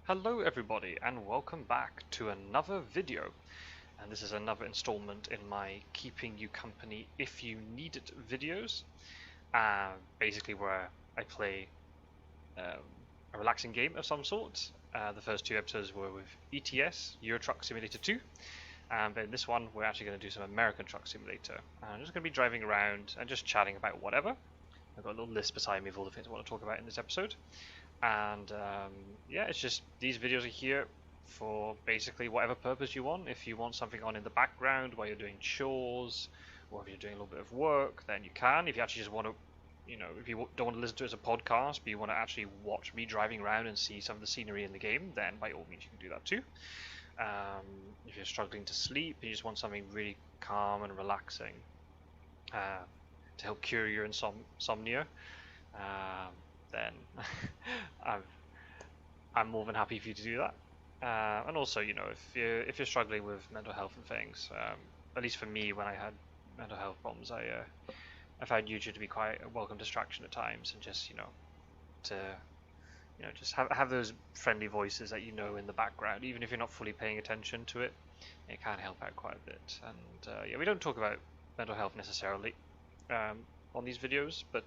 Hello everybody and welcome back to another video, and this is another installment in my keeping you company if you need it videos, basically where I play a relaxing game of some sort. The first two episodes were with ETS, Euro Truck Simulator 2, and in this one we're actually going to do some American Truck Simulator. I'm just going to be driving around and just chatting about whatever. I've got a little list beside me of all the things I want to talk about in this episode. And yeah, it's just these videos are here for basically whatever purpose you want. If you want something on in the background while you're doing chores, or if you're doing a little bit of work, then you can. If you actually just want to, if you don't want to listen to it as a podcast, but you want to actually watch me driving around and see some of the scenery in the game, then by all means you can do that too. If you're struggling to sleep and you just want something really calm and relaxing to help cure your insomnia, then I'm more than happy for you to do that. And also, if you're struggling with mental health and things, at least for me, when I had mental health problems, I found YouTube to be quite a welcome distraction at times, and just just have those friendly voices that in the background, even if you're not fully paying attention to it. It can help out quite a bit. And yeah, we don't talk about mental health necessarily on these videos, but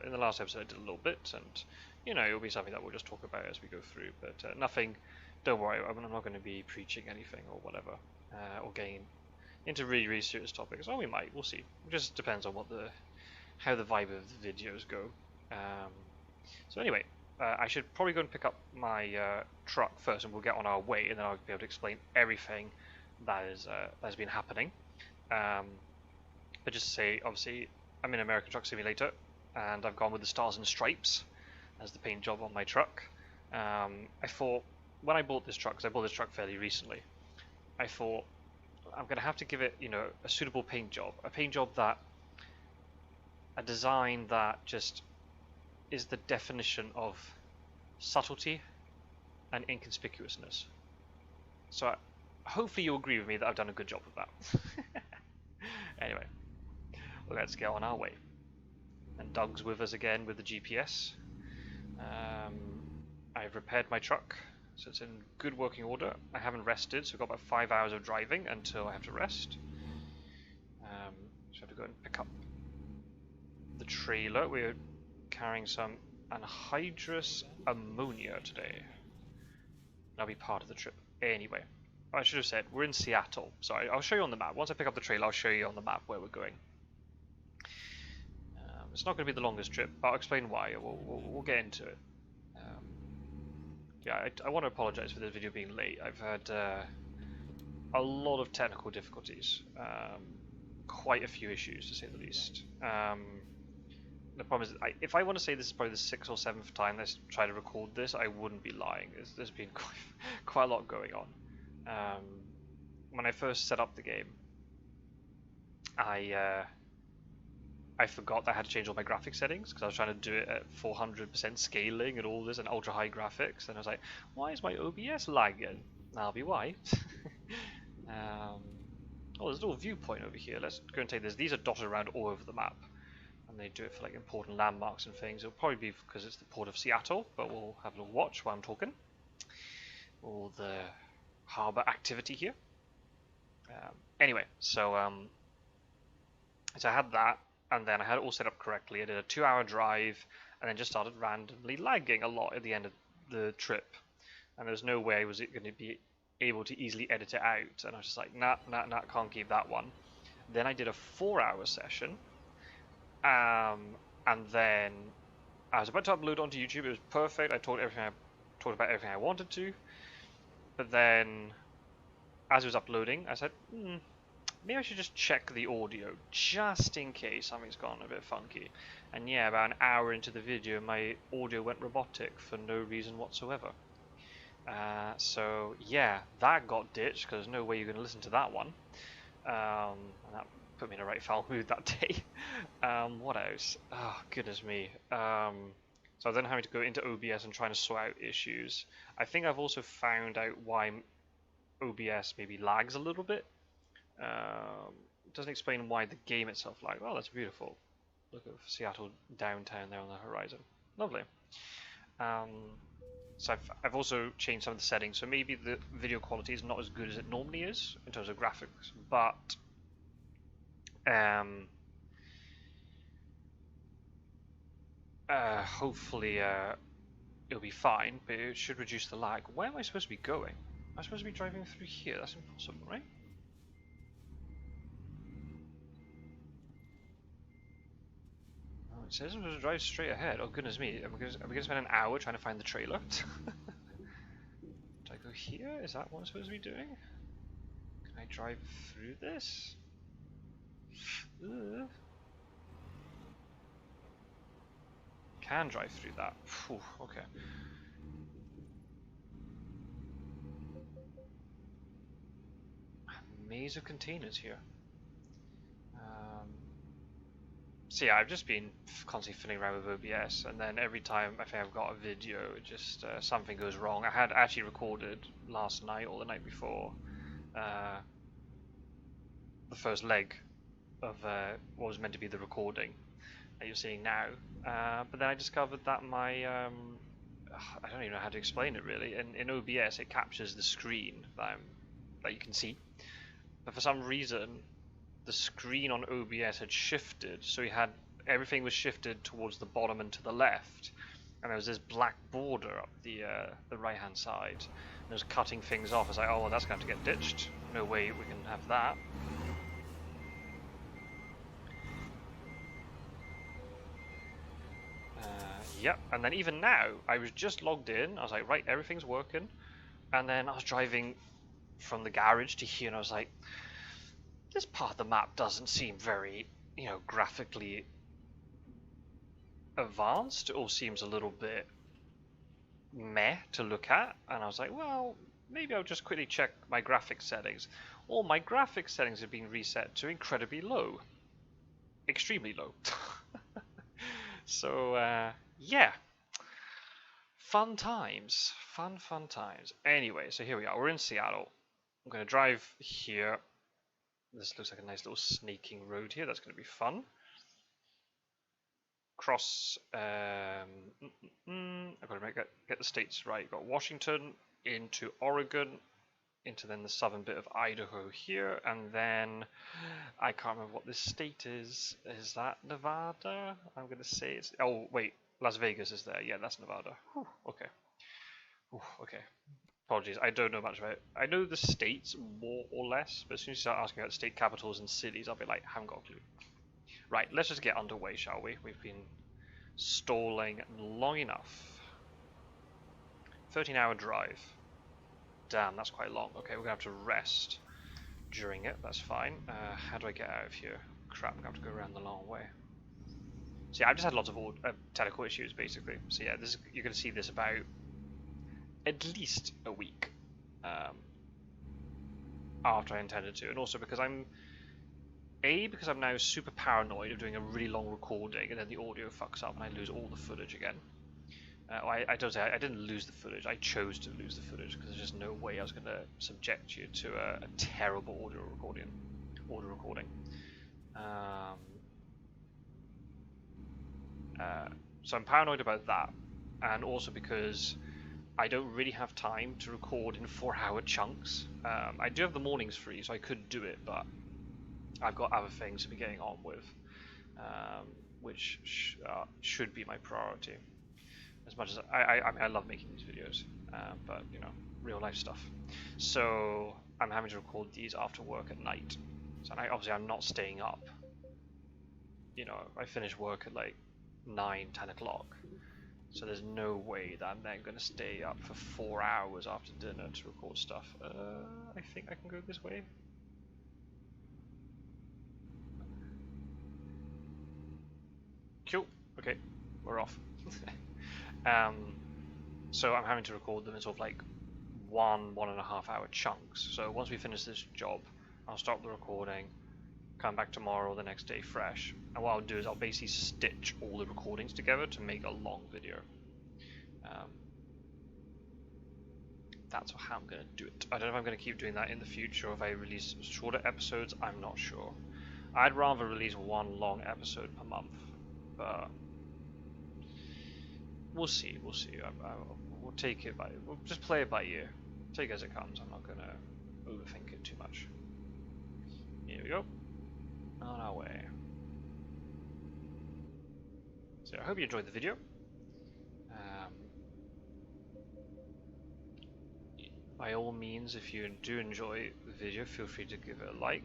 in the last episode I did a little bit, and it'll be something that we'll just talk about as we go through, but nothing, don't worry, I'm not going to be preaching anything or whatever, or getting into really serious topics. Oh, we might, we'll see. It just depends on how the vibe of the videos go. So anyway, I should probably go and pick up my truck first, and we'll get on our way, and then I'll be able to explain everything that has been happening. But just to say, obviously, I'm in American Truck Simulator, and I've gone with the Stars and Stripes as the paint job on my truck. I thought, when I bought this truck, because I bought this truck fairly recently, I thought I'm going to have to give it, a suitable paint job. A design that just is the definition of subtlety and inconspicuousness. So hopefully you'll agree with me that I've done a good job of that. Anyway, let's get on our way. And Doug's with us again with the GPS. I've repaired my truck, so it's in good working order. I haven't rested, so I've got about 5 hours of driving until I have to rest. So I have to go and pick up the trailer. We're carrying some anhydrous ammonia today. That'll be part of the trip. Anyway, I should have said we're in Seattle. Sorry, I'll show you on the map. Once I pick up the trailer, I'll show you on the map where we're going. It's not going to be the longest trip, but I'll explain why. We'll get into it. Yeah, I want to apologize for this video being late. I've had a lot of technical difficulties, quite a few issues to say the least. The problem is, if I want to say this is probably the 6th or 7th time I try to record this, I wouldn't be lying. There's been quite a lot going on. When I first set up the game, I forgot that I had to change all my graphics settings, because I was trying to do it at 400% scaling and all this, and ultra high graphics, and I was like, why is my OBS lagging? That'll be why. Oh, there's a little viewpoint over here. Let's go and take this. These are dotted around all over the map, and they do it for like important landmarks and things. It'll probably be because it's the port of Seattle, but we'll have a little watch while I'm talking. All the harbour activity here. Anyway, so I had that, and then I had it all set up correctly. I did a 2-hour drive, and then just started randomly lagging a lot at the end of the trip, and there's no way was it going to be able to easily edit it out, and I was just like, nah, can't keep that one. Then I did a 4-hour session, and then I was about to upload onto YouTube. It was perfect. I talked about everything I wanted to, but then as it was uploading, I said, maybe I should just check the audio, just in case something's gone a bit funky. And yeah, about an hour into the video, my audio went robotic for no reason whatsoever. So yeah, that got ditched, because there's no way you're going to listen to that one. And that put me in a right foul mood that day. What else? Oh, goodness me. So I was then having to go into OBS and trying to sort out issues. I think I've also found out why OBS maybe lags a little bit. It doesn't explain why the game itself lags. Oh, that's beautiful. Look at Seattle downtown there on the horizon. Lovely. So I've also changed some of the settings, so maybe the video quality is not as good as it normally is in terms of graphics, but hopefully it'll be fine, but it should reduce the lag. Where am I supposed to be going? Am I supposed to be driving through here? That's impossible, right? Oh, it says I'm supposed to drive straight ahead. Oh goodness me, are we gonna spend an hour trying to find the trailer? Do I go here? Is that what I'm supposed to be doing? Can I drive through this? Ugh. Can drive through that. Whew, okay. A maze of containers here. So yeah, I've just been constantly fiddling around with OBS, and then every time I think I've got a video, it just something goes wrong. I had actually recorded last night or the night before the first leg of what was meant to be the recording that you're seeing now, but then I discovered that my I don't even know how to explain it really. In OBS, it captures the screen that you can see, but for some reason the screen on OBS had shifted, so everything was shifted towards the bottom and to the left, and there was this black border up the right hand side, and it was cutting things off. I was like, oh well, that's going to have to get ditched. No way we can have that. Yep, and then even now, I was just logged in, I was like, right, everything's working, and then I was driving from the garage to here, and I was like, this part of the map doesn't seem very, graphically advanced. It all seems a little bit meh to look at, and I was like, well, maybe I'll just quickly check my graphics settings. All my graphics settings have been reset to incredibly low. Extremely low. So, yeah. Fun times. Fun times. Anyway, so here we are. We're in Seattle. I'm going to drive here. This looks like a nice little snaking road here. That's going to be fun. Cross. I've got to get the states right. You've got Washington into Oregon, into then the southern bit of Idaho here, and then I can't remember what this state is. Is that Nevada? I'm going to say it's. Oh wait, Las Vegas is there. Yeah, that's Nevada. Whew, okay. Whew, okay. Apologies, I don't know much about it. I know the states more or less, but as soon as you start asking about state capitals and cities, I'll be like, I haven't got a clue. Right, let's just get underway, shall we? We've been stalling long enough. 13-hour drive. Damn, that's quite long. Okay, we're going to have to rest during it. That's fine. How do I get out of here? Crap, I'm going to have to go around the long way. So yeah, I've just had lots of technical issues, basically. So yeah, you're going to see this about at least a week after I intended to, and also because I'm now super paranoid of doing a really long recording and then the audio fucks up and I lose all the footage again. I don't say I didn't lose the footage. I chose to lose the footage because there's just no way I was going to subject you to a terrible audio recording. So I'm paranoid about that, and also because I don't really have time to record in 4-hour chunks. I do have the mornings free, so I could do it, but I've got other things to be getting on with, which should be my priority. As much as I mean, I love making these videos, but real life stuff. So I'm having to record these after work at night. So obviously I'm not staying up. I finish work at like 9, 10 o'clock. So there's no way that I'm then going to stay up for 4 hours after dinner to record stuff. I think I can go this way. Cool. Okay, we're off. So I'm having to record them in sort of like 1.5 hour chunks. So once we finish this job, I'll stop the recording, come back tomorrow or the next day fresh, and what I'll do is I'll basically stitch all the recordings together to make a long video. That's how I'm going to do it. I don't know if I'm going to keep doing that in the future or if I release shorter episodes. I'm not sure. I'd rather release one long episode per month, but we'll see. We'll we'll take it by, we'll just play it by ear. Take it as it comes. I'm not gonna overthink it too much. Here we go. On our way. So I hope you enjoyed the video. By all means, if you do enjoy the video, feel free to give it a like,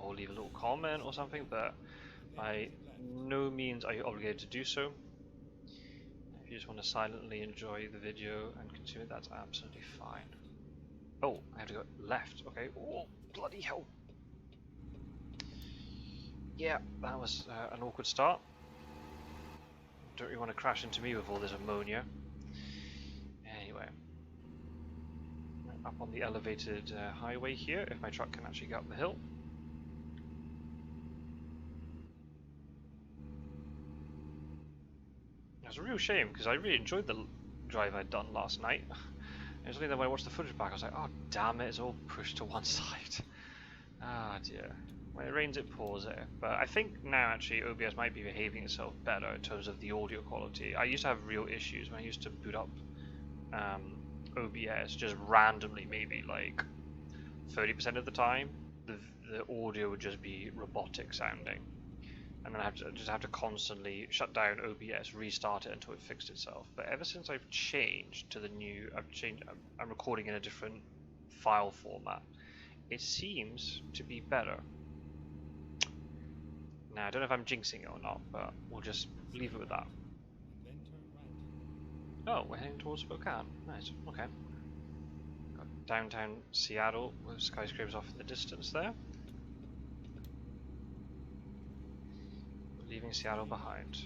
or leave a little comment or something, but by no means are you obligated to do so. If you just want to silently enjoy the video and consume it, that's absolutely fine. Oh, I have to go left. Okay. Oh, bloody hell. Yeah, that was an awkward start. Don't really want to crash into me with all this ammonia. Anyway. Up on the elevated highway here, if my truck can actually get up the hill. It's a real shame, because I really enjoyed the drive I'd done last night. It was only then when I watched the footage back, I was like, oh damn it, it's all pushed to one side. Ah dear. When it rains it pours there. But I think now actually OBS might be behaving itself better in terms of the audio quality. I used to have real issues when I used to boot up OBS, just randomly, maybe like 30% of the time, the audio would just be robotic sounding, and then I have to constantly shut down OBS, restart it until it fixed itself. But ever since I've changed to the new, I'm recording in a different file format, it seems to be better. Now I don't know if I'm jinxing it or not, but we'll just leave it with that. Oh, we're heading towards Spokane. Nice. Okay. Got downtown Seattle with skyscrapers off in the distance there. Leaving Seattle behind.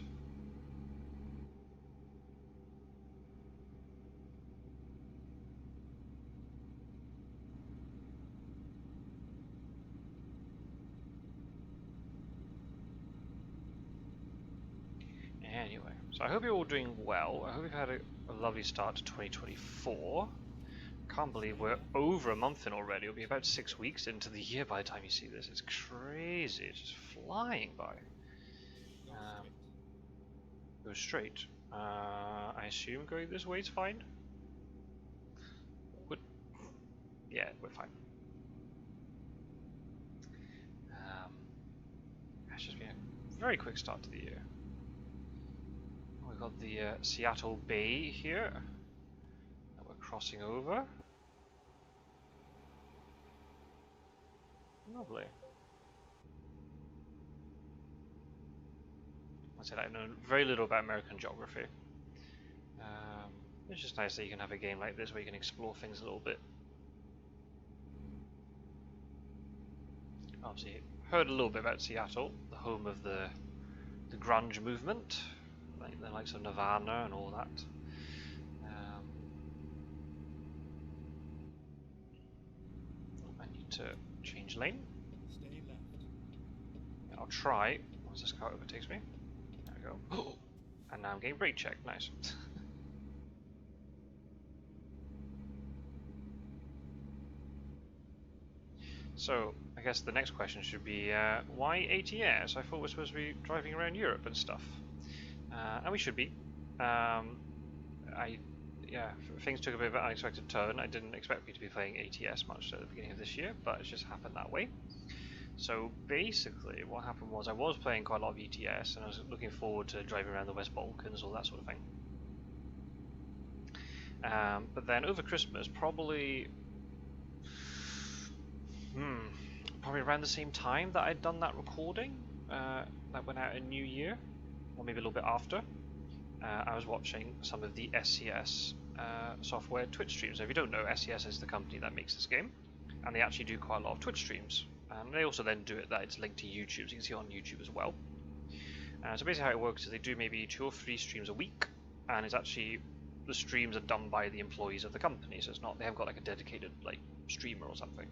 Anyway, so I hope you're all doing well. I hope you've had a lovely start to 2024. Can't believe we're over a month in already. It'll be about 6 weeks into the year by the time you see this. It's crazy. It's just flying by. Go straight. I assume going this way is fine. Yeah, we're fine. It's just been a very quick start to the year. We've got the Seattle Bay here that we're crossing over. Lovely. I said I know very little about American geography. It's just nice that you can have a game like this where you can explore things a little bit. Obviously, heard a little bit about Seattle, the home of the grunge movement. Like the likes of Nirvana and all that. I need to change lane. Stay left. I'll try once this car overtakes me. There we go. Oh, and now I'm getting brake check. Nice. So I guess the next question should be why ATS? I thought we're supposed to be driving around Europe and stuff. And we should be. Things took a bit of an unexpected turn. I didn't expect me to be playing ATS much at the beginning of this year, but it's just happened that way. So basically, what happened was I was playing quite a lot of ETS, and I was looking forward to driving around the West Balkans, all that sort of thing. But then over Christmas, probably around the same time that I'd done that recording that went out in New Year, or maybe a little bit after, I was watching some of the SCS software Twitch streams. So if you don't know, SCS is the company that makes this game, and they actually do quite a lot of Twitch streams. And they also then do it that it's linked to YouTube, so you can see it on YouTube as well. So basically how it works is they do maybe 2 or 3 streams a week, and it's actually, the streams are done by the employees of the company, so it's not, they haven't got like a dedicated like streamer or something.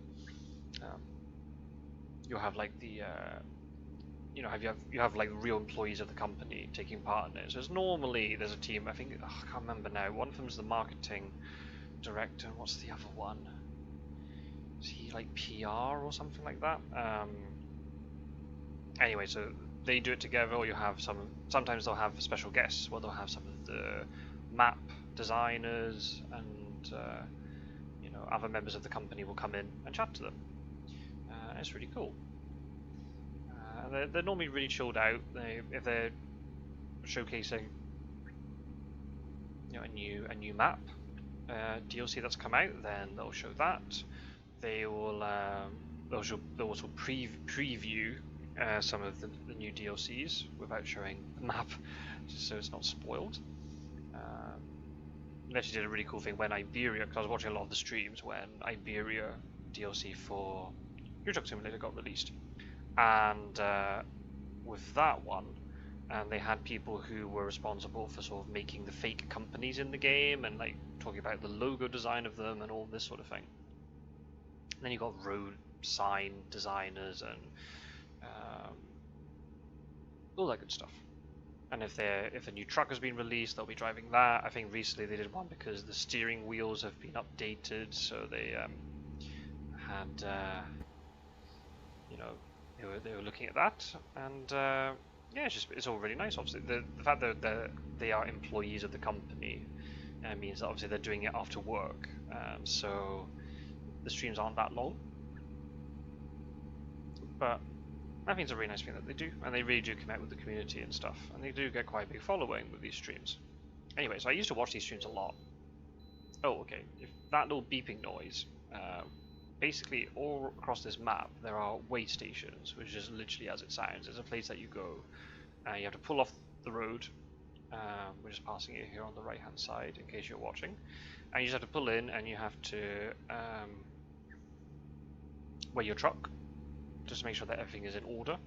You'll have like the you have like real employees of the company taking part in it. So it's normally there's a team. I think I can't remember now. One of them is the marketing director, and what's the other one? Is he like PR or something like that? Anyway, so they do it together, or you have sometimes they'll have special guests. Well, they'll have some of the map designers and you know, other members of the company will come in and chat to them. It's really cool. They're normally really chilled out. If they're showcasing, you know, a new map DLC that's come out, then they'll show that. They will they'll also preview some of the new DLCs without showing the map, just so it's not spoiled. They actually did a really cool thing when Iberia, because I was watching a lot of the streams when Iberia DLC for Euro Truck Simulator got released, and with that one, and they had people who were responsible for sort of making the fake companies in the game and like talking about the logo design of them and all this sort of thing. And then you got road sign designers and all that good stuff. And if a new truck has been released, they'll be driving that. I think recently they did one because the steering wheels have been updated, so they had you know, they were looking at that, and yeah, it's all really nice. Obviously, the fact that they are employees of the company means that obviously they're doing it after work, so the streams aren't that long. But I think it's a really nice thing that they do, and they really do connect with the community and stuff, and they do get quite a big following with these streams. Anyway, so I used to watch these streams a lot. Oh, okay. If that little beeping noise. Basically, all across this map, there are way stations, which is literally as it sounds. There's a place that you go, you have to pull off the road. We're just passing it here on the right-hand side, in case you're watching. And you just have to pull in, and you have to weigh your truck, just to make sure that everything is in order.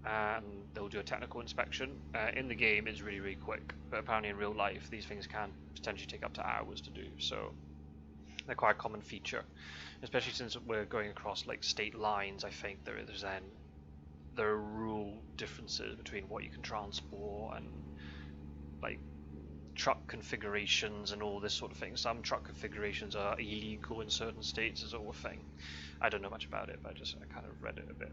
And they'll do a technical inspection. In the game, it's really, really quick, but apparently in real life, these things can potentially take up to hours to do. So they're quite a common feature, especially since we're going across like state lines. I think there are rule differences between what you can transport and like truck configurations and all this sort of thing. Some truck configurations are illegal in certain states as all a thing. I don't know much about it, but I kind of read it a bit.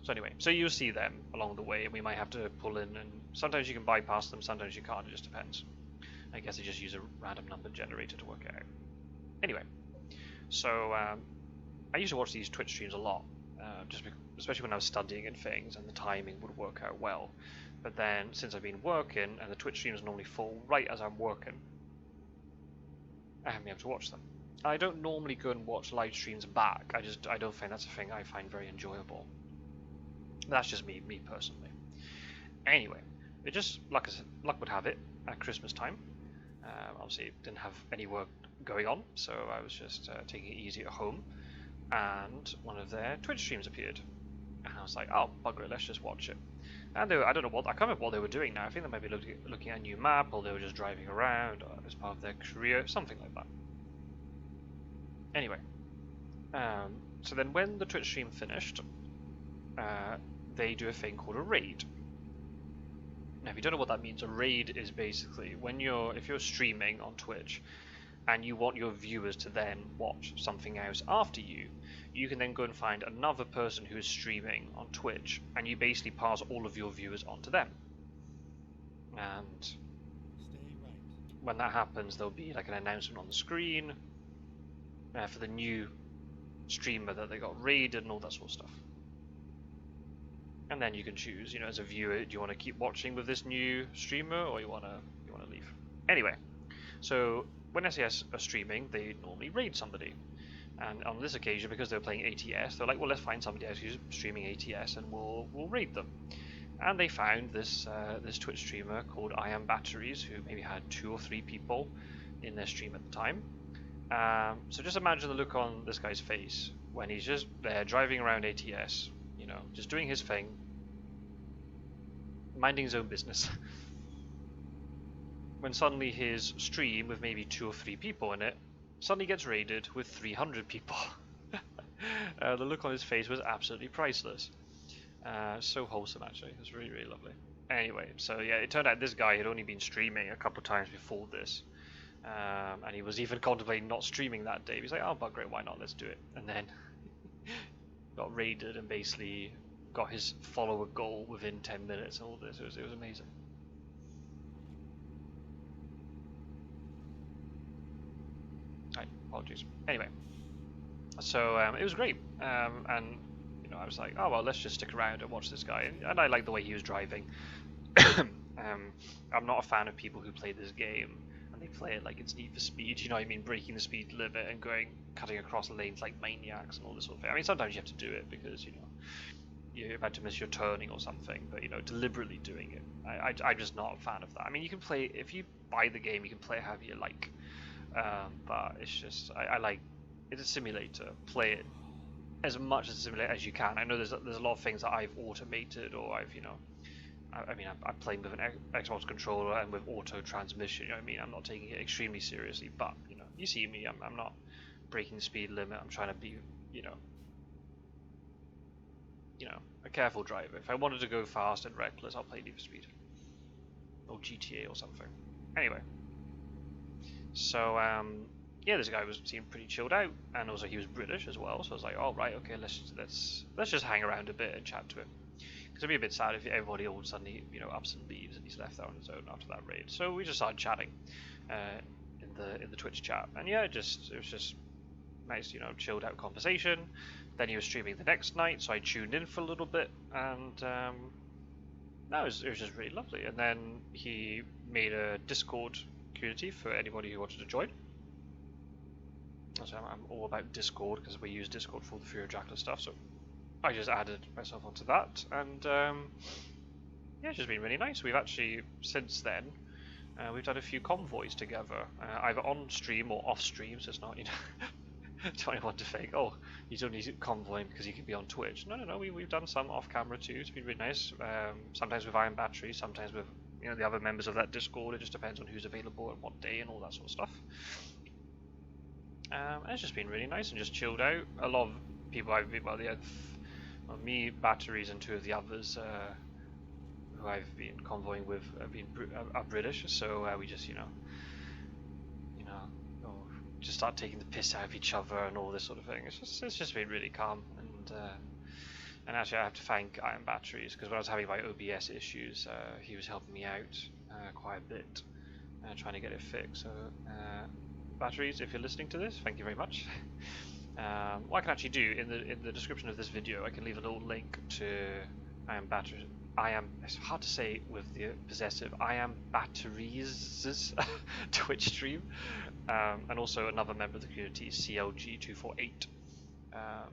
So anyway, so you'll see them along the way, and we might have to pull in, and sometimes you can bypass them, sometimes you can't, it just depends. I guess they just use a random number generator to work it out. Anyway, so I used to watch these Twitch streams a lot, especially when I was studying and things, and the timing would work out well. But then, since I've been working, and the Twitch streams normally fall right as I'm working, I haven't been able to watch them. I don't normally go and watch live streams back. I don't think that's a thing I find very enjoyable. That's just me personally. Anyway, it just luck would have it at Christmas time. Obviously, didn't have any work going on, so I was just taking it easy at home. And one of their Twitch streams appeared, and I was like, "Oh, bugger it, let's just watch it." And I don't know I can't remember what they were doing now. I think they might be looking at a new map, or they were just driving around as part of their career, something like that. Anyway, so then when the Twitch stream finished, they do a thing called a raid. Now, if you don't know what that means, a raid is basically if you're streaming on Twitch and you want your viewers to then watch something else after you, you can then go and find another person who is streaming on Twitch, and you basically pass all of your viewers onto them. And when that happens, there'll be like an announcement on the screen for the new streamer that they got raided and all that sort of stuff. And then you can choose, as a viewer, do you want to keep watching with this new streamer, or you want to leave? Anyway, so when SAS are streaming, they normally raid somebody. And on this occasion, because they were playing ATS, they're like, well, let's find somebody else who's streaming ATS, and we'll raid them. And they found this Twitch streamer called I Am Batteries, who maybe had 2 or 3 people in their stream at the time. So just imagine the look on this guy's face when he's just there driving around ATS, just doing his thing, minding his own business. When suddenly his stream with maybe 2 or 3 people in it suddenly gets raided with 300 people. The look on his face was absolutely priceless. So wholesome, actually. It was really, really lovely. Anyway, so yeah, it turned out this guy had only been streaming a couple of times before this. And he was even contemplating not streaming that day. He's like, oh, bugger it, why not? Let's do it. And then got raided and basically got his follower goal within 10 minutes and all this. It was amazing. Apologies. Anyway, so it was great, and you know, I was like, oh well, let's just stick around and watch this guy, and I like the way he was driving. I'm not a fan of people who play this game and they play it like it's Need for Speed, you know what I mean, breaking the speed limit and cutting across lanes like maniacs and all this sort of thing. I mean, sometimes you have to do it because, you know, you're about to miss your turning or something, but, you know, deliberately doing it, I'm just not a fan of that. I mean, you can play, if you buy the game, you can play it however you like, but it's just, I like, it's a simulator, play it as much as a simulator as you can. I know there's a lot of things that I've automated or I've, you know, I mean, I'm playing with an Xbox controller and with auto transmission. You know what I mean? I'm not taking it extremely seriously, but you know, you see me. I'm not breaking the speed limit. I'm trying to be, you know, a careful driver. If I wanted to go fast and reckless, I'll play Need for Speed or GTA or something. Anyway, so yeah, this guy seemed pretty chilled out, and also he was British as well. So I was like, oh right, okay, let's just hang around a bit and chat to him. Because it'd be a bit sad if everybody all of a sudden, you know, ups and leaves and he's left there on his own after that raid. So we just started chatting in the Twitch chat, and yeah, it was just nice, you know, chilled out conversation. Then he was streaming the next night, so I tuned in for a little bit, and no, it was just really lovely. And then he made a Discord community for anybody who wanted to join. So I'm all about Discord because we use Discord for the Fear of Dracula stuff. So I just added myself onto that, and yeah, it's just been really nice. We've actually, since then, we've done a few convoys together, either on stream or off stream, so it's not, you know, don't anyone to think, oh, you don't need convoying because you can be on Twitch. No, we've done some off camera too. It's been really nice. Sometimes with Iron Battery, sometimes with, you know, the other members of that Discord. It just depends on who's available and what day and all that sort of stuff. And it's just been really nice and just chilled out. A lot of people me, Batteries, and two of the others who I've been convoying with are British, so we just, you know, just start taking the piss out of each other and all this sort of thing. It's just been really calm, and actually I have to thank Iron Batteries, because when I was having my OBS issues, he was helping me out quite a bit, trying to get it fixed. So Batteries, if you're listening to this, thank you very much. What I can actually do in the description of this video, I can leave a little link to it's hard to say with the possessive, Iron Batteries Twitch stream, and also another member of the community, CLG248.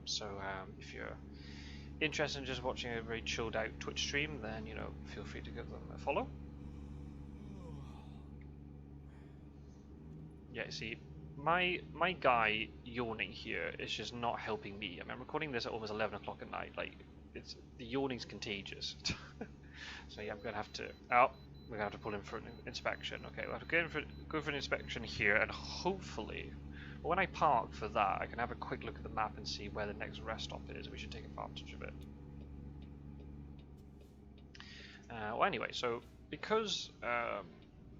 So if you're interested in just watching a very chilled out Twitch stream, then, you know, feel free to give them a follow. Yeah, see, my guy yawning here is just not helping me. I mean, I'm recording this at almost 11 o'clock at night. Like, the yawning's contagious. So yeah, I'm gonna have to. Oh, we're gonna have to pull in for an inspection. Okay, we'll have to go for an inspection here, and hopefully, when I park for that, I can have a quick look at the map and see where the next rest stop is. We should take advantage of it. Well, anyway, so because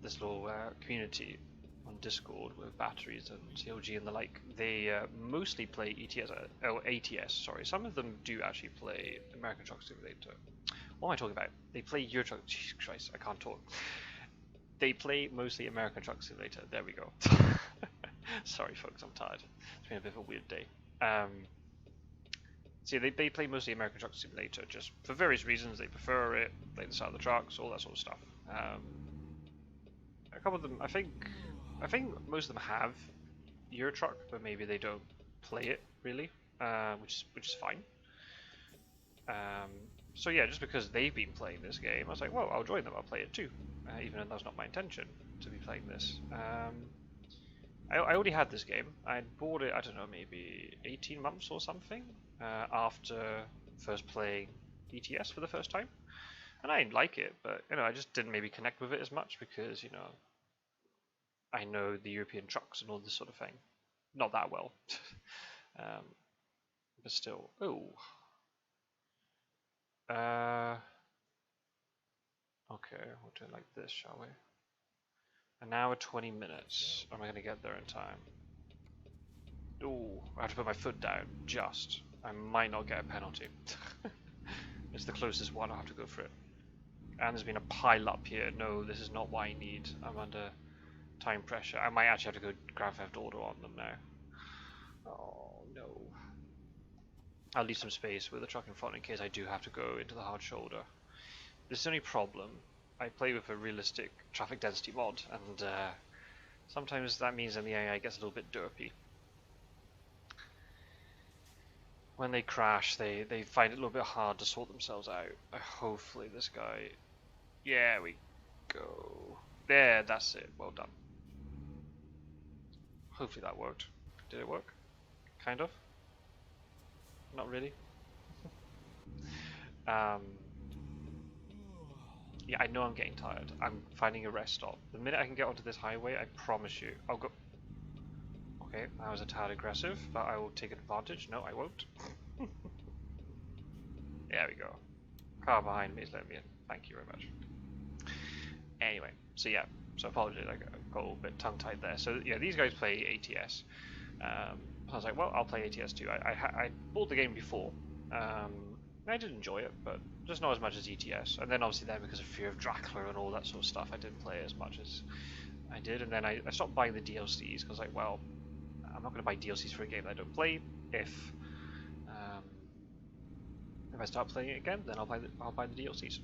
this little community on Discord with Batteries and CLG and the like, they mostly play ATS, sorry. Some of them do actually play American Truck Simulator. What am I talking about? They play Euro Truck, Jesus Christ, I can't talk. They play mostly American Truck Simulator, there we go. Sorry folks, I'm tired. It's been a bit of a weird day. So they play mostly American Truck Simulator, just for various reasons. They prefer it, play the side of the trucks, all that sort of stuff. A couple of them, I think most of them have Euro Truck, but maybe they don't play it really, which is fine. So yeah, just because they've been playing this game, I was like, well, I'll join them, I'll play it too, even though that's not my intention to be playing this. I already had this game. I bought it, I don't know, maybe 18 months or something, after first playing ETS for the first time. And I like it, but, you know, I just didn't maybe connect with it as much because, you know, I know the European trucks and all this sort of thing. Not that well. But still. Oh. Okay, we'll do it like this, shall we? An hour 20 minutes. Am I going to get there in time? Ooh, I have to put my foot down. Just. I might not get a penalty. It's the closest one, I'll have to go for it. And there's been a pile up here. No, this is not what I need. I'm under time pressure. I might actually have to go Grand Theft Auto on them now. Oh no. I'll leave some space with the truck in front in case I do have to go into the hard shoulder. This is the only problem. I play with a realistic traffic density mod, and sometimes that means that the AI gets a little bit derpy. When they crash, they find it a little bit hard to sort themselves out. Hopefully this guy... Yeah, we go. There, that's it. Well done. Hopefully that worked. Did it work? Kind of? Not really? Yeah, I know I'm getting tired. I'm finding a rest stop. The minute I can get onto this highway, I promise you, I'll go... Okay, that was a tad aggressive, but I will take advantage. No, I won't. There we go. Car behind me is letting me in. Thank you very much. Anyway, so yeah, so apologies, I got a little bit tongue-tied there. So yeah, these guys play ATS. I was like, well, I'll play ATS too. I bought the game before. I did enjoy it, but just not as much as ETS. And then obviously then because of fear of Dracula and all that sort of stuff, I didn't play as much as I did. And then I stopped buying the DLCs because like, well, I'm not going to buy DLCs for a game that I don't play. If I start playing it again, then I'll buy the DLCs.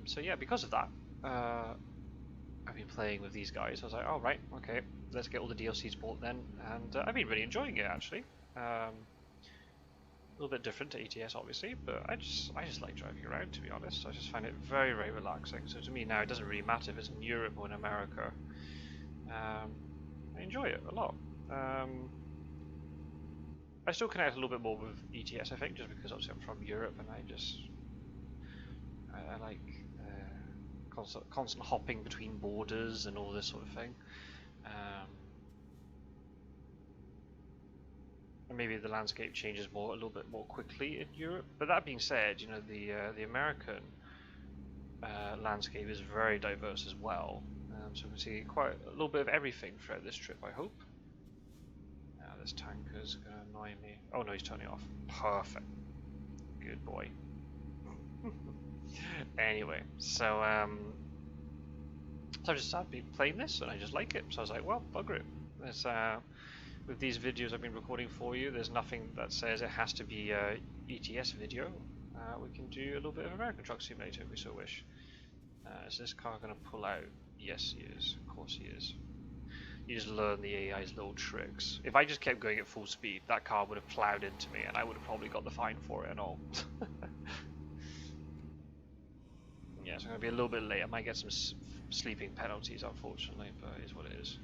So yeah, because of that, I've been playing with these guys. I was like, oh right, okay, let's get all the DLCs bought then, and I've been really enjoying it actually. A little bit different to ETS obviously, but I just like driving around, to be honest. I just find it very, very relaxing. So to me now, it doesn't really matter if it's in Europe or in America. I enjoy it a lot. I still connect a little bit more with ETS, I think, just because obviously I'm from Europe and I like constant hopping between borders and all this sort of thing. And maybe the landscape changes a little bit more quickly in Europe. But that being said, you know, the American landscape is very diverse as well. So we can see quite a little bit of everything throughout this trip, I hope. Now this tanker's gonna annoy me. Oh no, he's turning off. Perfect. Good boy. Anyway, so I've just started playing this and I just like it. So I was like, well, bugger it. There's with these videos I've been recording for you, there's nothing that says it has to be a ETS video. We can do a little bit of American Truck Simulator if we so wish. Is this car going to pull out? Yes, he is. Of course he is. You just learn the AI's little tricks. If I just kept going at full speed, that car would have plowed into me and I would have probably got the fine for it and all. Yeah, so I'm going to be a little bit late. I might get some sleeping penalties, unfortunately, but it is what it is.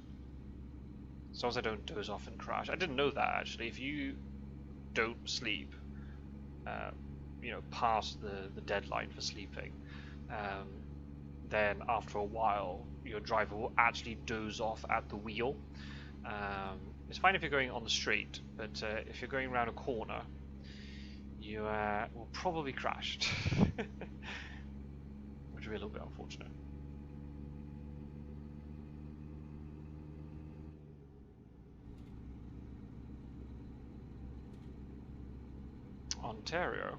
As long as I don't doze off and crash. I didn't know that, actually. If you don't sleep, you know, past the deadline for sleeping, then after a while, your driver will actually doze off at the wheel. It's fine if you're going on the straight, but if you're going around a corner, you will probably crash. Which would be a little bit unfortunate. Ontario?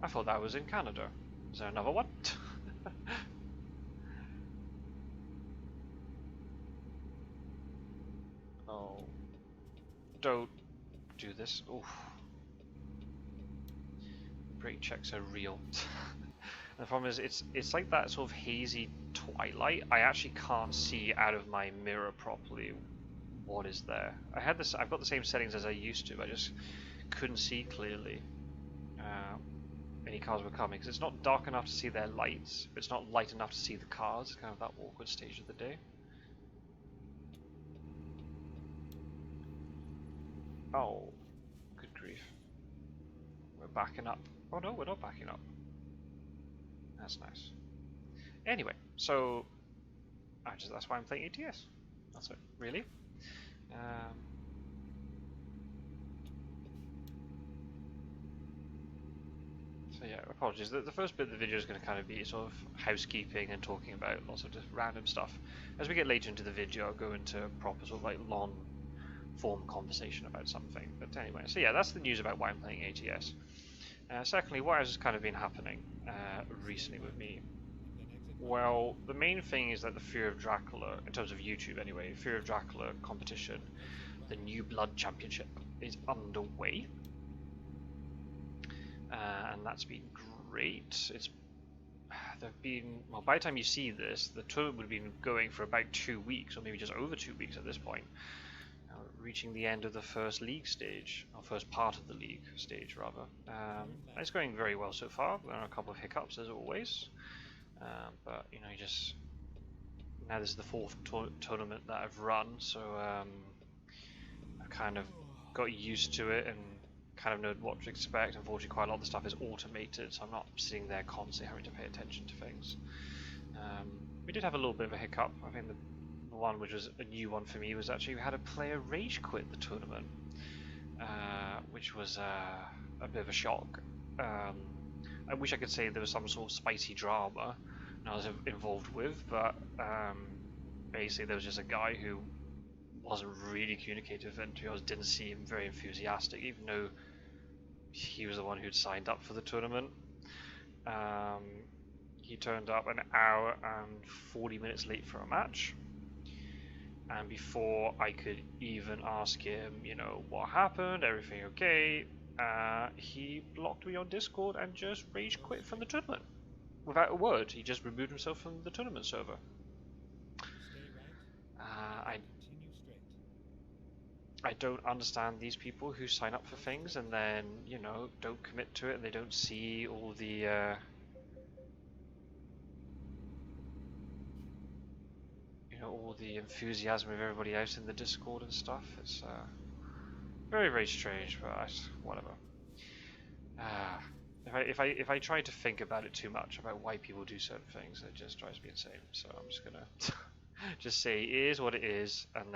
I thought that was in Canada. Is there another one? Oh. Don't do this. Oof. Brake checks are real. The problem is it's like that sort of hazy twilight. I actually can't see out of my mirror properly what is there. I've got the same settings as I used to, I just couldn't see clearly any cars were coming, because it's not dark enough to see their lights, but it's not light enough to see the cars. It's kind of that awkward stage of the day. Oh, good grief. We're backing up. Oh no, we're not backing up. That's nice. Anyway, so that's why I'm playing ATS. That's it, really. So yeah, apologies. The first bit of the video is going to kind of be sort of housekeeping and talking about lots of just random stuff. As we get later into the video, I'll go into proper sort of like long form conversation about something. But anyway, so yeah, that's the news about why I'm playing ATS. Secondly, what has kind of been happening recently with me? Well, the main thing is that the fear of Dracula, in terms of YouTube anyway, fear of Dracula competition, the New Blood Championship is underway, and that's been great. There've been, well, by the time you see this, the tournament would have been going for about 2 weeks, or maybe just over 2 weeks at this point. Reaching the end of the first league stage, or first part of the league stage rather. It's going very well so far. There are a couple of hiccups as always, but you know, now this is the 4th tournament that I've run, so I've kind of got used to it and kind of know what to expect. Unfortunately, quite a lot of the stuff is automated, so I'm not sitting there constantly having to pay attention to things. We did have a little bit of a hiccup. I think the one which was a new one for me was actually we had a player rage quit the tournament, which was a bit of a shock. I wish I could say there was some sort of spicy drama I was involved with, but basically there was just a guy who wasn't really communicative, and to be honest didn't seem very enthusiastic, even though he was the one who'd signed up for the tournament. He turned up an hour and 40 minutes late for a match, and before I could even ask him, you know, what happened, everything okay, he blocked me on Discord and just rage quit from the tournament. Without a word, he just removed himself from the tournament server. I don't understand these people who sign up for things and then, you know, don't commit to it, and they don't see all the you know, all the enthusiasm of everybody else in the Discord and stuff. It's very, very strange, but whatever. If I try to think about it too much about why people do certain things, it just drives me insane. So I'm just gonna just say it is what it is, and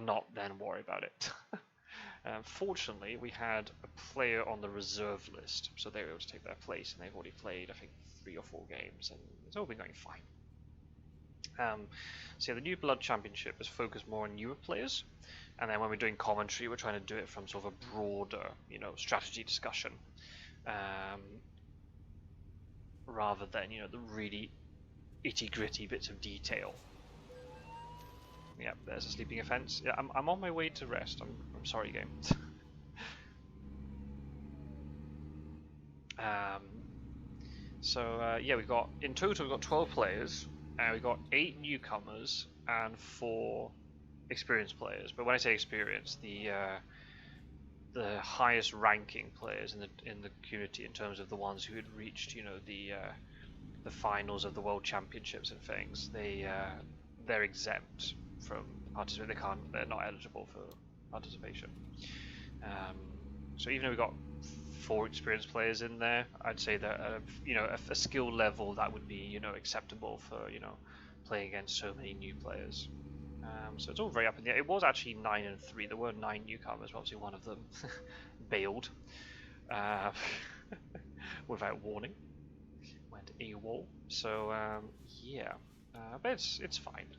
not then worry about it. Fortunately, we had a player on the reserve list, so they were able to take their place, and they've already played, I think, 3 or 4 games, and it's all been going fine. So yeah, the New Blood Championship is focused more on newer players, and then when we're doing commentary, we're trying to do it from sort of a broader, you know, strategy discussion, rather than, you know, the really itty-gritty bits of detail. Yeah, there's a sleeping offense. Yeah, I'm on my way to rest. I'm sorry, game. Yeah, we've got, in total we've got 12 players. We've got 8 newcomers and 4 experienced players. But when I say experienced, the highest ranking players in the community, in terms of the ones who had reached, you know, the finals of the World Championships and things, they're exempt from participation. They're not eligible for participation. So even though we've got 4 experienced players in there, I'd say that you know, a skill level that would be, you know, acceptable for, you know, playing against so many new players. So it's all very up in the air. It was actually 9 and 3. There were 9 newcomers, but obviously one of them bailed without warning, went AWOL. So yeah, but it's fine.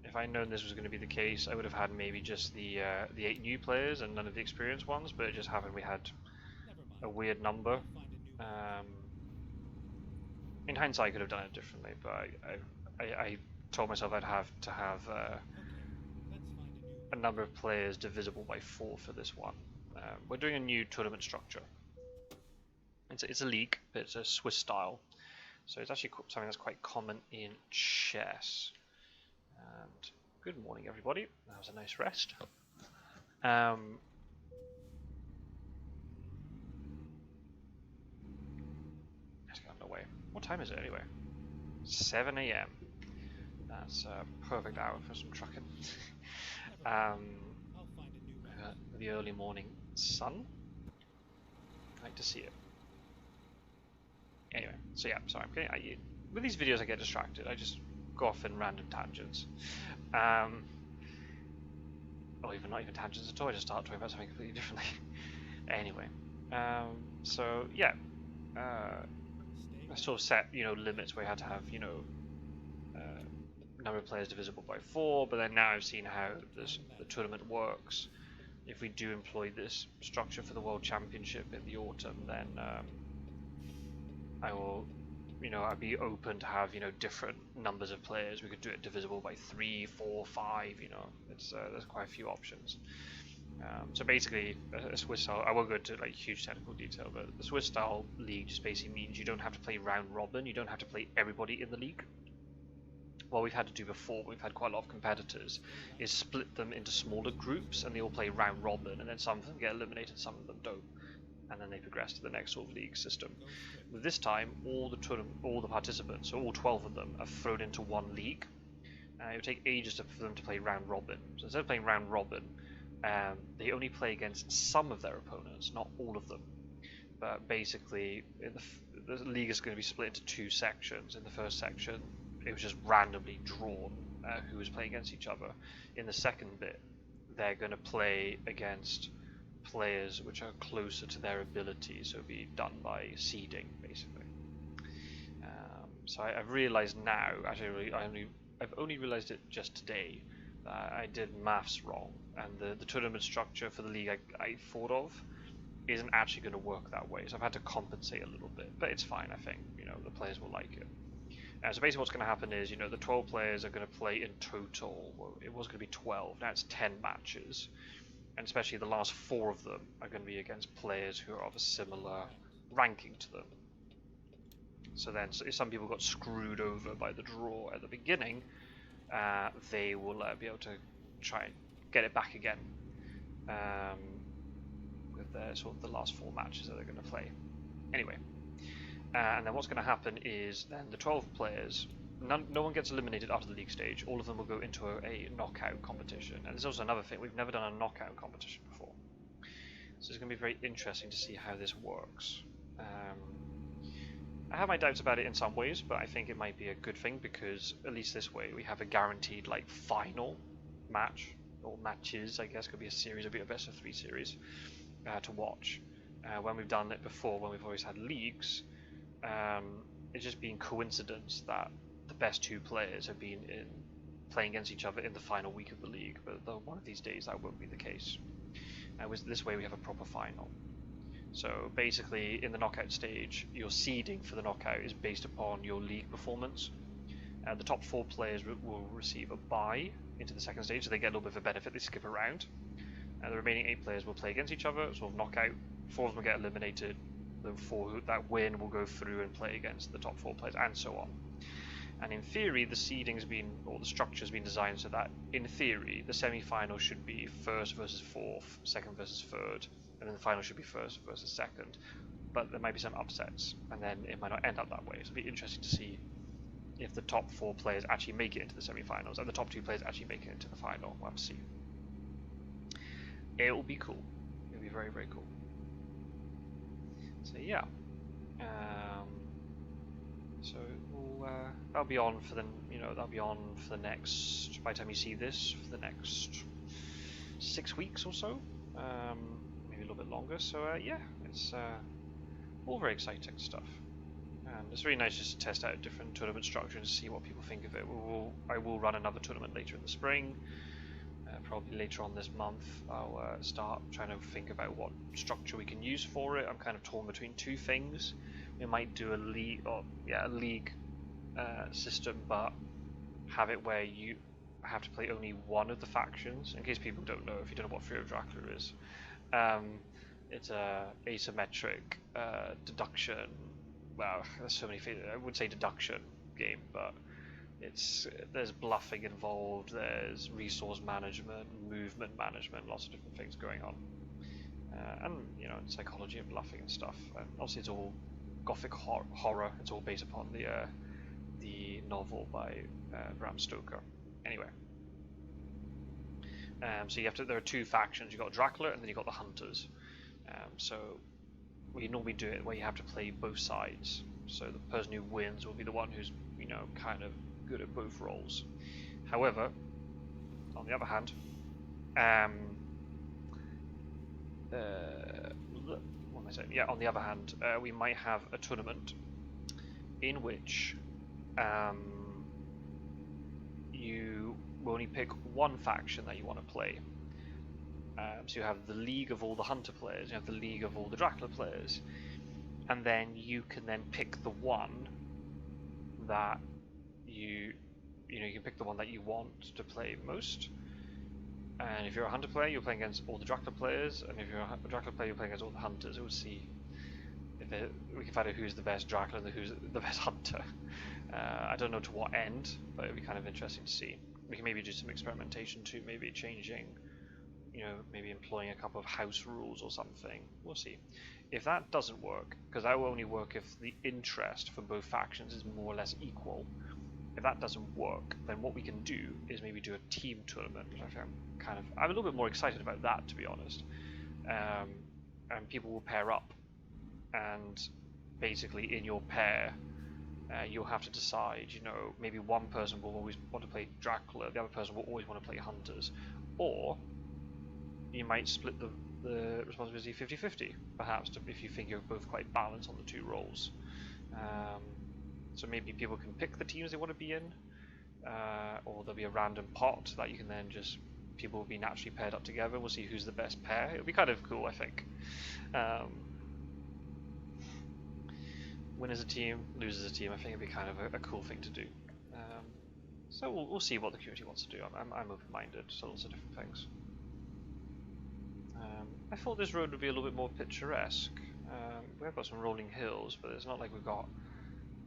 If I'd known this was going to be the case, I would have had maybe just the 8 new players and none of the experienced ones, but it just happened we had a weird number. In hindsight, I could have done it differently, but I told myself I'd have to have a number of players divisible by 4 for this one. We're doing a new tournament structure. It's a league, but it's a Swiss style, so it's actually something that's quite common in chess. And good morning, everybody. That was a nice rest. Let's get underway. What time is it anyway? 7 AM. That's a perfect hour for some trucking. The early morning sun. I like to see it. Anyway, so yeah, sorry. With these videos I get distracted. I just go off in random tangents. Or even not even tangents at all. I just start talking about something completely differently. Anyway, so yeah, I sort of set, you know, limits where you had to have, you know, number of players divisible by 4, but then now I've seen how the tournament works. If we do employ this structure for the World Championship in the autumn, then I will I'd be open to have different numbers of players. We could do it divisible by 3, 4, 5. It's there's quite a few options. So basically, a Swiss style. I won't go into like huge technical detail, but the Swiss style league just basically means you don't have to play round robin. You don't have to play everybody in the league. What we've had to do before, we've had quite a lot of competitors, is split them into smaller groups, and they all play round robin, and then some of them get eliminated, some of them don't, and then they progress to the next sort of league system. With this time, all the participants, so all 12 of them, are thrown into one league. It would take ages for them to play round robin. So instead of playing round robin, they only play against some of their opponents, not all of them. But basically, the league is going to be split into 2 sections. In the first section, it was just randomly drawn who was playing against each other. In the second bit, they're going to play against players which are closer to their ability, so it'll be done by seeding, basically. So I've realised now, actually I've only realised it just today, that I did maths wrong, and the tournament structure for the league I thought of isn't actually going to work that way, so I've had to compensate a little bit, but it's fine. I think the players will like it. So basically what's going to happen is, the 12 players are going to play in total, well, it was going to be 12, now it's 10 matches, and especially the last 4 of them are going to be against players who are of a similar ranking to them. So then, if some people got screwed over by the draw at the beginning, they will be able to try and get it back again with their sort of the last 4 matches that they're going to play. Anyway. And then what's going to happen is then the 12 players, no one gets eliminated after the league stage. All of them will go into a knockout competition. And there's also another thing, we've never done a knockout competition before. So it's going to be very interesting to see how this works. I have my doubts about it in some ways, but I think it might be a good thing, because at least this way we have a guaranteed final match, or matches, I guess, could be a series, it'll be a best of 3 series to watch. When we've done it before, when we've always had leagues, it's just been coincidence that the best 2 players have been playing against each other in the final week of the league, but one of these days that won't be the case. This way we have a proper final. So basically, in the knockout stage, your seeding for the knockout is based upon your league performance. The top 4 players will receive a bye into the second stage, so they get a little bit of a benefit, they skip a round. The remaining 8 players will play against each other, sort of knockout. 4 of them get eliminated. The 4 that win will go through and play against the top 4 players, and so on. And in theory, the structure's been designed so that, in theory, the semi-final should be 1st versus 4th, 2nd versus 3rd, and then the final should be 1st versus 2nd. But there might be some upsets, and then it might not end up that way. So it'll be interesting to see if the top 4 players actually make it into the semi-finals, and the top 2 players actually make it into the final. We'll have to see. It will be cool. It'll be very, very cool. So yeah, so that'll be on for the next, by the time you see this, for the next 6 weeks or so, maybe a little bit longer. So yeah, it's all very exciting stuff, and it's really nice just to test out different tournament structures and see what people think of it. I will run another tournament later in the spring. Probably later on this month, I'll start trying to think about what structure we can use for it. I'm kind of torn between 2 things. We might do a league system, but have it where you have to play only one of the factions. In case people don't know, if you don't know what Fear of Dracula is, it's a asymmetric deduction. Well, there's so many things. I would say deduction game, but there's bluffing involved, there's resource management, movement management, lots of different things going on, and psychology and bluffing and stuff. And obviously, it's all gothic horror. It's all based upon the novel by Bram Stoker. Anyway, so there are 2 factions. You've got Dracula, and then you've got the Hunters. So we normally do it where you have to play both sides. So the person who wins will be the one who's kind of good at both roles. However, on the other hand, what am I saying? Yeah, on the other hand, we might have a tournament in which you will only pick one faction that you want to play. So you have the League of all the Hunter players, you have the League of all the Dracula players, and then you can then pick the one that you know you can pick the one that you want to play most. And if you're a hunter player, you're playing against all the Dracula players, and if you're a Dracula player, you're playing against all the hunters. We'll see if we can find out who's the best Dracula and who's the best hunter. I don't know to what end, but it'll be kind of interesting to see. We can maybe do some experimentation too, maybe changing, you know, maybe employing a couple of house rules or something. We'll see. If that doesn't work, because that will only work if the interest for both factions is more or less equal. If that doesn't work, then what we can do is maybe do a team tournament, which I think I'm a little bit more excited about that, to be honest. And people will pair up, and basically in your pair, you'll have to decide, you know, maybe one person will always want to play Dracula, the other person will always want to play Hunters, or you might split the responsibility 50-50, perhaps, if you think you're both quite balanced on the two roles. So maybe people can pick the teams they want to be in, or there'll be a random pot that you can then just, people will be naturally paired up together. We'll see who's the best pair. It'll be kind of cool, I think. Win as a team, lose as a team. I think it'd be kind of a cool thing to do. So we'll see what the community wants to do. I'm open-minded to lots of different things. I thought this road would be a little bit more picturesque. We've got some rolling hills, but it's not like we've got,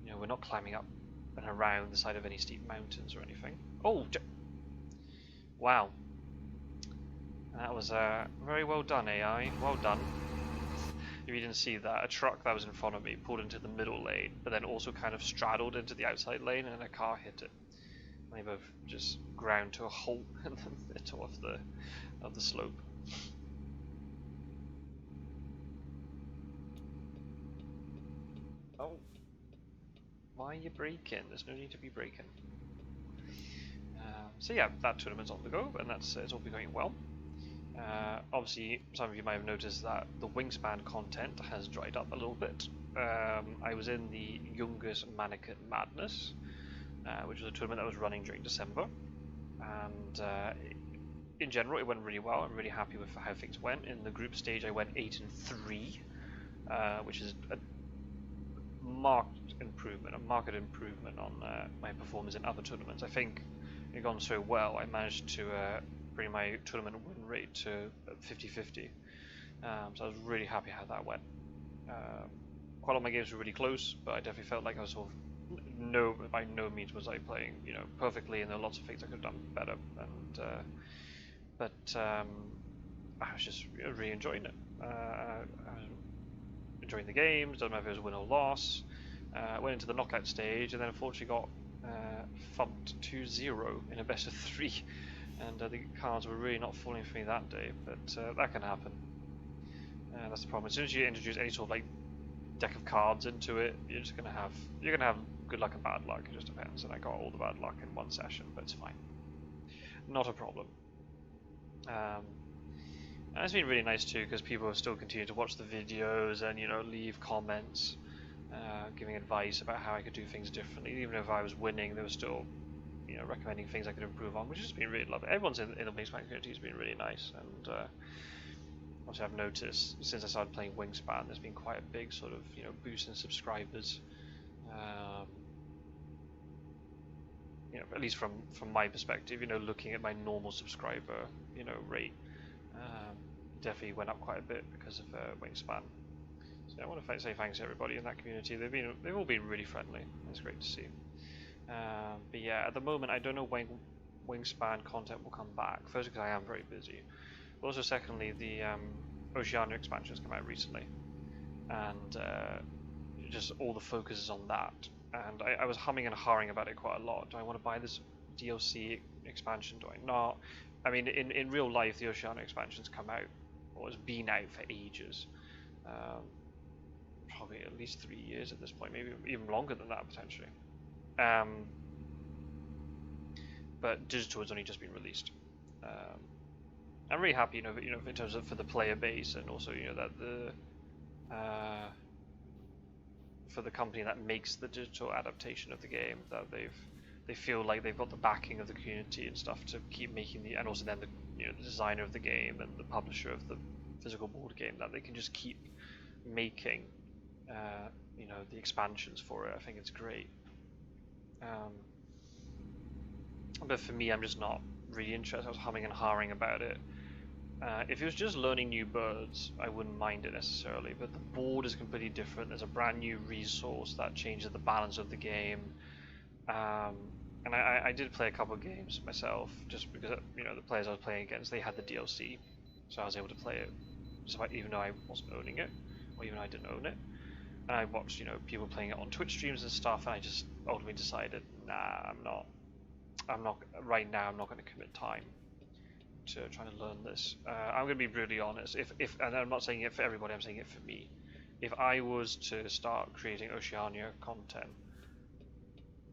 you know, we're not climbing up and around the side of any steep mountains or anything. Oh, wow. That was very well done, AI. Well done. If you didn't see that, a truck that was in front of me pulled into the middle lane, but then also kind of straddled into the outside lane, and a car hit it. And they both just ground to a halt in the middle of the slope. Oh, why are you braking? There's no need to be braking. So yeah, that tournament's on the go, and it's all been going well. Obviously, some of you might have noticed that the Wingspan content has dried up a little bit. I was in the Youngest Mannequin Madness, which was a tournament that was running during December, and in general it went really well. I'm really happy with how things went. In the group stage I went 8-3, which is a marked improvement on my performance in other tournaments. I think it had gone so well, I managed to bring my tournament win rate to 50-50. So I was really happy how that went. Quite a lot of my games were really close, but I definitely felt like I was sort of by no means was I playing, you know, perfectly, and there are lots of things I could have done better. And but I was just really enjoying it. I was enjoying the games. Doesn't matter if it was win or loss. Went into the knockout stage, and then unfortunately got thumped 2-0 in a best of 3. And the cards were really not falling for me that day, but that can happen. That's the problem. As soon as you introduce any sort of like deck of cards into it, you're gonna have good luck and bad luck. It just depends. And I got all the bad luck in one session, but it's fine. Not a problem. And it's been really nice too, because people have still continued to watch the videos and, you know, leave comments, giving advice about how I could do things differently. Even if I was winning, they were still, you know, recommending things I could improve on, which has been really lovely. Everyone's in the Wingspan community has been really nice, and obviously I've noticed since I started playing Wingspan, there's been quite a big sort of, you know, boost in subscribers. You know, at least from my perspective, you know, looking at my normal subscriber, you know, rate, definitely went up quite a bit because of Wingspan. So I want to say thanks to everybody in that community. They've all been really friendly. It's great to see. But yeah, at the moment I don't know when Wingspan content will come back. First, because I am very busy, but also secondly, the Oceania expansion has come out recently, and just all the focus is on that. And I was humming and hawing about it quite a lot. Do I want to buy this DLC expansion? Do I not? I mean, in real life, the Oceania expansion's come out, or has been out for ages. Probably at least 3 years at this point, maybe even longer than that potentially. But digital has only just been released. I'm really happy, you know, in terms of for the player base, and also, you know, that for the company that makes the digital adaptation of the game, that they feel like they've got the backing of the community and stuff to keep making and also then the designer of the game and the publisher of the physical board game, that they can just keep making the expansions for it. I think it's great. But for me, I'm just not really interested. I was humming and hawing about it. If it was just learning new birds, I wouldn't mind it necessarily, but the board is completely different. There's a brand new resource that changes the balance of the game. And I did play a couple of games myself, just because the players I was playing against, they had the DLC, so I was able to play it, even though I wasn't owning it, or even though I didn't own it. And I watched people playing it on Twitch streams and stuff, and I just ultimately decided, nah, I'm not right now. I'm not going to commit time to trying to learn this. I'm going to be brutally honest. If and I'm not saying it for everybody, I'm saying it for me. If I was to start creating Oceania content,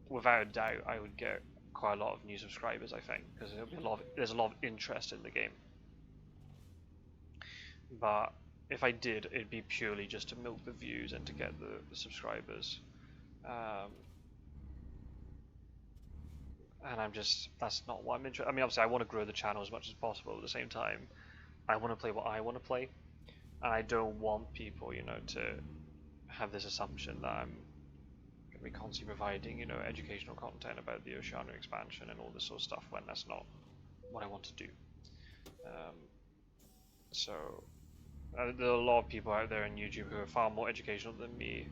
without a doubt, I would get quite a lot of new subscribers. I think because there's a lot of interest in the game. But if I did, it'd be purely just to milk the views and to get the subscribers. And that's not what I'm interested. I mean, obviously, I want to grow the channel as much as possible. At the same time, I want to play what I want to play, and I don't want people, to have this assumption that I'm going to be constantly providing, educational content about the Oceania expansion and all this sort of stuff when that's not what I want to do. So there are a lot of people out there on YouTube who are far more educational than me,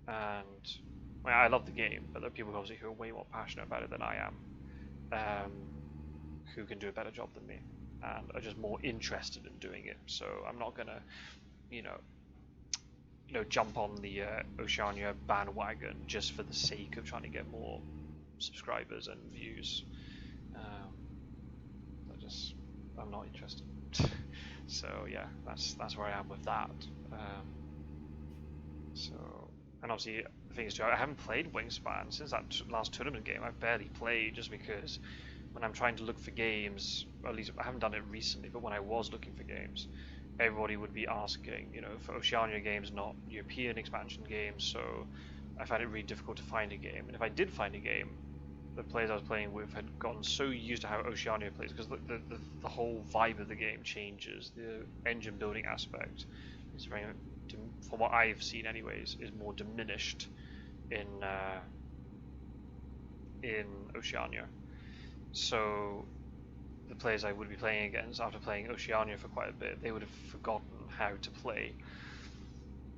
and I love the game, but there are people obviously who are way more passionate about it than I am, who can do a better job than me, and are just more interested in doing it. So I'm not gonna, jump on the Oceania bandwagon just for the sake of trying to get more subscribers and views. I'm not interested. So yeah, that's where I am with that. And obviously the thing is too, I haven't played Wingspan since that last tournament game. I've barely played just because when I'm trying to look for games, or at least I haven't done it recently, but when I was looking for games, everybody would be asking, for Oceania games, not European expansion games, so I found it really difficult to find a game. And if I did find a game, the players I was playing with had gotten so used to how Oceania plays, because the whole vibe of the game changes. The engine building aspect is very, from what I've seen anyways, is more diminished in Oceania. So the players I would be playing against, after playing Oceania for quite a bit, they would have forgotten how to play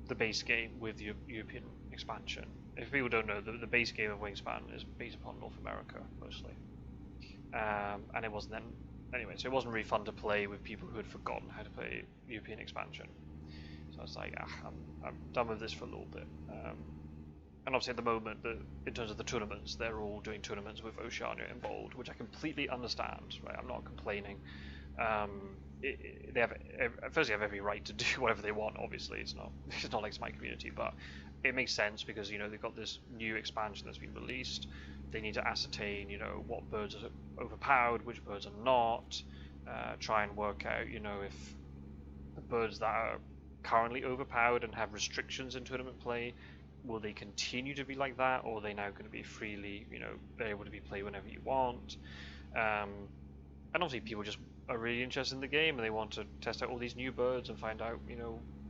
the base game with the European expansion. If people don't know, the base game of Wingspan is based upon North America mostly, and it wasn't then anyway. So it wasn't really fun to play with people who had forgotten how to play European expansion. So I was like, I'm done with this for a little bit. And obviously at the moment, in terms of the tournaments, they're all doing tournaments with Oceania involved, which I completely understand. Right, I'm not complaining. They have every right to do whatever they want. Obviously, it's not like it's my community, but it makes sense because they've got this new expansion that's been released. They need to ascertain what birds are overpowered, which birds are not. Try and work out if the birds that are currently overpowered and have restrictions in tournament play, will they continue to be like that, or are they now going to be freely they're able to be played whenever you want. And obviously people just are really interested in the game and they want to test out all these new birds and find out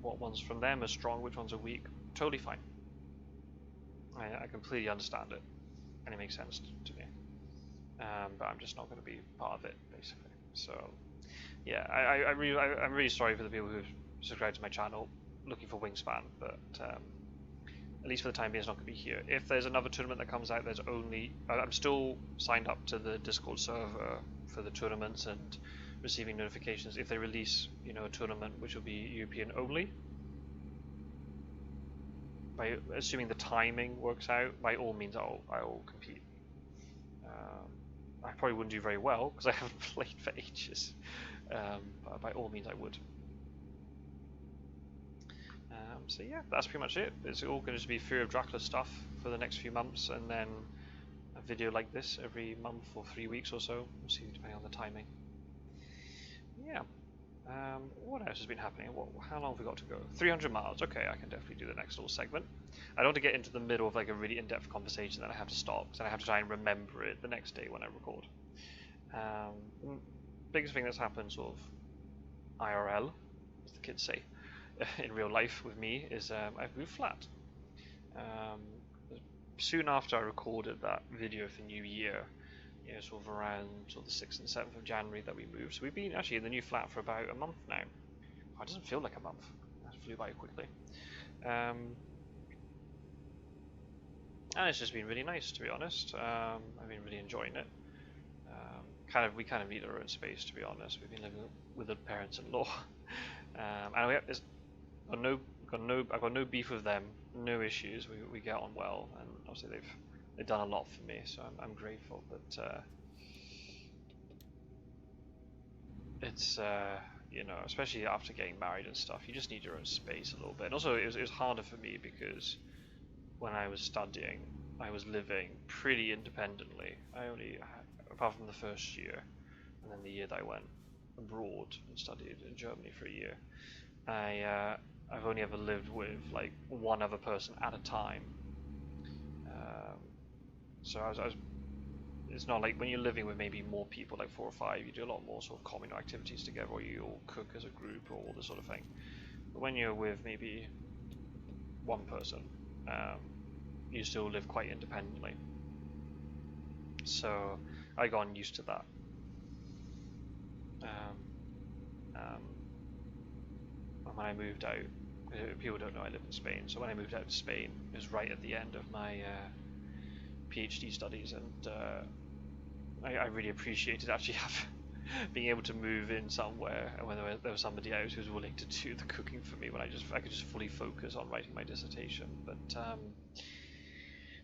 what ones from them are strong, which ones are weak. Totally fine. I completely understand it, and it makes sense to me. But I'm just not going to be part of it, basically. So, yeah, I'm really sorry for the people who've subscribed to my channel looking for Wingspan, but at least for the time being, it's not going to be here. If there's another tournament that comes out, I'm still signed up to the Discord server for the tournaments and receiving notifications if they release, a tournament which will be European only. By assuming the timing works out, by all means I'll compete. I probably wouldn't do very well because I haven't played for ages, but by all means I would. So yeah, that's pretty much it. It's all going to be Fear of Dracula stuff for the next few months, and then a video like this every month or 3 weeks or so. We'll see, depending on the timing. Yeah. What else has been happening? How long have we got to go? 300 miles. Okay, I can definitely do the next little segment. I don't want to get into the middle of like a really in-depth conversation that I have to stop, because I have to try and remember it the next day when I record. Biggest thing that's happened sort of IRL, as the kids say, in real life with me is I've moved flat. soon after I recorded that video for New Year, you know, sort of around sort of the 6th and 7th of January that we moved. So we've been actually in the new flat for about a month now. Oh, it doesn't feel like a month. That flew by quickly. And it's just been really nice, to be honest. I've been really enjoying it. We kind of need our own space, to be honest. We've been living with the parents-in-law, and I've got no beef with them, no issues. We get on well, and obviously they've done a lot for me, so I'm grateful. But it's you know, especially after getting married and stuff, you just need your own space a little bit. And also, it was harder for me because when I was studying, I was living pretty independently. Apart from the first year, and then the year that I went abroad and studied in Germany for a year, I've only ever lived with like one other person at a time. So it's not like when you're living with maybe more people, like 4 or 5, you do a lot more sort of communal activities together, or you all cook as a group, or all this sort of thing. But when you're with maybe one person, you still live quite independently. So I got used to that. And when I moved out, people don't know I live in Spain, so when I moved out to Spain, it was right at the end of my PhD studies, and I really appreciated actually being able to move in somewhere when there was somebody else who was willing to do the cooking for me, when I could just fully focus on writing my dissertation. But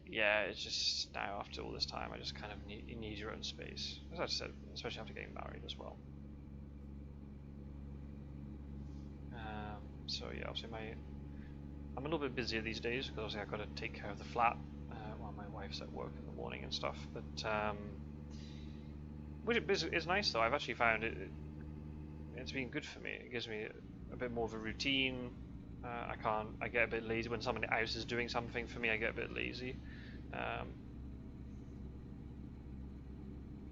yeah, it's just now after all this time, I just kind of need your own space, as I said, especially after getting married as well. So yeah, obviously I'm a little bit busier these days because obviously I've got to take care of the flat while my wife's at work in the morning and stuff. But which is nice though. I've actually found it's been good for me. It gives me a bit more of a routine. I get a bit lazy when someone else is doing something for me. I get a bit lazy.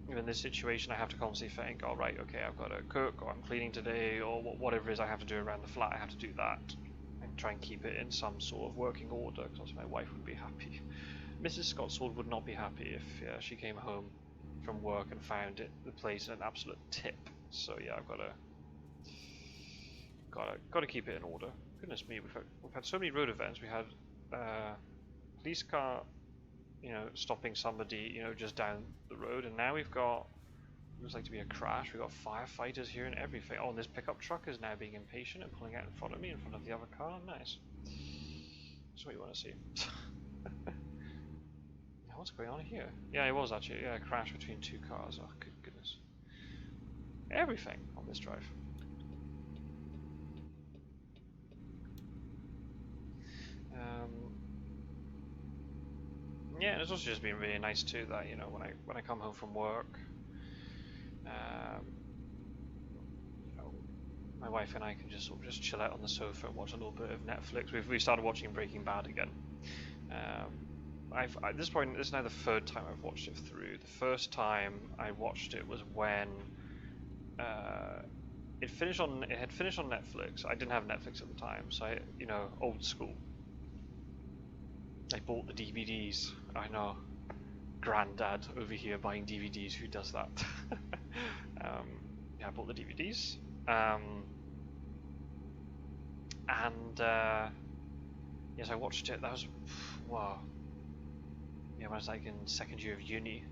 In this situation, I have to constantly think, oh right, okay, I've got to cook, or I'm cleaning today, or whatever it is I have to do around the flat, I have to do that, and try and keep it in some sort of working order, because my wife would be happy. Mrs. Scotswold would not be happy if she came home from work and found the place in an absolute tip. So yeah, I've got to keep it in order. Goodness me, we've had so many road events. We had police car, you know, stopping somebody, you know, just down the road, and now we've got, looks like to be a crash. We've got firefighters here and everything. Oh, and this pickup truck is now being impatient and pulling out in front of me, in front of the other car. Nice. That's what you want to see. Yeah, what's going on here? Yeah, it was actually, yeah, a crash between 2 cars. Oh, good goodness. Everything on this drive. Yeah, and it's also just been really nice too that, you know, when I come home from work, you know, my wife and I can just sort of just chill out on the sofa and watch a little bit of Netflix. We started watching Breaking Bad again. At this point, this is now the 3rd time I've watched it through. The first time I watched it was when it had finished on Netflix. I didn't have Netflix at the time, so you know, old school. I bought the DVDs. I know, granddad over here buying DVDs. Who does that? Yeah, I bought the DVDs, and yes, I watched it. That was, wow. Yeah, when I was like in 2nd year of uni,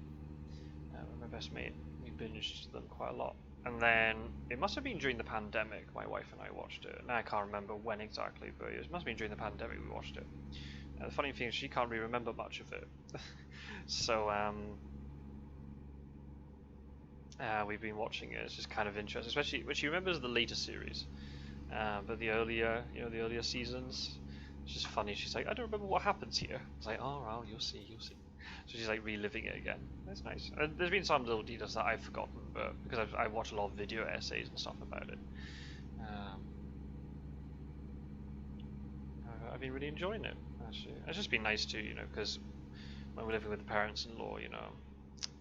with my best mate, we binged them quite a lot. And then it must have been during the pandemic. My wife and I watched it. Now I can't remember when exactly, but it must have been during the pandemic we watched it. The funny thing is she can't really remember much of it. So we've been watching it. It's just kind of interesting, especially when she remembers the later series, but the earlier seasons, it's just funny. She's like, I don't remember what happens here. It's like, oh well, you'll see. So she's like reliving it again. That's nice. There's been some little details that I've forgotten, but because I watch a lot of video essays and stuff about it, I've been really enjoying it. Actually, it's just been nice too, you know, because when we're living with the parents-in-law, you know,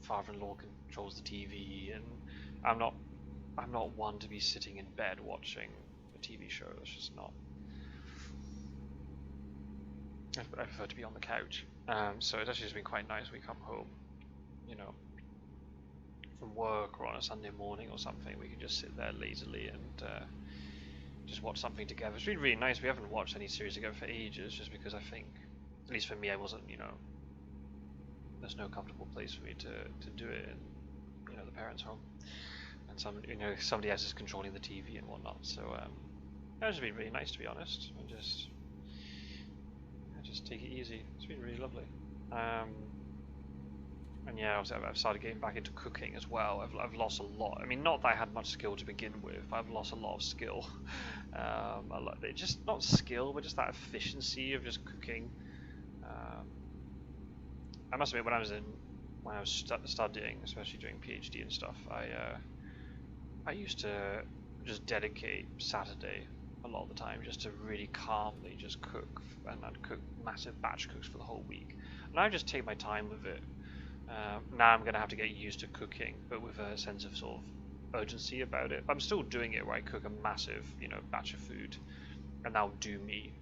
father-in-law controls the TV, and I'm not one to be sitting in bed watching a TV show. That's just not. I prefer to be on the couch. So it's actually just been quite nice. We come home, you know, from work or on a Sunday morning or something. We can just sit there lazily and just watch something together. It's been really nice. We haven't watched any series together for ages, just because I think, at least for me, I wasn't, you know, there's no comfortable place for me to do it in, you know, the parents' home, and somebody else is controlling the TV and whatnot. So it's been really nice, to be honest, and just take it easy. It's been really lovely. And yeah, obviously I've started getting back into cooking as well. I've lost a lot. I mean, not that I had much skill to begin with, but I've lost a lot of skill. Just not skill, but just that efficiency of just cooking. I must admit, when I was studying, especially doing PhD and stuff, I used to just dedicate Saturday a lot of the time just to really calmly just cook, and I'd cook massive batch cooks for the whole week. And I just take my time with it. Now I'm going to have to get used to cooking, but with a sense of sort of urgency about it. I'm still doing it where I cook a massive, you know, batch of food, and that'll do me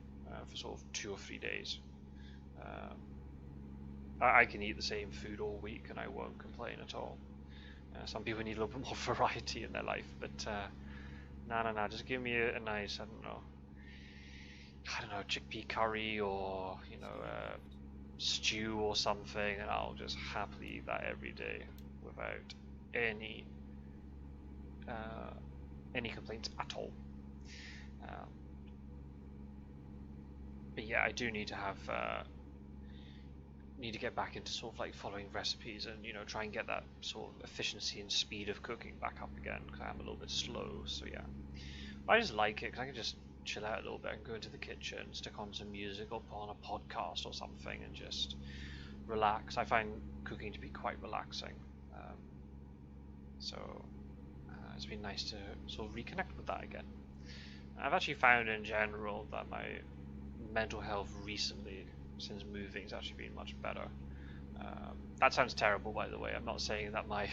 for sort of 2 or 3 days. I can eat the same food all week and I won't complain at all. Some people need a little bit more variety in their life, but no, just give me a nice, I don't know, chickpea curry, or, you know, stew or something, and I'll just happily eat that every day without any complaints at all. But yeah, I do need to have need to get back into sort of like following recipes, and, you know, try and get that sort of efficiency and speed of cooking back up again, because I am a little bit slow. So yeah, I just like it because I can just chill out a little bit and go into the kitchen, stick on some music or put on a podcast or something and just relax. I find cooking to be quite relaxing. So it's been nice to sort of reconnect with that again. I've actually found in general that my mental health recently, since moving, has actually been much better. That sounds terrible, by the way. I'm not saying that my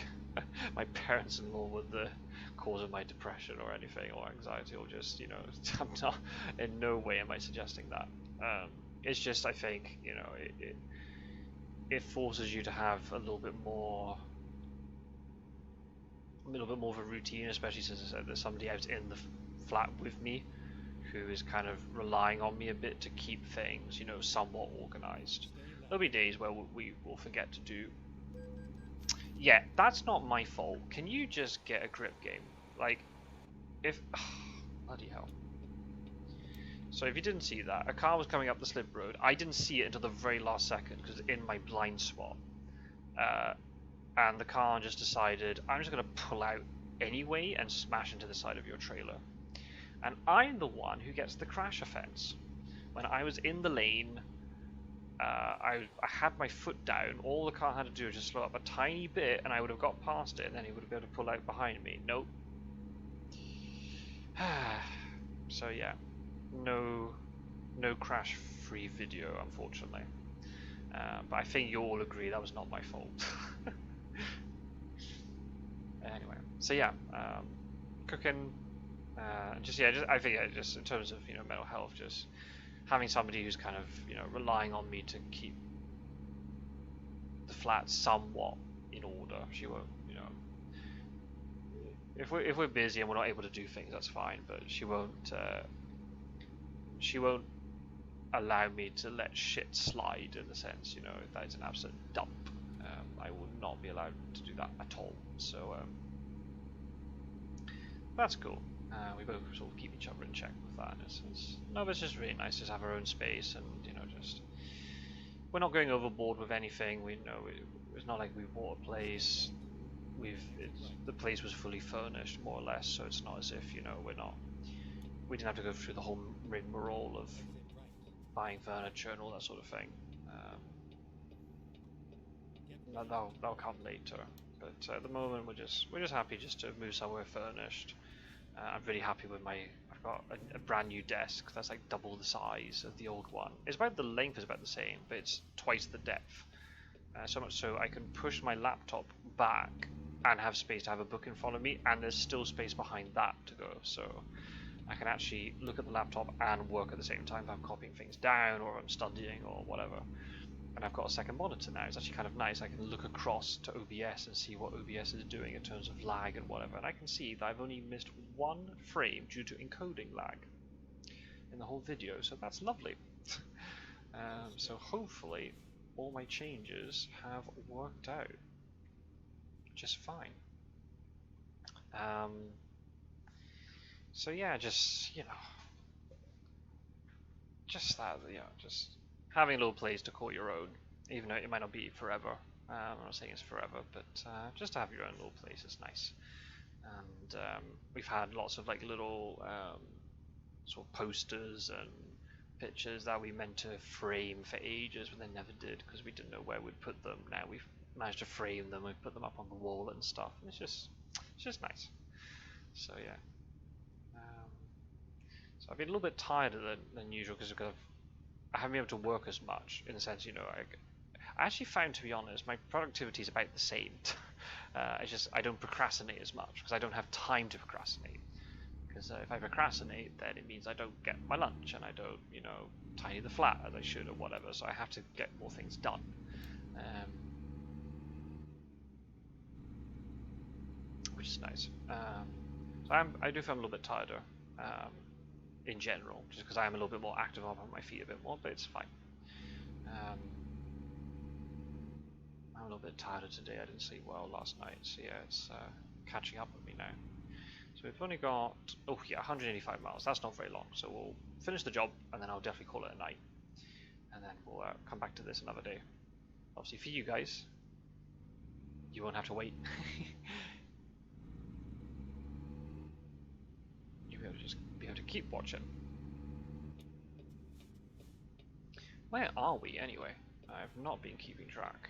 my parents-in-law were the cause of my depression or anything, or anxiety, or just, you know, I'm not, in no way am I suggesting that. It's just, I think, you know, it forces you to have a little bit more of a routine, especially since I said there's somebody out in the flat with me who is kind of relying on me a bit to keep things, you know, somewhat organized. There'll be days where we will forget to do. Yeah, that's not my fault. Can you just get a grip, game? Like, if bloody hell. So if you didn't see that, a car was coming up the slip road. I didn't see it until the very last second because it's in my blind spot. And the car just decided, I'm just going to pull out anyway and smash into the side of your trailer. And I'm the one who gets the crash offense. When I was in the lane, I had my foot down. All the car had to do was just slow up a tiny bit, and I would have got past it, and then he would have been able to pull out behind me. Nope. So yeah, no crash-free video, unfortunately. But I think you all agree that was not my fault. Anyway, so yeah, cooking. I think just in terms of, you know, mental health, just having somebody who's kind of, you know, relying on me to keep the flat somewhat in order. She won't, you know, if we're busy and we're not able to do things, that's fine. But she won't allow me to let shit slide, in the sense, you know, if that is an absolute dump. I would not be allowed to do that at all. So that's cool. We both sort of keep each other in check with that. But it's just really nice to have our own space, and, you know, just we're not going overboard with anything. We know it's not like we bought a place. The place was fully furnished, more or less, so it's not as if, you know, we didn't have to go through the whole rigmarole of buying furniture and all that sort of thing. That'll come later. But at the moment, we're just happy just to move somewhere furnished. I'm really happy with I've got a brand new desk that's like double the size of the old one. It's about, the length is about the same, but it's twice the depth. So much so I can push my laptop back and have space to have a book in front of me, and there's still space behind that to go. So I can actually look at the laptop and work at the same time if I'm copying things down or I'm studying or whatever. and I've got a second monitor now. It's actually kind of nice. I can look across to OBS and see what OBS is doing in terms of lag and whatever, and I can see that I've only missed 1 frame due to encoding lag in the whole video, so that's lovely. So hopefully all my changes have worked out just fine. So yeah, just, you know, just that, yeah, just having little plays to call your own, even though it might not be forever. I'm not saying it's forever, but just to have your own little place is nice. And we've had lots of like little sort of posters and pictures that we meant to frame for ages, but they never did because we didn't know where we'd put them. Now we've managed to frame them, we've put them up on the wall and stuff, and it's just nice. So yeah. So I've been a little bit tighter than usual because I haven't been able to work as much, in the sense, you know, I actually found, to be honest, my productivity is about the same. I don't procrastinate as much because I don't have time to procrastinate. Because if I procrastinate, then it means I don't get my lunch and I don't, you know, tidy the flat as I should or whatever. So I have to get more things done. Which is nice. So I do feel I'm a little bit tireder. In general, just because I am a little bit more active up on my feet a bit more, but it's fine. I'm a little bit tired today. I didn't sleep well last night, so yeah, it's catching up with me now. So we've only got, oh yeah, 185 miles. That's not very long, so we'll finish the job and then I'll definitely call it a night, and then we'll come back to this another day. Obviously for you guys, you won't have to wait. You'll be able to just to keep watching. Where are we anyway? I've not been keeping track.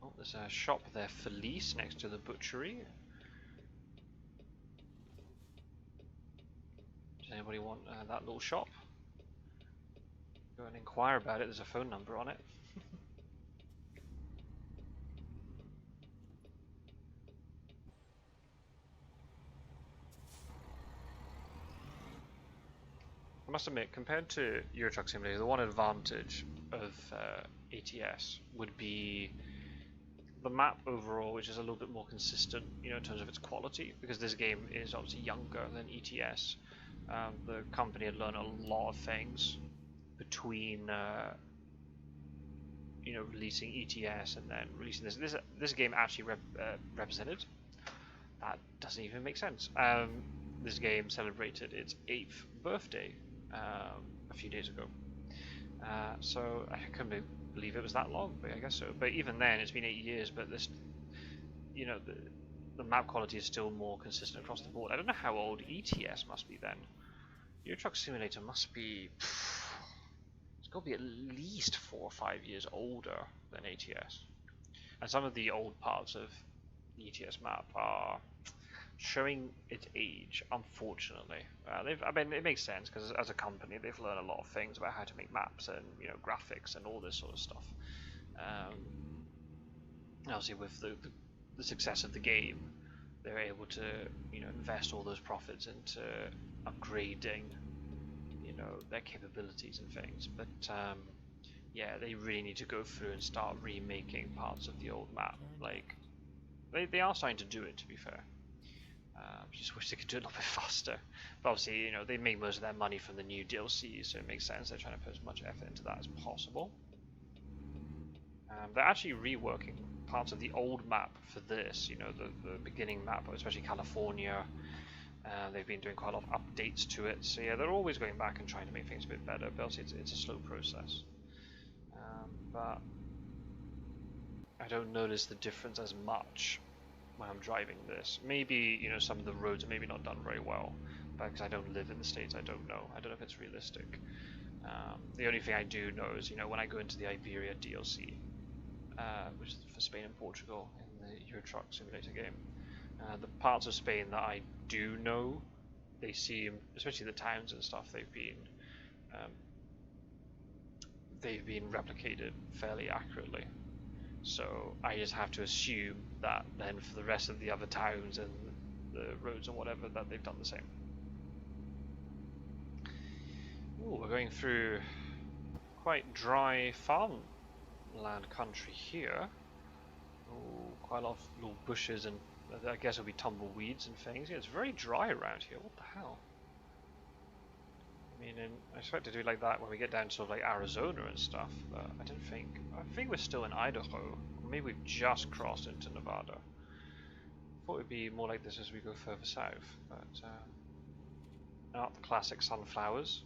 Oh, there's a shop there, Felice, next to the butchery. Does anybody want that little shop? Go and inquire about it. There's a phone number on it. I must admit, compared to Euro Truck Simulator, the one advantage of ATS would be the map overall, which is a little bit more consistent, you know, in terms of its quality, because this game is obviously younger than ETS. The company had learned a lot of things between, you know, releasing ETS and then releasing this game actually represented. That doesn't even make sense. This game celebrated its 8th birthday a few days ago, so I couldn't believe it was that long, but I guess so. But even then, it's been 8 years. But this, you know, the map quality is still more consistent across the board. I don't know how old ETS must be then. Euro Truck Simulator must be, it's got to be at least 4 or 5 years older than ATS. And some of the old parts of the ETS map are showing its age, unfortunately. I mean, it makes sense because as a company, they've learned a lot of things about how to make maps and, you know, graphics and all this sort of stuff. Obviously, with the success of the game, they're able to, you know, invest all those profits into upgrading, you know, their capabilities and things. But yeah, they really need to go through and start remaking parts of the old map. Like, they are starting to do it, to be fair. Just wish they could do it a little bit faster. But obviously, you know, they make most of their money from the new DLC, so it makes sense. They're trying to put as much effort into that as possible. They're actually reworking parts of the old map for this, you know, the beginning map, especially California. They've been doing quite a lot of updates to it. So yeah, they're always going back and trying to make things a bit better, but obviously it's a slow process. But I don't notice the difference as much when I'm driving this. Maybe, you know, some of the roads are maybe not done very well, but because I don't live in the States, I don't know. I don't know if it's realistic. The only thing I do know is, you know, when I go into the Iberia DLC, which is for Spain and Portugal in the Euro Truck Simulator game, the parts of Spain that I do know, they seem, especially the towns and stuff, they've been replicated fairly accurately. So I just have to assume that then for the rest of the other towns and the roads and whatever, that they've done the same. Ooh, we're going through quite dry farm land country here. Oh, quite a lot of little bushes and I guess it'll be tumbleweeds and things. Yeah, it's very dry around here. What the hell? I mean, I expect to do like that when we get down to sort of like Arizona and stuff, but I didn't think. I think we're still in Idaho. Or maybe we've just crossed into Nevada. Thought it'd be more like this as we go further south, but not the classic sunflowers.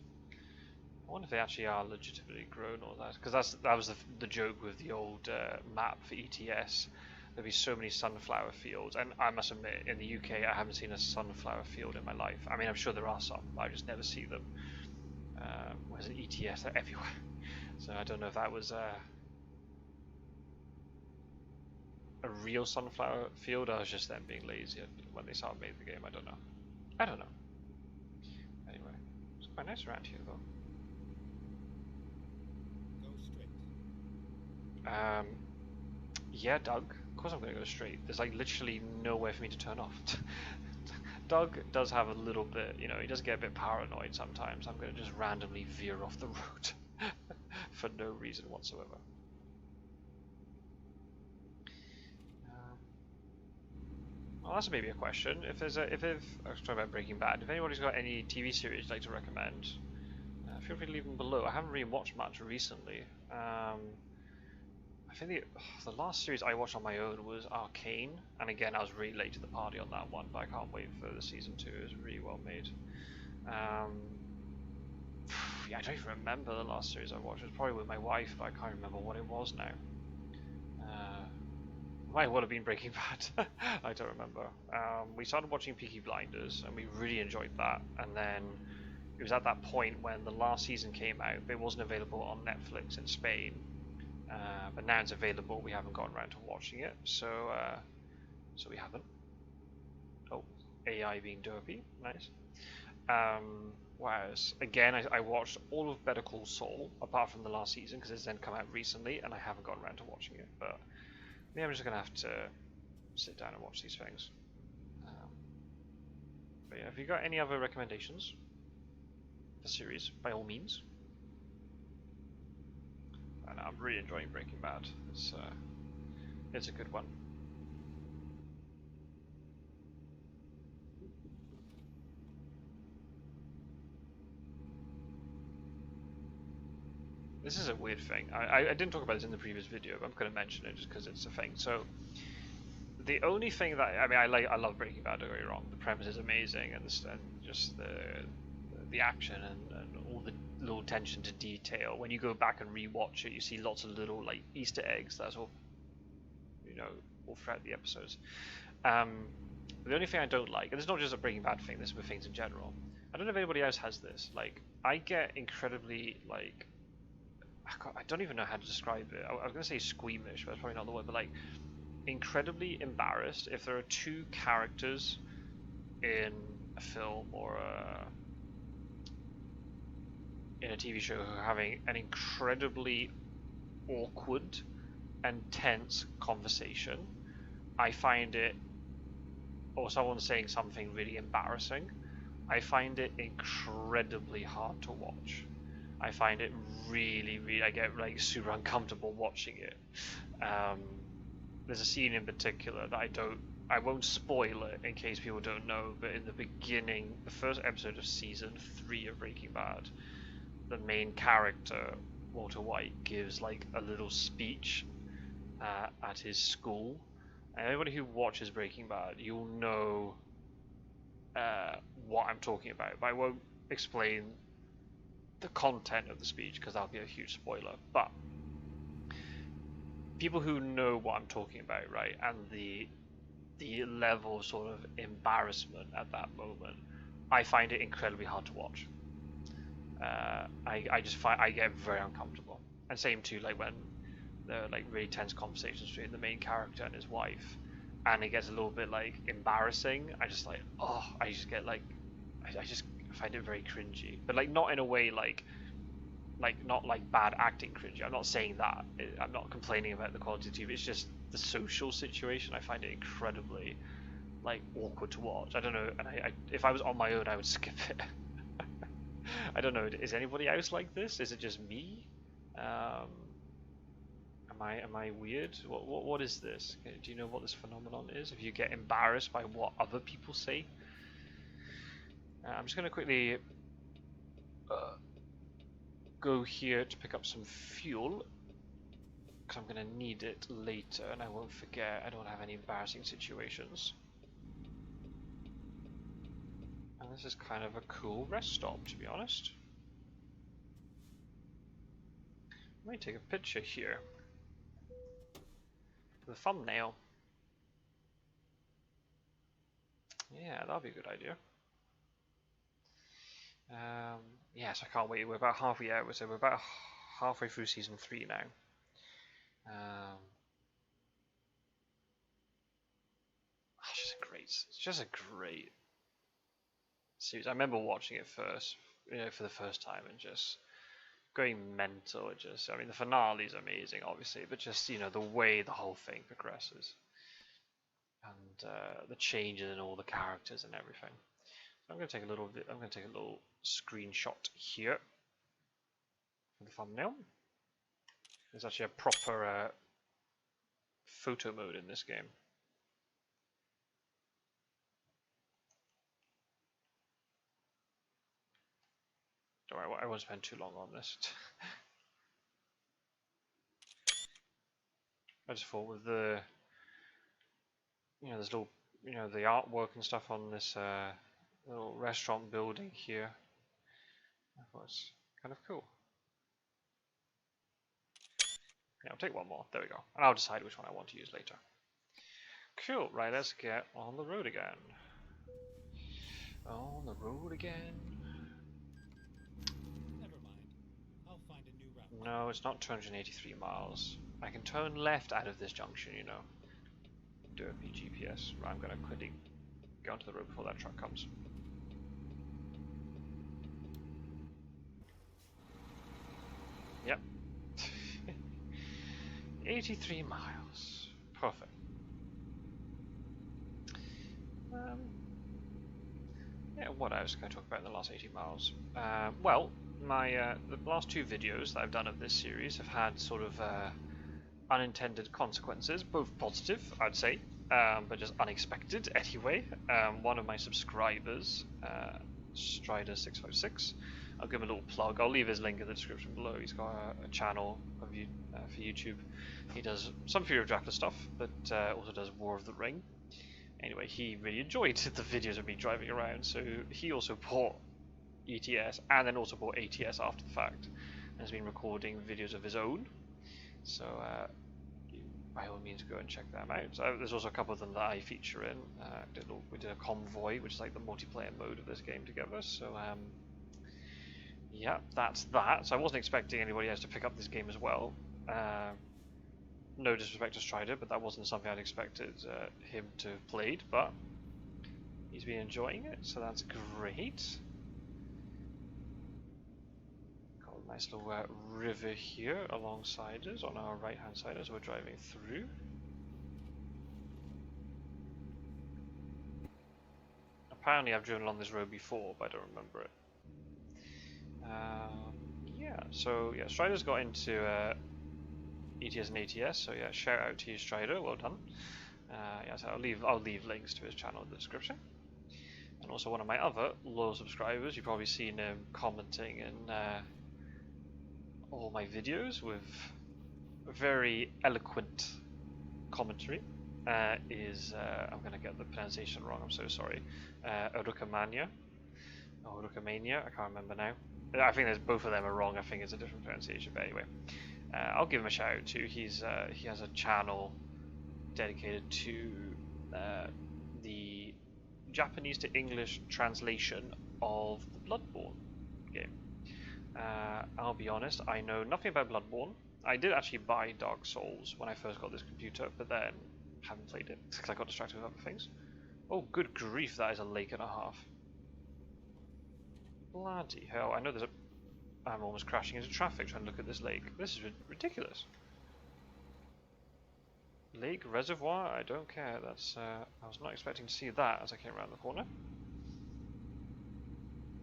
I wonder if they actually are legitimately grown or that, because that was the joke with the old map for ETS. There'd be so many sunflower fields, and I must admit, in the UK, I haven't seen a sunflower field in my life. I mean, I'm sure there are some, but I just never see them. Whereas in ETS, they're everywhere. So I don't know if that was a real sunflower field, or was just them being lazy when they started making the game. I don't know. I don't know. Anyway, it's quite nice around here, though. Go straight. Yeah, Doug. Of course I'm going to go straight. There's like literally nowhere for me to turn off. Doug does have a little bit, you know, he does get a bit paranoid sometimes. I'm going to just randomly veer off the road for no reason whatsoever. Well, that's maybe a question. If I was talking about Breaking Bad, if anybody's got any TV series you'd like to recommend, feel free to leave them below. I haven't really watched much recently. I think the last series I watched on my own was Arcane, and again I was really late to the party on that one, but I can't wait for the season 2. It was really well made. Yeah, I don't even remember the last series I watched. It was probably with my wife, but I can't remember what it was now. Might well have been Breaking Bad. I don't remember. We started watching Peaky Blinders, and we really enjoyed that. And then it was at that point when the last season came out, but it wasn't available on Netflix in Spain. But now it's available. We haven't gotten around to watching it, so we haven't. Oh, AI being derpy, nice. Whereas again, I watched all of Better Call Saul apart from the last season because it's then come out recently, and I haven't gotten around to watching it. But maybe I'm just gonna have to sit down and watch these things. But yeah, have you got any other recommendations for series? By all means. And I'm really enjoying Breaking Bad. It's a good one. This is a weird thing. I didn't talk about this in the previous video, but I'm going to mention it just because it's a thing. So the only thing that I love Breaking Bad. Don't get me wrong. The premise is amazing, and just the action and all the little attention to detail. When you go back and rewatch it, you see lots of little like Easter eggs. That's all, you know, all throughout the episodes. The only thing I don't like, and it's not just a Breaking Bad thing. This is with things in general. I don't know if anybody else has this. Like, I get incredibly like. I don't even know how to describe it. I was going to say squeamish, but that's probably not the word, but like incredibly embarrassed if there are two characters in a film or in a TV show who are having an incredibly awkward and tense conversation. I find it, or someone's saying something really embarrassing, I find it incredibly hard to watch. I find it really, I get like super uncomfortable watching it. There's a scene in particular that I won't spoil it in case people don't know, but in the beginning, the first episode of season 3 of Breaking Bad, the main character, Walter White, gives like a little speech at his school. And anybody who watches Breaking Bad, you'll know what I'm talking about, but I won't explain the content of the speech because that'll be a huge spoiler. But people who know what I'm talking about, right, and the level of sort of embarrassment at that moment, I find it incredibly hard to watch. I just find I get very uncomfortable. And same too, like when there are like really tense conversations between the main character and his wife, and it gets a little bit like embarrassing. I just like, oh, I just get like, I just find it very cringy, but like not in a way like not like bad acting cringy. I'm not saying that. I'm not complaining about the quality of TV. It's just the social situation. I find it incredibly like awkward to watch. I don't know, and if I was on my own, I would skip it. I don't know. Is anybody else like this? Is it just me? Am Am I weird? What is this? Do you know what this phenomenon is? If you get embarrassed by what other people say? I'm just gonna quickly go here to pick up some fuel, because I'm gonna need it later, and I won't forget. I don't have any embarrassing situations. And this is kind of a cool rest stop, to be honest. Let me take a picture here for the thumbnail. Yeah, that'll be a good idea. Yes, I can't wait. We're about halfway out, so we're about halfway through season 3 now. It's just a great series. I remember watching it first, for the first time, and just going mental. I mean, the finale is amazing, obviously, but just the way the whole thing progresses, and the changes in all the characters and everything. So I'm going to take a little screenshot here for the thumbnail. There's actually a proper photo mode in this game. Don't worry, I won't spend too long on this. I just thought with the, this little, the artwork and stuff on this little restaurant building here, I thought it's kind of cool. Yeah, I'll take one more. There we go. And I'll decide which one I want to use later. Cool. Right, let's get on the road again. On the road again. Never mind. I'll find a new route. No, it's not 283 miles. I can turn left out of this junction, Derpy GPS. Right, I'm going to quickly go onto the road before that truck comes. Yep. 83 miles. Perfect. Yeah, what else can I talk about in the last 80 miles? Well, the last 2 videos that I've done of this series have had sort of unintended consequences, both positive, I'd say, but just unexpected anyway. One of my subscribers, Strider656, I'll give him a little plug. I'll leave his link in the description below. He's got a channel for YouTube. He does some Fear of Dracula stuff, but also does War of the Ring. Anyway, he really enjoyed the videos of me driving around, so he also bought ETS and then also bought ATS after the fact, and has been recording videos of his own. So by all means, go and check them out. So there's also a couple of them that I feature in. We did a convoy, which is like the multiplayer mode of this game together. So yeah, that's that. So I wasn't expecting anybody else to pick up this game as well. No disrespect to Strider, but that wasn't something I'd expected him to have played, but he's been enjoying it, so that's great. Got a nice little river here alongside us on our right hand side as we're driving through. Apparently I've driven along this road before, but I don't remember it. Yeah, so yeah, Strider's got into ETS and ATS, so yeah, shout out to you, Strider, well done. Yeah, so I'll leave links to his channel in the description. And also one of my other loyal subscribers, you've probably seen him commenting in all my videos with very eloquent commentary, is, I'm going to get the pronunciation wrong, I'm so sorry, Urukamania, or Urukamania, I can't remember now. I think there's both of them are wrong, I think it's a different pronunciation, but anyway. I'll give him a shout out too. He has a channel dedicated to the Japanese to English translation of the Bloodborne game. I'll be honest, I know nothing about Bloodborne. I did actually buy Dark Souls when I first got this computer, but then haven't played it because I got distracted with other things. Oh, good grief, that is a lake and a half. Bloody hell, I know there's a... I'm almost crashing into traffic trying to look at this lake. This is ridiculous. Lake, reservoir, I don't care. That's I was not expecting to see that as I came around the corner.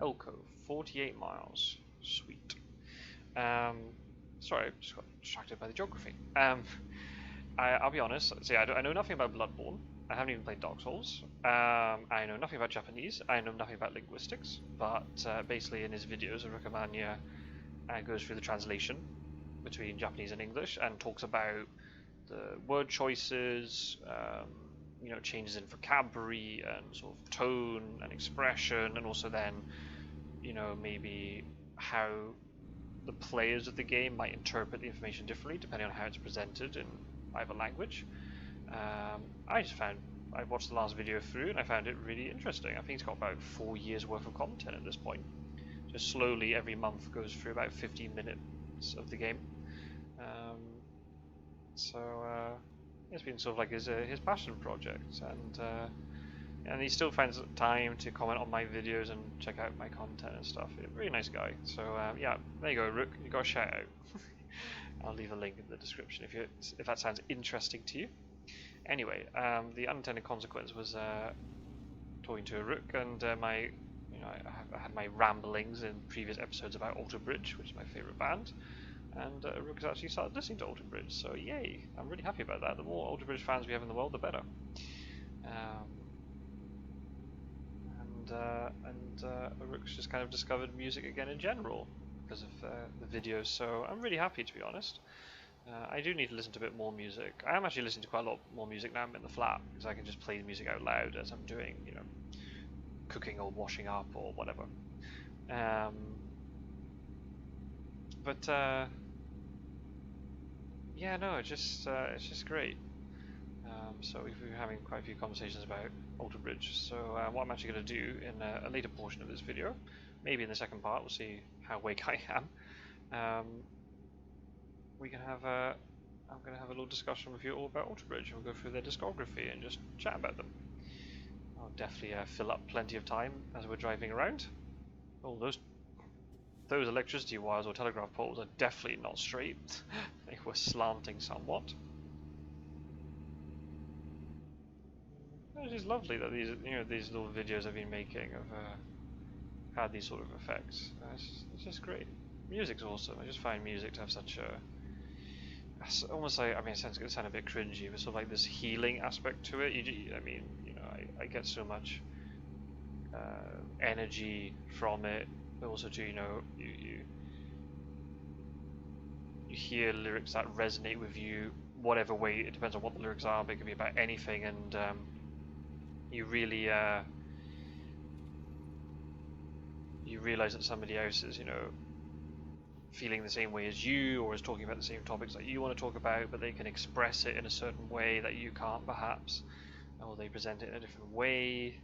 Elko, 48 miles. Sweet. Sorry, I just got distracted by the geography. I'll be honest. See, I know nothing about Bloodborne. I haven't even played Dark Souls. I know nothing about Japanese. I know nothing about linguistics. But basically, in his videos, Rukamania goes through the translation between Japanese and English and talks about the word choices, changes in vocabulary and sort of tone and expression, and also then, maybe how the players of the game might interpret the information differently depending on how it's presented in either language. I watched the last video through and I found it really interesting. I think it's got about 4 years worth of content at this point. Just slowly every month goes through about 15 minutes of the game. It's been sort of like his passion project, and he still finds time to comment on my videos and check out my content and stuff. Really nice guy. So yeah, there you go, Rook. You got a shout out. I'll leave a link in the description if that sounds interesting to you. Anyway, the unintended consequence was talking to a Rook, and I had my ramblings in previous episodes about Alter Bridge, which is my favourite band, and Rook has actually started listening to Alter Bridge, so yay! I'm really happy about that. The more Alter Bridge fans we have in the world, the better. Rook's just kind of discovered music again in general because of the videos, so I'm really happy, to be honest. I do need to listen to a bit more music. I am actually listening to quite a lot more music now I'm in the flat, because I can just play the music out loud as I'm doing, cooking or washing up or whatever. Yeah, no, it's just great. So we've been having quite a few conversations about Alter Bridge. So what I'm actually going to do in a later portion of this video, maybe in the second part, we'll see how awake I am. I'm going to have a little discussion with you all about Alter Bridge. We'll go through their discography and just chat about them. I'll definitely fill up plenty of time as we're driving around. All those electricity wires or telegraph poles are definitely not straight. They were slanting somewhat. It's just lovely that these little videos I've been making have had these sort of effects. It's just great. Music's awesome. I just find music to have such a, almost like, it's going to sound a bit cringy, but sort of like this healing aspect to it. I get so much energy from it. But also too, you hear lyrics that resonate with you, whatever way. It depends on what the lyrics are, but it can be about anything, and you really you realize that somebody else is, feeling the same way as you, or is talking about the same topics that you want to talk about, but they can express it in a certain way that you can't, perhaps, or they present it in a different way.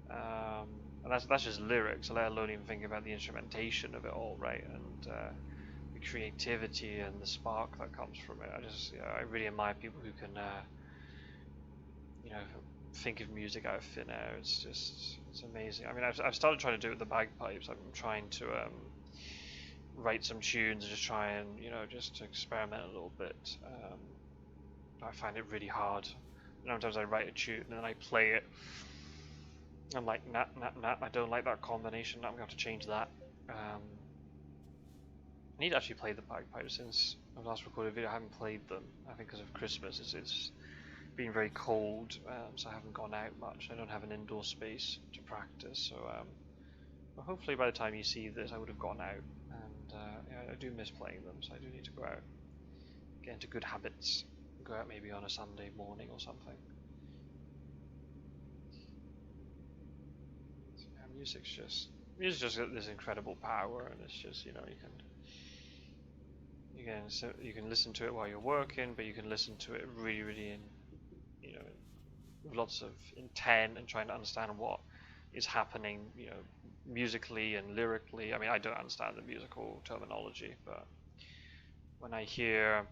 And that's just lyrics, let alone even thinking about the instrumentation of it all, right? And the creativity and the spark that comes from it. I really admire people who can, think of music out of thin air. It's amazing. I've started trying to do it with the bagpipes. I'm trying to write some tunes and just try and, just to experiment a little bit. I find it really hard. Sometimes I write a tune and then I play it. I'm like, nah, I don't like that combination. I'm going to have to change that. I need to actually play the bagpipes. Since I've last recorded a video, I haven't played them. I think because of Christmas, it's been very cold, so I haven't gone out much. I don't have an indoor space to practice, so well, hopefully by the time you see this, I would have gone out. And I do miss playing them, so I do need to go out, get into good habits, go out maybe on a Sunday morning or something. Music's just got this incredible power, and it's just, you can listen to it while you're working, but you can listen to it really in, with lots of intent and trying to understand what is happening, musically and lyrically. I don't understand the musical terminology, but when I hear,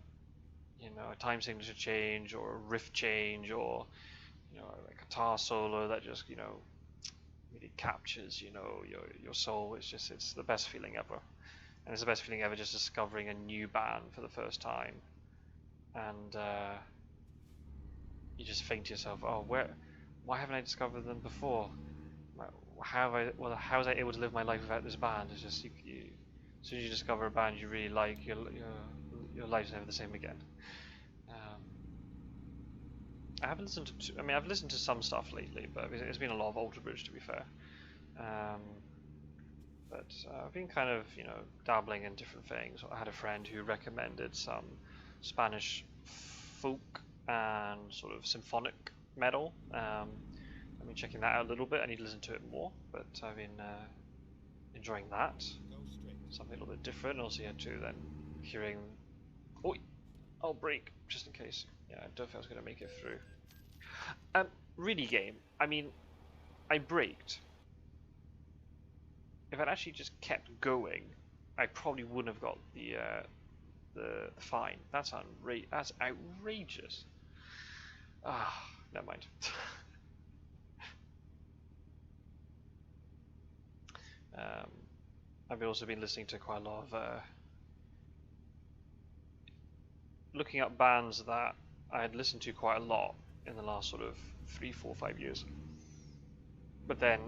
a time signature change or a riff change or, a guitar solo that just, really captures, your soul. It's the best feeling ever, and it's the best feeling ever just discovering a new band for the first time, and you just think to yourself, oh, why haven't I discovered them before? How was I able to live my life without this band? It's just as soon as you discover a band you really like, you're your life's never the same again. I haven't listened to. I mean, I've listened to some stuff lately, but it's been a lot of Alter Bridge, to be fair. But I've been kind of, dabbling in different things. I had a friend who recommended some Spanish folk and sort of symphonic metal. I've been checking that out a little bit. I need to listen to it more, but I've been enjoying that. Something a little bit different. Also, yeah, too, then hearing. Oh, I'll break just in case. Yeah, I don't think I was going to make it through. Really, game. I mean, I braked. If I'd actually just kept going, I probably wouldn't have got the fine. That's outrageous. Ah, never mind. I've also been listening to quite a lot of looking up bands that I had listened to quite a lot in the last sort of 3, 4, 5 years. But then,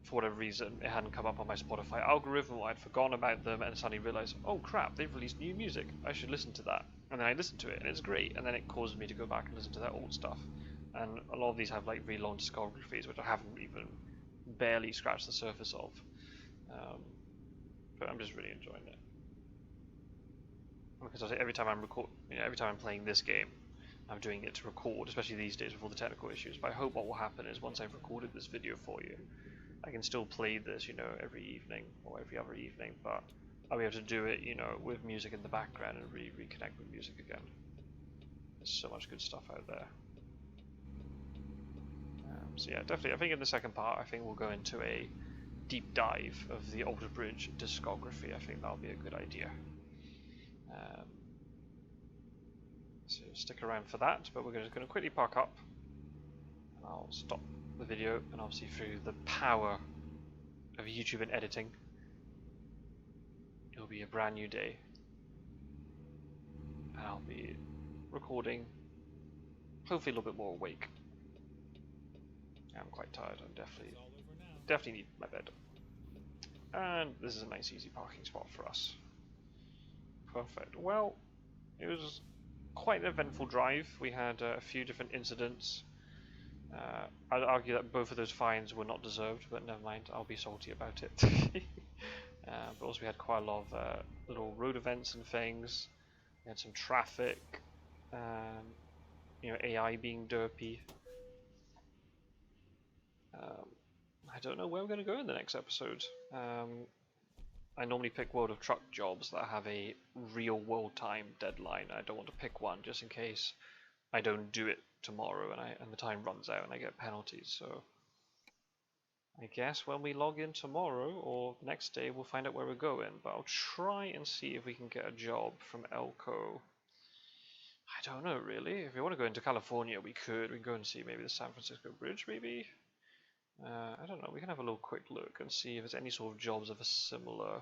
for whatever reason, it hadn't come up on my Spotify algorithm, or I'd forgotten about them, and suddenly realised, oh crap, they've released new music, I should listen to that. And then I listened to it, and it's great, and then it causes me to go back and listen to their old stuff. And a lot of these have like really long discographies, which I haven't even barely scratched the surface of. But I'm just really enjoying it. Because every time I'm playing this game, I'm doing it to record, especially these days with all the technical issues. But I hope what will happen is once I've recorded this video for you, I can still play this, every evening or every other evening, but I'll be able to do it, with music in the background and really reconnect with music again. There's so much good stuff out there. So yeah, definitely. I think in the second part, I think we'll go into a deep dive of the Alter Bridge discography. I think that'll be a good idea. So stick around for that, but we're just going to quickly park up, and I'll stop the video, and obviously through the power of YouTube and editing, it'll be a brand new day, and I'll be recording, hopefully a little bit more awake. I'm quite tired. I'm definitely need my bed, and this is a nice easy parking spot for us. Perfect. Well, it was quite an eventful drive. We had a few different incidents. I'd argue that both of those fines were not deserved, but never mind, I'll be salty about it. But also we had quite a lot of little road events and things. We had some traffic, AI being derpy. I don't know where we're going to go in the next episode. I normally pick World of Truck jobs that have a real world time deadline. I don't want to pick one just in case I don't do it tomorrow and the time runs out and I get penalties. So I guess when we log in tomorrow or the next day, we'll find out where we're going. But I'll try and see if we can get a job from Elko. I don't know really. If we want to go into California, we could. We can go and see maybe the San Francisco Bridge, maybe. I don't know. We can have a little quick look and see if there's any sort of jobs of a similar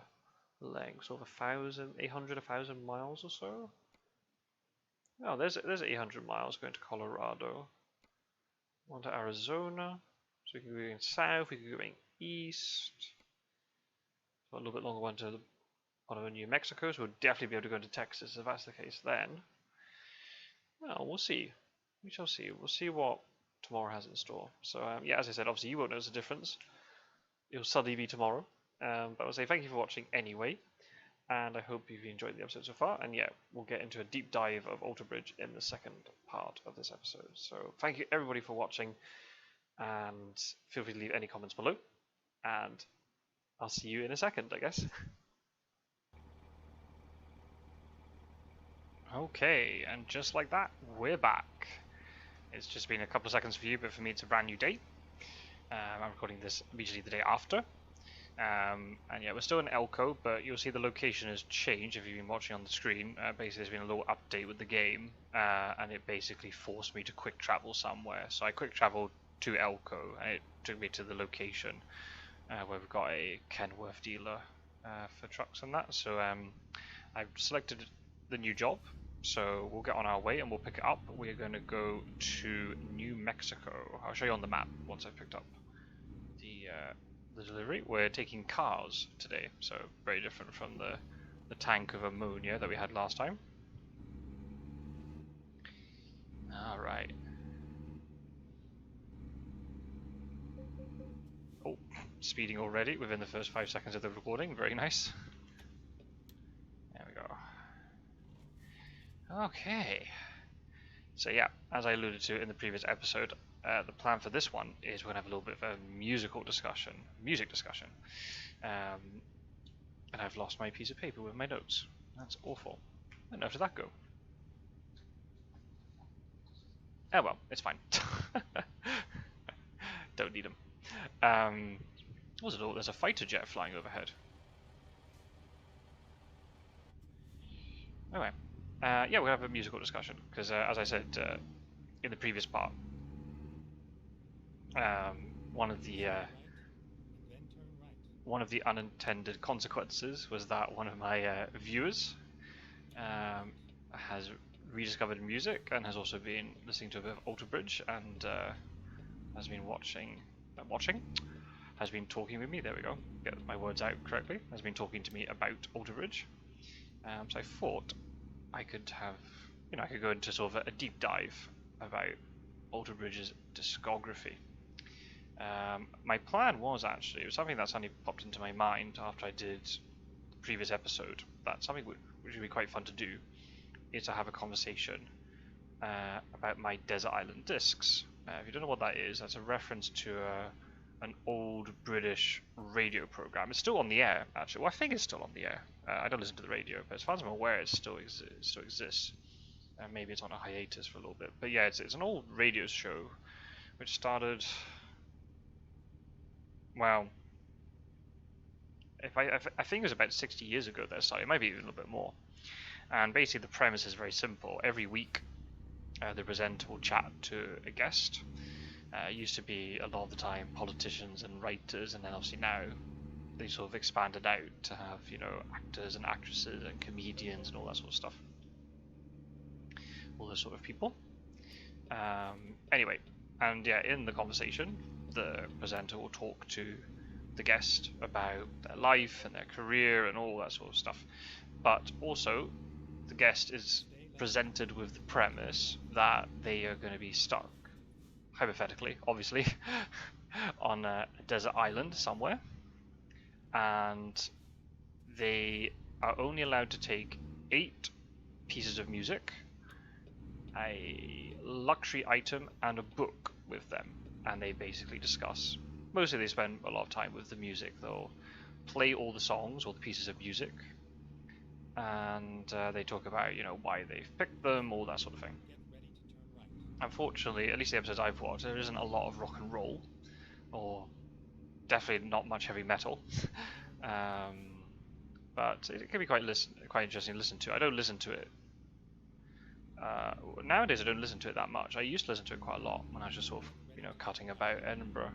length, sort of 800, 1,000 miles or so. Oh, there's 800 miles going to Colorado. On to Arizona. So we can be going south, we can be going east. So a little bit longer one to the bottom of New Mexico, so we'll definitely be able to go into Texas if that's the case then. Well, we'll see. We shall see. We'll see what tomorrow has in store. So yeah, as I said, obviously you won't notice a difference. It'll suddenly be tomorrow. But I'll say thank you for watching anyway. And I hope you've enjoyed the episode so far. And yeah, we'll get into a deep dive of Alter Bridge in the second part of this episode. So thank you everybody for watching. And feel free to leave any comments below. And I'll see you in a second, I guess. Okay, and just like that, we're back. It's just been a couple of seconds for you, but for me it's a brand new day. I'm recording this immediately the day after. And yeah, we're still in Elko, but you'll see the location has changed if you've been watching on the screen. Basically, there's been a little update with the game, and it basically forced me to quick travel somewhere. So I quick traveled to Elko, and it took me to the location where we've got a Kenworth dealer for trucks and that. So I've selected the new job. So we'll get on our way and we'll pick it up. We're going to go to New Mexico. I'll show you on the map once I've picked up the delivery. We're taking cars today, so very different from the tank of ammonia that we had last time. Alright. Oh, speeding already within the first 5 seconds of the recording. Very nice. There we go. Okay. So yeah, as I alluded to in the previous episode, the plan for this one is we're going to have a little bit of a music discussion. And I've lost my piece of paper with my notes. That's awful. And how did that go? Oh well, it's fine. Don't need them. What was it all? There's a fighter jet flying overhead. Anyway, yeah, we're gonna have a musical discussion because, as I said in the previous part, one of the unintended consequences was that one of my viewers has rediscovered music and has also been listening to a bit of Alter Bridge and has been has been talking with me. There we go. Get my words out correctly. Has been talking to me about Alter Bridge. So I thought I could have, I could go into sort of a deep dive about Alter Bridge's discography. My plan was actually, it was something that suddenly popped into my mind after I did the previous episode, that something which would be quite fun to do is to have a conversation about my Desert Island discs. If you don't know what that is, that's a reference to an old British radio program. It's still on the air, actually. Well, I think it's still on the air. I don't listen to the radio, but as far as I'm aware, it still exists. Maybe it's on a hiatus for a little bit. But yeah, it's an old radio show which started, well, I think it was about 60 years ago that it started. It might be even a little bit more. And basically the premise is very simple. Every week the presenter will chat to a guest. It used to be a lot of the time politicians and writers, and then obviously now they sort of expanded out to have, actors and actresses and comedians and all that sort of stuff. All those sort of people. Anyway, and yeah, in the conversation, the presenter will talk to the guest about their life and their career and all that sort of stuff. But also, the guest is presented with the premise that they are going to be stuck, hypothetically, obviously, on a desert island somewhere, and they are only allowed to take 8 pieces of music, a luxury item, and a book with them, and they basically discuss. Mostly they spend a lot of time with the music. They'll play all the songs or the pieces of music, and they talk about, why they've picked them, all that sort of thing. Unfortunately, at least the episodes I've watched, there isn't a lot of rock and roll, or definitely not much heavy metal. But it can be quite interesting to listen to. I don't listen to it. Nowadays I don't listen to it that much. I used to listen to it quite a lot when I was just sort of, cutting about Edinburgh,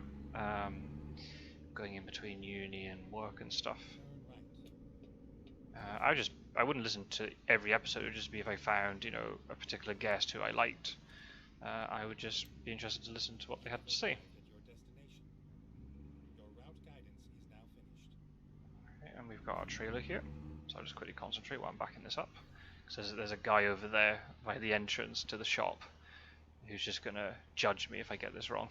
going in between uni and work and stuff. I wouldn't listen to every episode. It would just be if I found, a particular guest who I liked. I would just be interested to listen to what they had to say. Okay, and we've got our trailer here, so I'll just quickly concentrate while I'm backing this up. Because there's a guy over there by the entrance to the shop who's just gonna judge me if I get this wrong.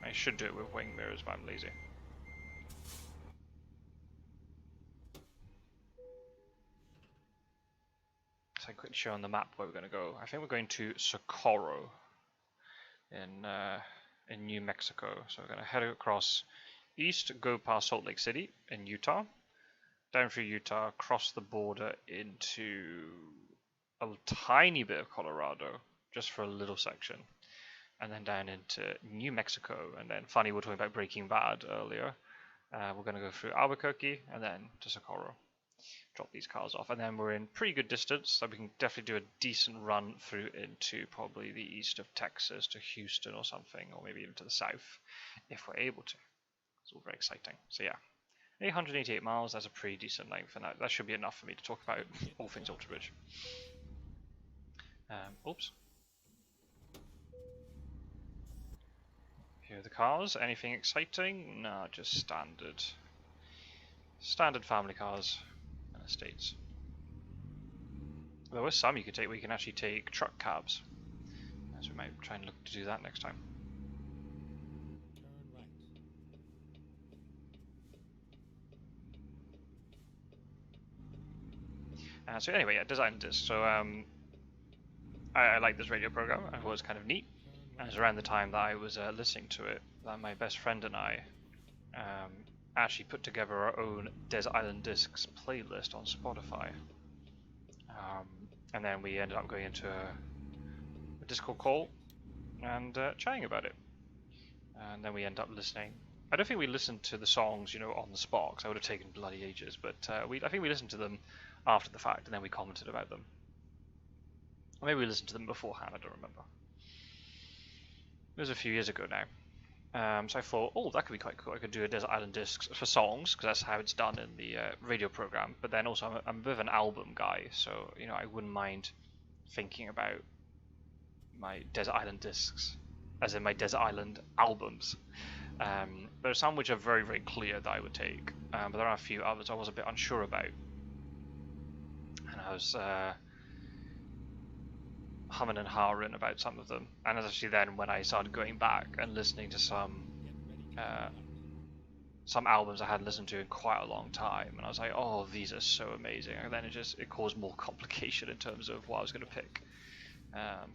I should do it with wing mirrors, but I'm lazy. So I quickly show on the map where we're going to go. I think we're going to Socorro in New Mexico. So we're going to head across east, go past Salt Lake City in Utah, down through Utah, cross the border into a tiny bit of Colorado, just for a little section, and then down into New Mexico. And then, funny, we were talking about Breaking Bad earlier. We're going to go through Albuquerque and then to Socorro. Drop these cars off, and then we're in pretty good distance, so we can definitely do a decent run through into probably the east of Texas to Houston or something, or maybe even to the south, if we're able to. It's all very exciting. So yeah, 888 miles, that's a pretty decent length, and that should be enough for me to talk about all things Alter Bridge. Oops. Here are the cars. Anything exciting? No, just standard family cars and estates. There were some you could take where you can actually take truck cabs. So we might try and look to do that next time. Turn right. So anyway, yeah, design disc. So I like this radio program. I thought it was kind of neat. And it was around the time that I was listening to it that my best friend and I actually put together our own Desert Island Discs playlist on Spotify. And then we ended up going into a Discord call and chatting about it. And then we ended up listening. I don't think we listened to the songs, you know, on the spot, because I would have taken bloody ages. But I think we listened to them after the fact, and then we commented about them. Or maybe we listened to them beforehand. I don't remember. It was a few years ago now. So I thought, oh, that could be quite cool. I could do a Desert Island Discs for songs, because that's how it's done in the radio program. But then also, I'm a bit of an album guy, so you know, I wouldn't mind thinking about my Desert Island Discs, as in my Desert Island albums. There are some which are very, very clear that I would take, but there are a few others I was a bit unsure about. And I was humming and hawing about some of them, and it's actually then when I started going back and listening to some albums I hadn't listened to in quite a long time, and I was like, oh, these are so amazing, and then it caused more complication in terms of what I was going to pick. Yeah,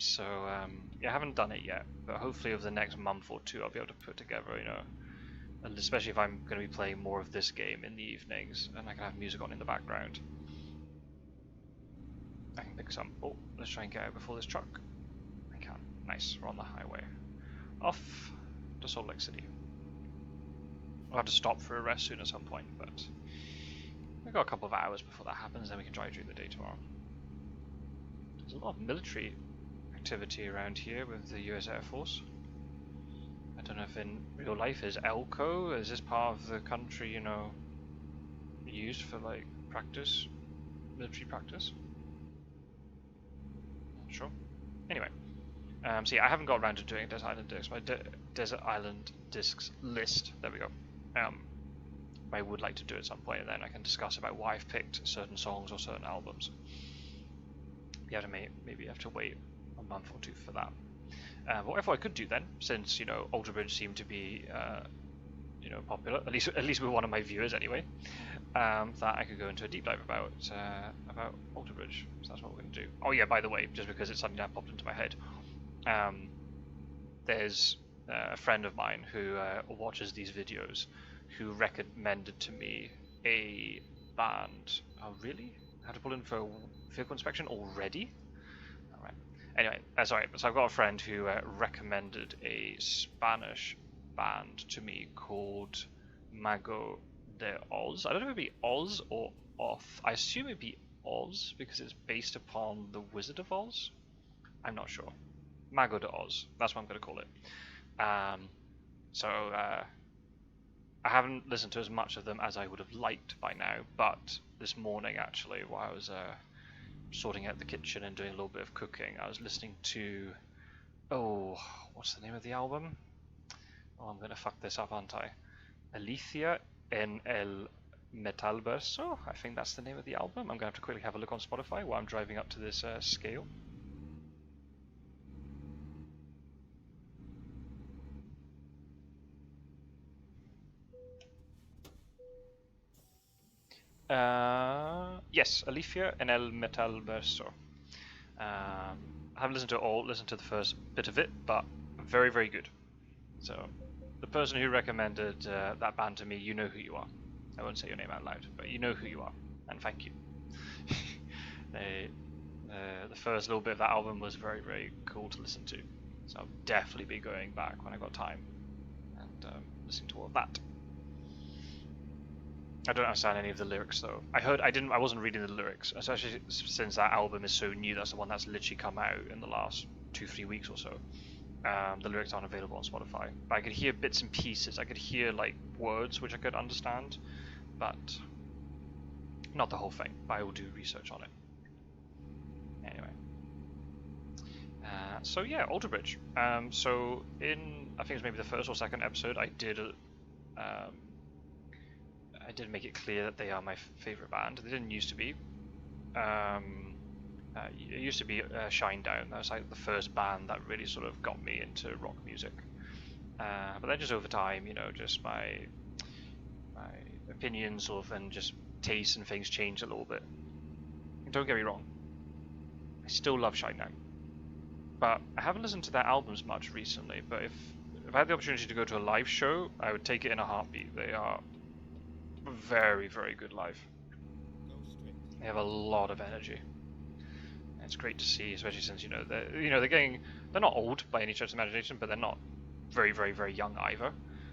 I haven't done it yet, but hopefully over the next month or two I'll be able to put together, you know, and especially if I'm going to be playing more of this game in the evenings and I can have music on in the background. I can pick some. Oh, let's try and get out before this truck. I can. Nice, we're on the highway. Off to Salt Lake City. I'll have to stop for a rest soon at some point, but we've got a couple of hours before that happens, then we can drive during the day tomorrow. There's a lot of military activity around here with the US Air Force. I don't know if in real life is Elko, is this part of the country, you know, used for like practice, military practice? Not sure. Anyway, so yeah, I haven't got around to doing Desert Island Discs. My Desert Island Discs list, there we go. I would like to do at some point, and then I can discuss about why I've picked certain songs or certain albums. You have to maybe have to wait a month or two for that. What I thought I could do then, since you know Alter Bridge seemed to be you know popular, at least with one of my viewers anyway, that I could go into a deep dive about Alter Bridge. So that's what we're going to do. Oh yeah, by the way, just because it's something that popped into my head, there's a friend of mine who watches these videos, who recommended to me a band. Oh really? I have to pull in for vehicle inspection already? Alright. Anyway, sorry, so I've got a friend who recommended a Spanish band to me called Mago de Oz. I don't know if it'd be Oz or Off. I assume it'd be Oz because it's based upon the Wizard of Oz. I'm not sure. Mago de Oz. That's what I'm going to call it. I haven't listened to as much of them as I would have liked by now, but this morning actually, while I was sorting out the kitchen and doing a little bit of cooking, I was listening to, oh, what's the name of the album? Oh, I'm going to fuck this up, aren't I? Alicia en el Metalverso, I think that's the name of the album. I'm going to have to quickly have a look on Spotify while I'm driving up to this scale. Yes, Alicia en el Metalverso. I haven't listened to it all, listened to the first bit of it, but very, very good. So, the person who recommended that band to me, you know who you are. I won't say your name out loud, but you know who you are, and thank you. The first little bit of that album was very, very cool to listen to. So I'll definitely be going back when I got time and listening to all of that. I don't understand any of the lyrics though. I wasn't reading the lyrics, especially since that album is so new. That's the one that's literally come out in the last 2-3 weeks or so. The lyrics aren't available on Spotify, but I could hear bits and pieces. I could hear like words which I could understand, but not the whole thing. But I will do research on it. Anyway, so yeah, Alter Bridge. So in I think it was maybe the first or second episode, I did make it clear that they are my favorite band. They didn't used to be. It used to be Shinedown. That was like the first band that really sort of got me into rock music. But then just over time, you know, just my opinions sort of and just tastes and things changed a little bit. Don't get me wrong, I still love Shinedown, but I haven't listened to their albums much recently. But if I had the opportunity to go to a live show, I would take it in a heartbeat. They are very, very good live. They have a lot of energy. And it's great to see, especially since they're not old by any stretch of imagination, but they're not very, very, very young either.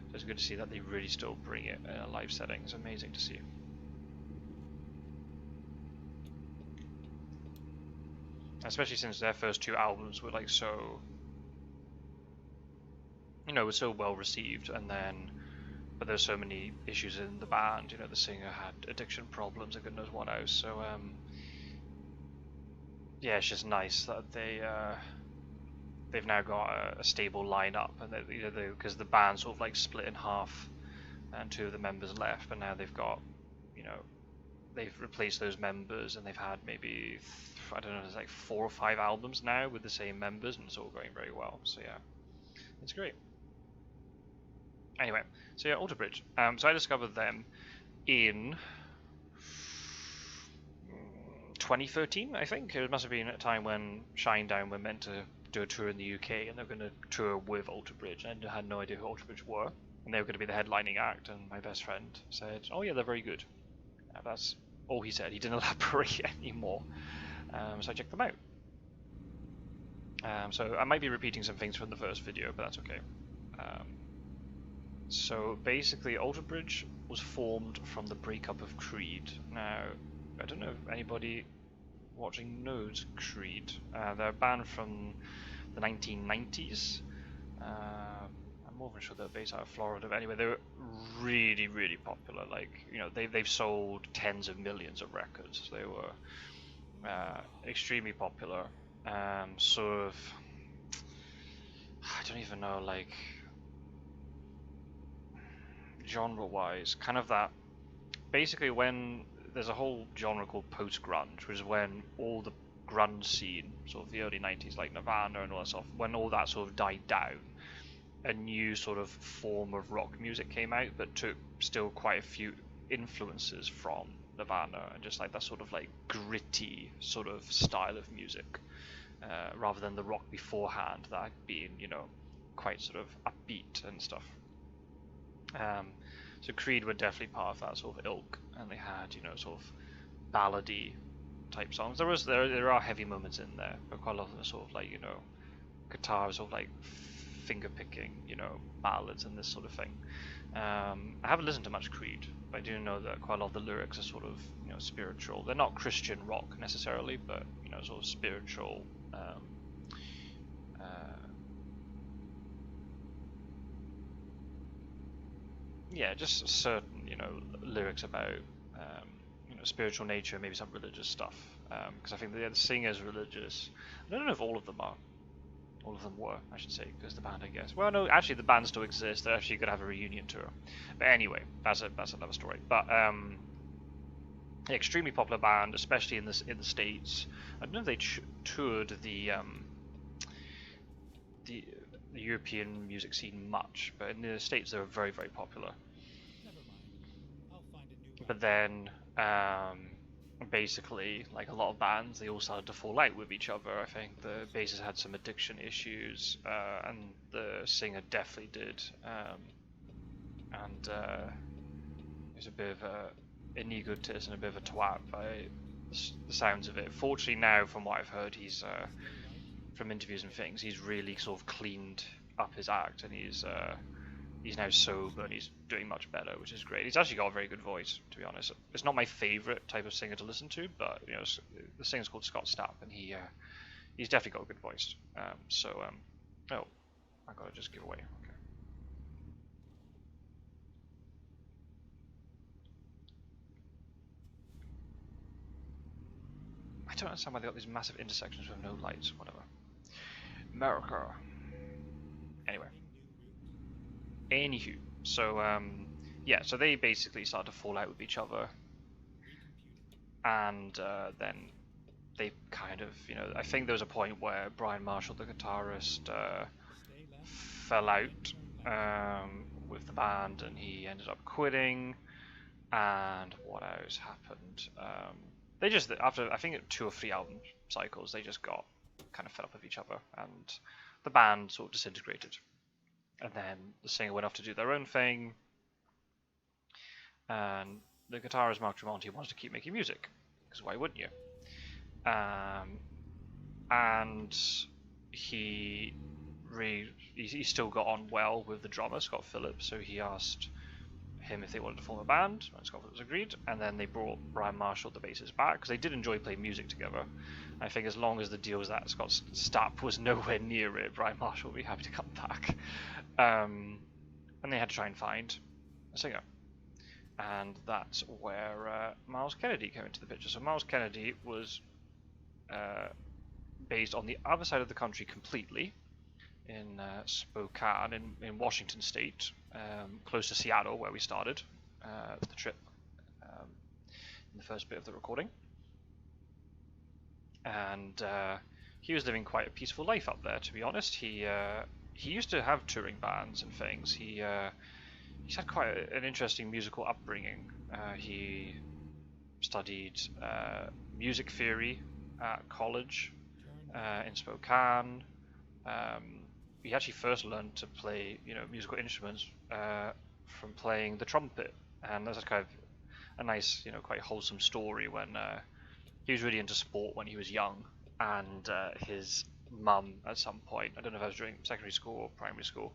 So it's good to see that they really still bring it in a live setting. It's amazing to see. Especially since their first two albums were like so, were so well received, and then, but there's so many issues in the band. You know, the singer had addiction problems and goodness what else. So yeah, it's just nice that they've now got a stable lineup, and because the band sort of like split in half, and two of the members left, but now they've got, they've replaced those members, and they've had maybe I don't know, there's like 4 or 5 albums now with the same members, and it's all going very well. So yeah, it's great. Anyway, so yeah, Alter Bridge. So I discovered them in 2013, I think. It must have been a time when Shinedown were meant to do a tour in the UK, and they were going to tour with Alter Bridge. I had no idea who Alter Bridge were, and they were going to be the headlining act. And my best friend said, "Oh yeah, they're very good." That's all he said. He didn't elaborate anymore. So I checked them out. So I might be repeating some things from the first video, but that's okay. So basically, Alter Bridge was formed from the breakup of Creed. Now, I don't know if anybody watching knows Creed. They're a band from the 1990s. I'm more than sure they're based out of Florida. But anyway, they were really, really popular. Like, they've sold tens of millions of records. They were extremely popular. Sort of, I don't even know, like, genre-wise, kind of that. Basically, when there's a whole genre called post-grunge, which is when all the grunge scene, sort of the early 90s, like Nirvana and all that stuff, when all that sort of died down, a new sort of form of rock music came out that took still quite a few influences from Nirvana, and just like that sort of like gritty sort of style of music, rather than the rock beforehand that had been, quite sort of upbeat and stuff. So Creed were definitely part of that sort of ilk, and they had, sort of ballady type songs. There are heavy moments in there, but quite a lot of them are sort of like, guitar sort of like finger picking, ballads and this sort of thing. I haven't listened to much Creed, but I do know that quite a lot of the lyrics are sort of, spiritual. They're not Christian rock necessarily, but sort of spiritual. Yeah, just certain, lyrics about, spiritual nature, maybe some religious stuff. Because I think the singer's religious. I don't know if all of them are. All of them were, I should say, because the band, I guess. Well, no, actually, the band still exists. They're actually going to have a reunion tour. But anyway, that's another story. But extremely popular band, especially in the States. I don't know if they toured the European music scene much, but in the States they were very, very popular. But then, basically, like a lot of bands, they all started to fall out with each other. I think the bassist had some addiction issues, and the singer definitely did. And he's a bit of an egotist and a bit of a twat by the sounds of it. Fortunately now, from what I've heard, he's from interviews and things, he's really sort of cleaned up his act, and he's now sober and he's doing much better, which is great. He's actually got a very good voice, to be honest. It's not my favorite type of singer to listen to, but the singer's called Scott Stapp, and he's definitely got a good voice. Oh, I gotta just give away. Okay. I don't understand why they got these massive intersections with no lights. Whatever. America. Anyway. Anywho, so yeah, so they basically started to fall out with each other, and then they kind of, I think there was a point where Brian Marshall, the guitarist, fell out with the band, and he ended up quitting. And what else happened? They just, after I think 2 or 3 album cycles, they just got kind of fed up with each other, and the band sort of disintegrated. And then the singer went off to do their own thing, and the guitarist Mark Tremonti wanted to keep making music, because why wouldn't you? And he still got on well with the drummer Scott Phillips, so he asked him if they wanted to form a band, and Scott Phillips agreed. And then they brought Brian Marshall, the bassist, back, because they did enjoy playing music together. I think as long as the deal was that Scott Stapp was nowhere near it, Brian Marshall would be happy to come back. And they had to try and find a singer, and that's where Miles Kennedy came into the picture. So Miles Kennedy was based on the other side of the country completely, in Spokane, in Washington State, close to Seattle, where we started the trip in the first bit of the recording. And he was living quite a peaceful life up there, to be honest. He used to have touring bands and things. He's had quite an interesting musical upbringing. He studied music theory at college in Spokane. He actually first learned to play, musical instruments from playing the trumpet, and that's kind of a nice, quite wholesome story when he was really into sport when he was young, and his mum at some point, I don't know if it was during secondary school or primary school,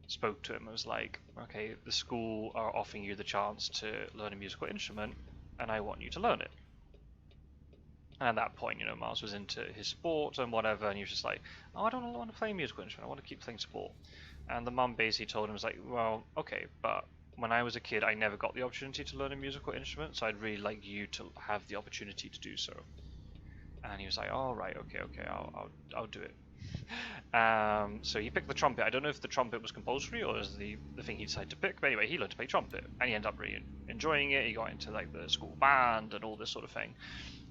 spoke to him and was like, okay, the school are offering you the chance to learn a musical instrument, and I want you to learn it. And at that point, Miles was into his sport and whatever, and he was just like, oh, I don't want to play a musical instrument, I want to keep playing sport. And the mum basically told him, was like, well, okay, but when I was a kid, I never got the opportunity to learn a musical instrument, so I'd really like you to have the opportunity to do so. And he was like, oh, right, okay, I'll do it. So he picked the trumpet. I don't know if the trumpet was compulsory or was the thing he decided to pick, but anyway, he learned to play trumpet, and he ended up really enjoying it. He got into like the school band and all this sort of thing.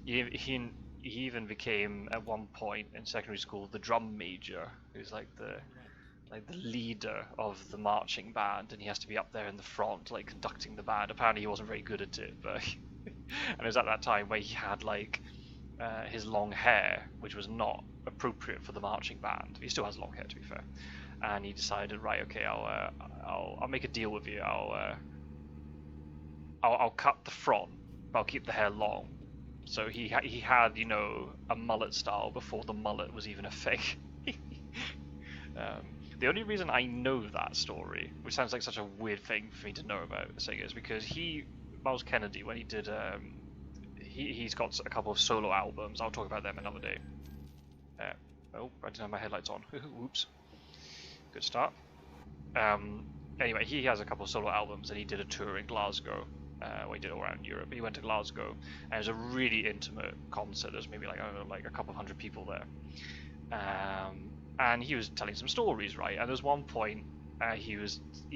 He even became at one point in secondary school the drum major, who's like the leader of the marching band, and he has to be up there in the front, like conducting the band. Apparently he wasn't very good at it, but and it was at that time where he had like his long hair, which was not appropriate for the marching band. He still has long hair, to be fair, and he decided, right, okay, I'll make a deal with you. I'll cut the front, but I'll keep the hair long. So he had, a mullet style before the mullet was even a thing. The only reason I know that story, which sounds like such a weird thing for me to know about, is because Miles Kennedy, when he did, he's got a couple of solo albums. I'll talk about them another day. Oh, I didn't have my headlights on. Whoops. Good start. Anyway, he has a couple of solo albums, and he did a tour in Glasgow. He did it all around Europe. He went to Glasgow, and it was a really intimate concert. There's maybe like a couple hundred people there. And he was telling some stories, right? And there's one point he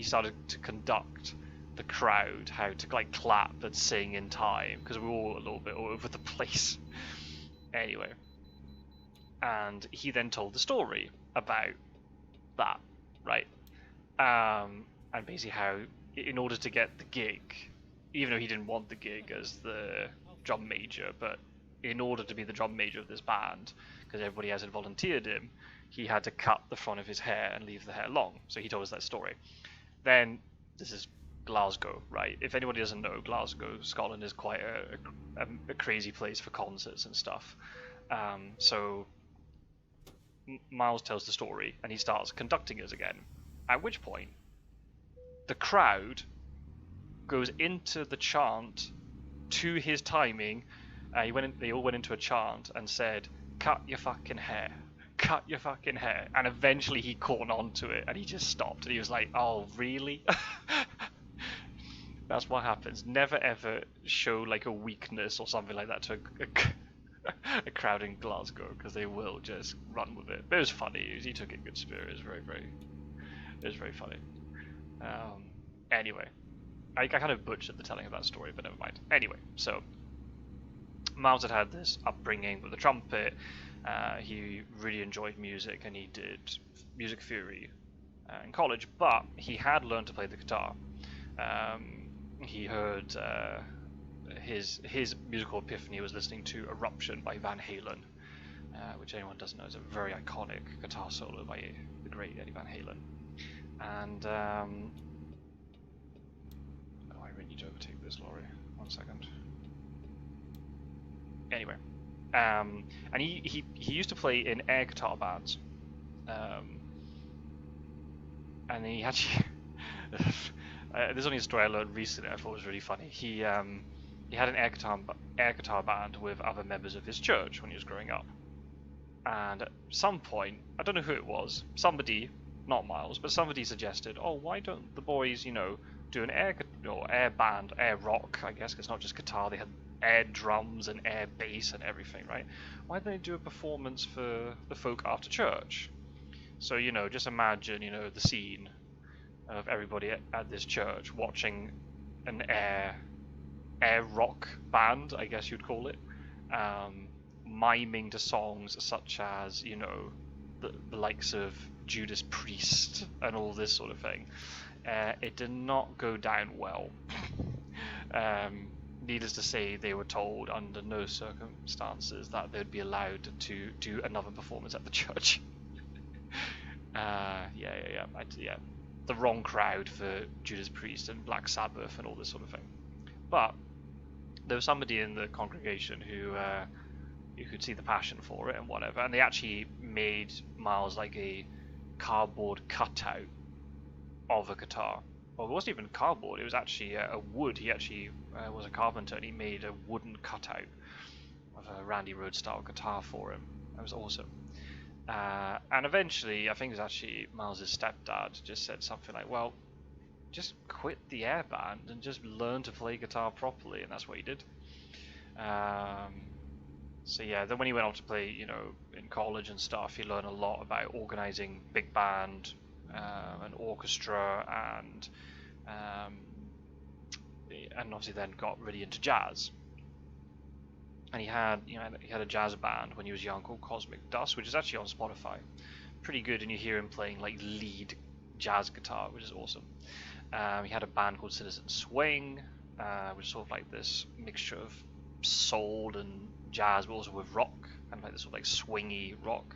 started to conduct the crowd how to like clap and sing in time, because we were all a little bit all over the place. Anyway, and he then told the story about that, right? And basically how, in order to get the gig, even though he didn't want the gig as the drum major, but in order to be the drum major of this band, because everybody else had volunteered him, he had to cut the front of his hair and leave the hair long. So he told us that story. Then, this is Glasgow, right? If anybody doesn't know, Glasgow, Scotland is quite a crazy place for concerts and stuff. So Miles tells the story, and he starts conducting us again. At which point, the crowd goes into the chant to his timing. They all went into a chant and said, "Cut your fucking hair, cut your fucking hair." And eventually he caught on to it, and he just stopped, and he was like, "Oh, really?" That's what happens. Never ever show like a weakness or something like that to a crowd in Glasgow, because they will just run with it. But it was funny. He took it in good spirit. It was very, very, It was very funny. Anyway, I kind of butchered the telling of that story, but never mind. Anyway, so Miles had this upbringing with the trumpet. He really enjoyed music, and he did music theory in college, but he had learned to play the guitar. He heard his musical epiphany was listening to Eruption by Van Halen, which anyone doesn't know is a very iconic guitar solo by the great Eddie Van Halen. And oh, I really need to overtake this lorry. 1 second. Anyway, and he used to play in air guitar bands, and he actually this is only a story I learned recently. I thought was really funny. He had an air guitar band with other members of his church when he was growing up, and at some point, I don't know who it was, somebody, not Miles, but somebody suggested, oh, why don't the boys, you know, do an air band, air rock, I guess, 'cause it's not just guitar, they had air drums and air bass and everything, right? Why don't they do a performance for the folk after church? So, you know, just imagine, you know, the scene of everybody at this church watching an air rock band, I guess you'd call it, miming to songs such as, you know, the likes of Judas Priest and all this sort of thing. It did not go down well. Needless to say, they were told under no circumstances that they'd be allowed to do another performance at the church. Yeah. The wrong crowd for Judas Priest and Black Sabbath and all this sort of thing. But there was somebody in the congregation who you could see the passion for it and whatever, and they actually made Miles like a cardboard cutout of a guitar. Well, it wasn't even cardboard, it was actually a wood. He actually was a carpenter, and he made a wooden cutout of a Randy Rhoads style guitar for him. That was awesome. And eventually, I think it was actually Miles' stepdad just said something like, well, just quit the air band and just learn to play guitar properly, and that's what he did. So yeah, then when he went on to play, you know, in college and stuff, he learned a lot about organizing big band, an orchestra, and obviously then got really into jazz. And he had a jazz band when he was young called Cosmic Dust, which is actually on Spotify. Pretty good, and you hear him playing like lead jazz guitar, which is awesome. He had a band called Citizen Swing, which is sort of like this mixture of soul and jazz, but also with rock, kind of like this sort of like swingy rock.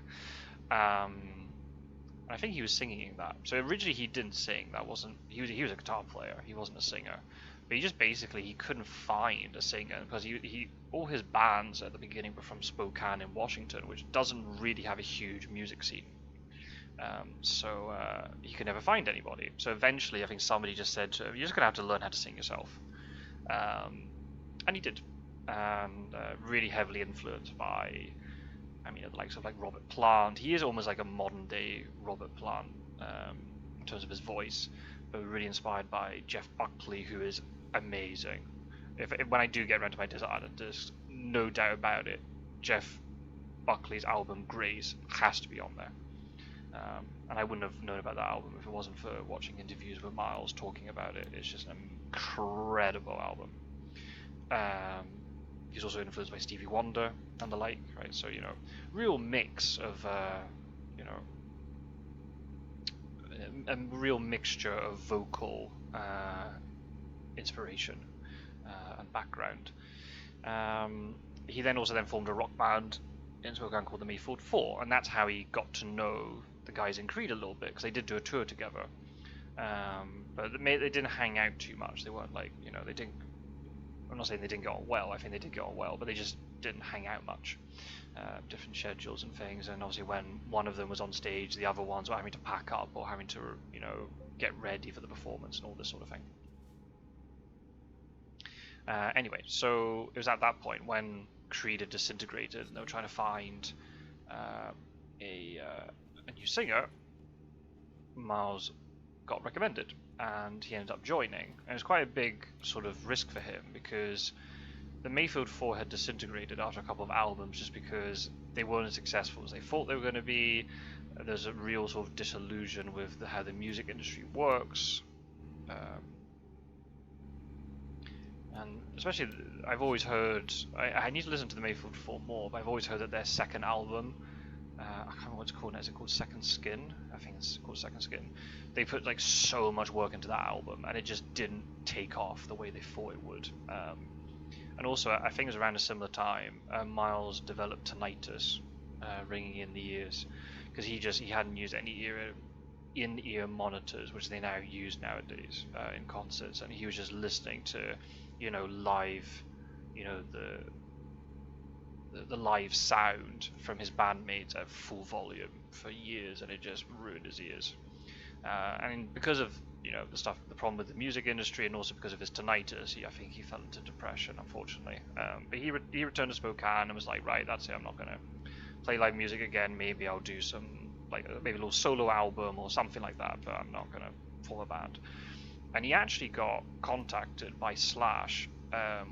I think he was singing in that. So originally he didn't sing. That wasn't. He was a guitar player. He wasn't a singer. But he just basically he couldn't find a singer because he all his bands at the beginning were from Spokane in Washington, which doesn't really have a huge music scene. So he could never find anybody. So eventually, I think somebody just said to him, "You're just gonna have to learn how to sing yourself," and he did. And really heavily influenced by, I mean, the likes of like Robert Plant. He is almost like a modern day Robert Plant in terms of his voice, but really inspired by Jeff Buckley, who is amazing. When I do get around to my desert island, there's no doubt about it. Jeff Buckley's album Grace has to be on there. And I wouldn't have known about that album if it wasn't for watching interviews with Miles talking about it. It's just an incredible album. He's also influenced by Stevie Wonder and the like, right? So, you know, real mix of, you know, a real mixture of vocal inspiration and background. He then also formed a rock band in Spokane called the Mayfield Four, and that's how he got to know the guys in Creed a little bit, because they did do a tour together. But they didn't hang out too much. They weren't like, you know, they didn't. I'm not saying they didn't get on well. I think they did get on well, but they just didn't hang out much. Different schedules and things, and obviously when one of them was on stage, the other ones were having to pack up or having to, you know, get ready for the performance and all this sort of thing. Anyway, so it was at that point when Creed had disintegrated and they were trying to find a new singer. Miles got recommended, and he ended up joining. And it was quite a big sort of risk for him, because the Mayfield Four had disintegrated after a couple of albums just because they weren't as successful as they thought they were going to be. there's a real sort of disillusion with how the music industry works. And especially, I've always heard, I need to listen to the Mayfield 4 more, but I've always heard that their second album, I can't remember what it's called now, is it called Second Skin? I think it's called Second Skin. They put like so much work into that album, and it just didn't take off the way they thought it would. And also, I think it was around a similar time, Miles developed tinnitus, ringing in the ears, because he hadn't used any in-ear monitors, which they now use nowadays in concerts, and he was just listening to, live, the live sound from his bandmates at full volume for years, and it just ruined his ears. And because of the problem with the music industry, and also because of his tinnitus, I think he fell into depression, unfortunately. But he returned to Spokane and was like, right, that's it, I'm not gonna play live music again. Maybe I'll do some maybe a little solo album or something like that, but I'm not gonna form a band. And he actually got contacted by Slash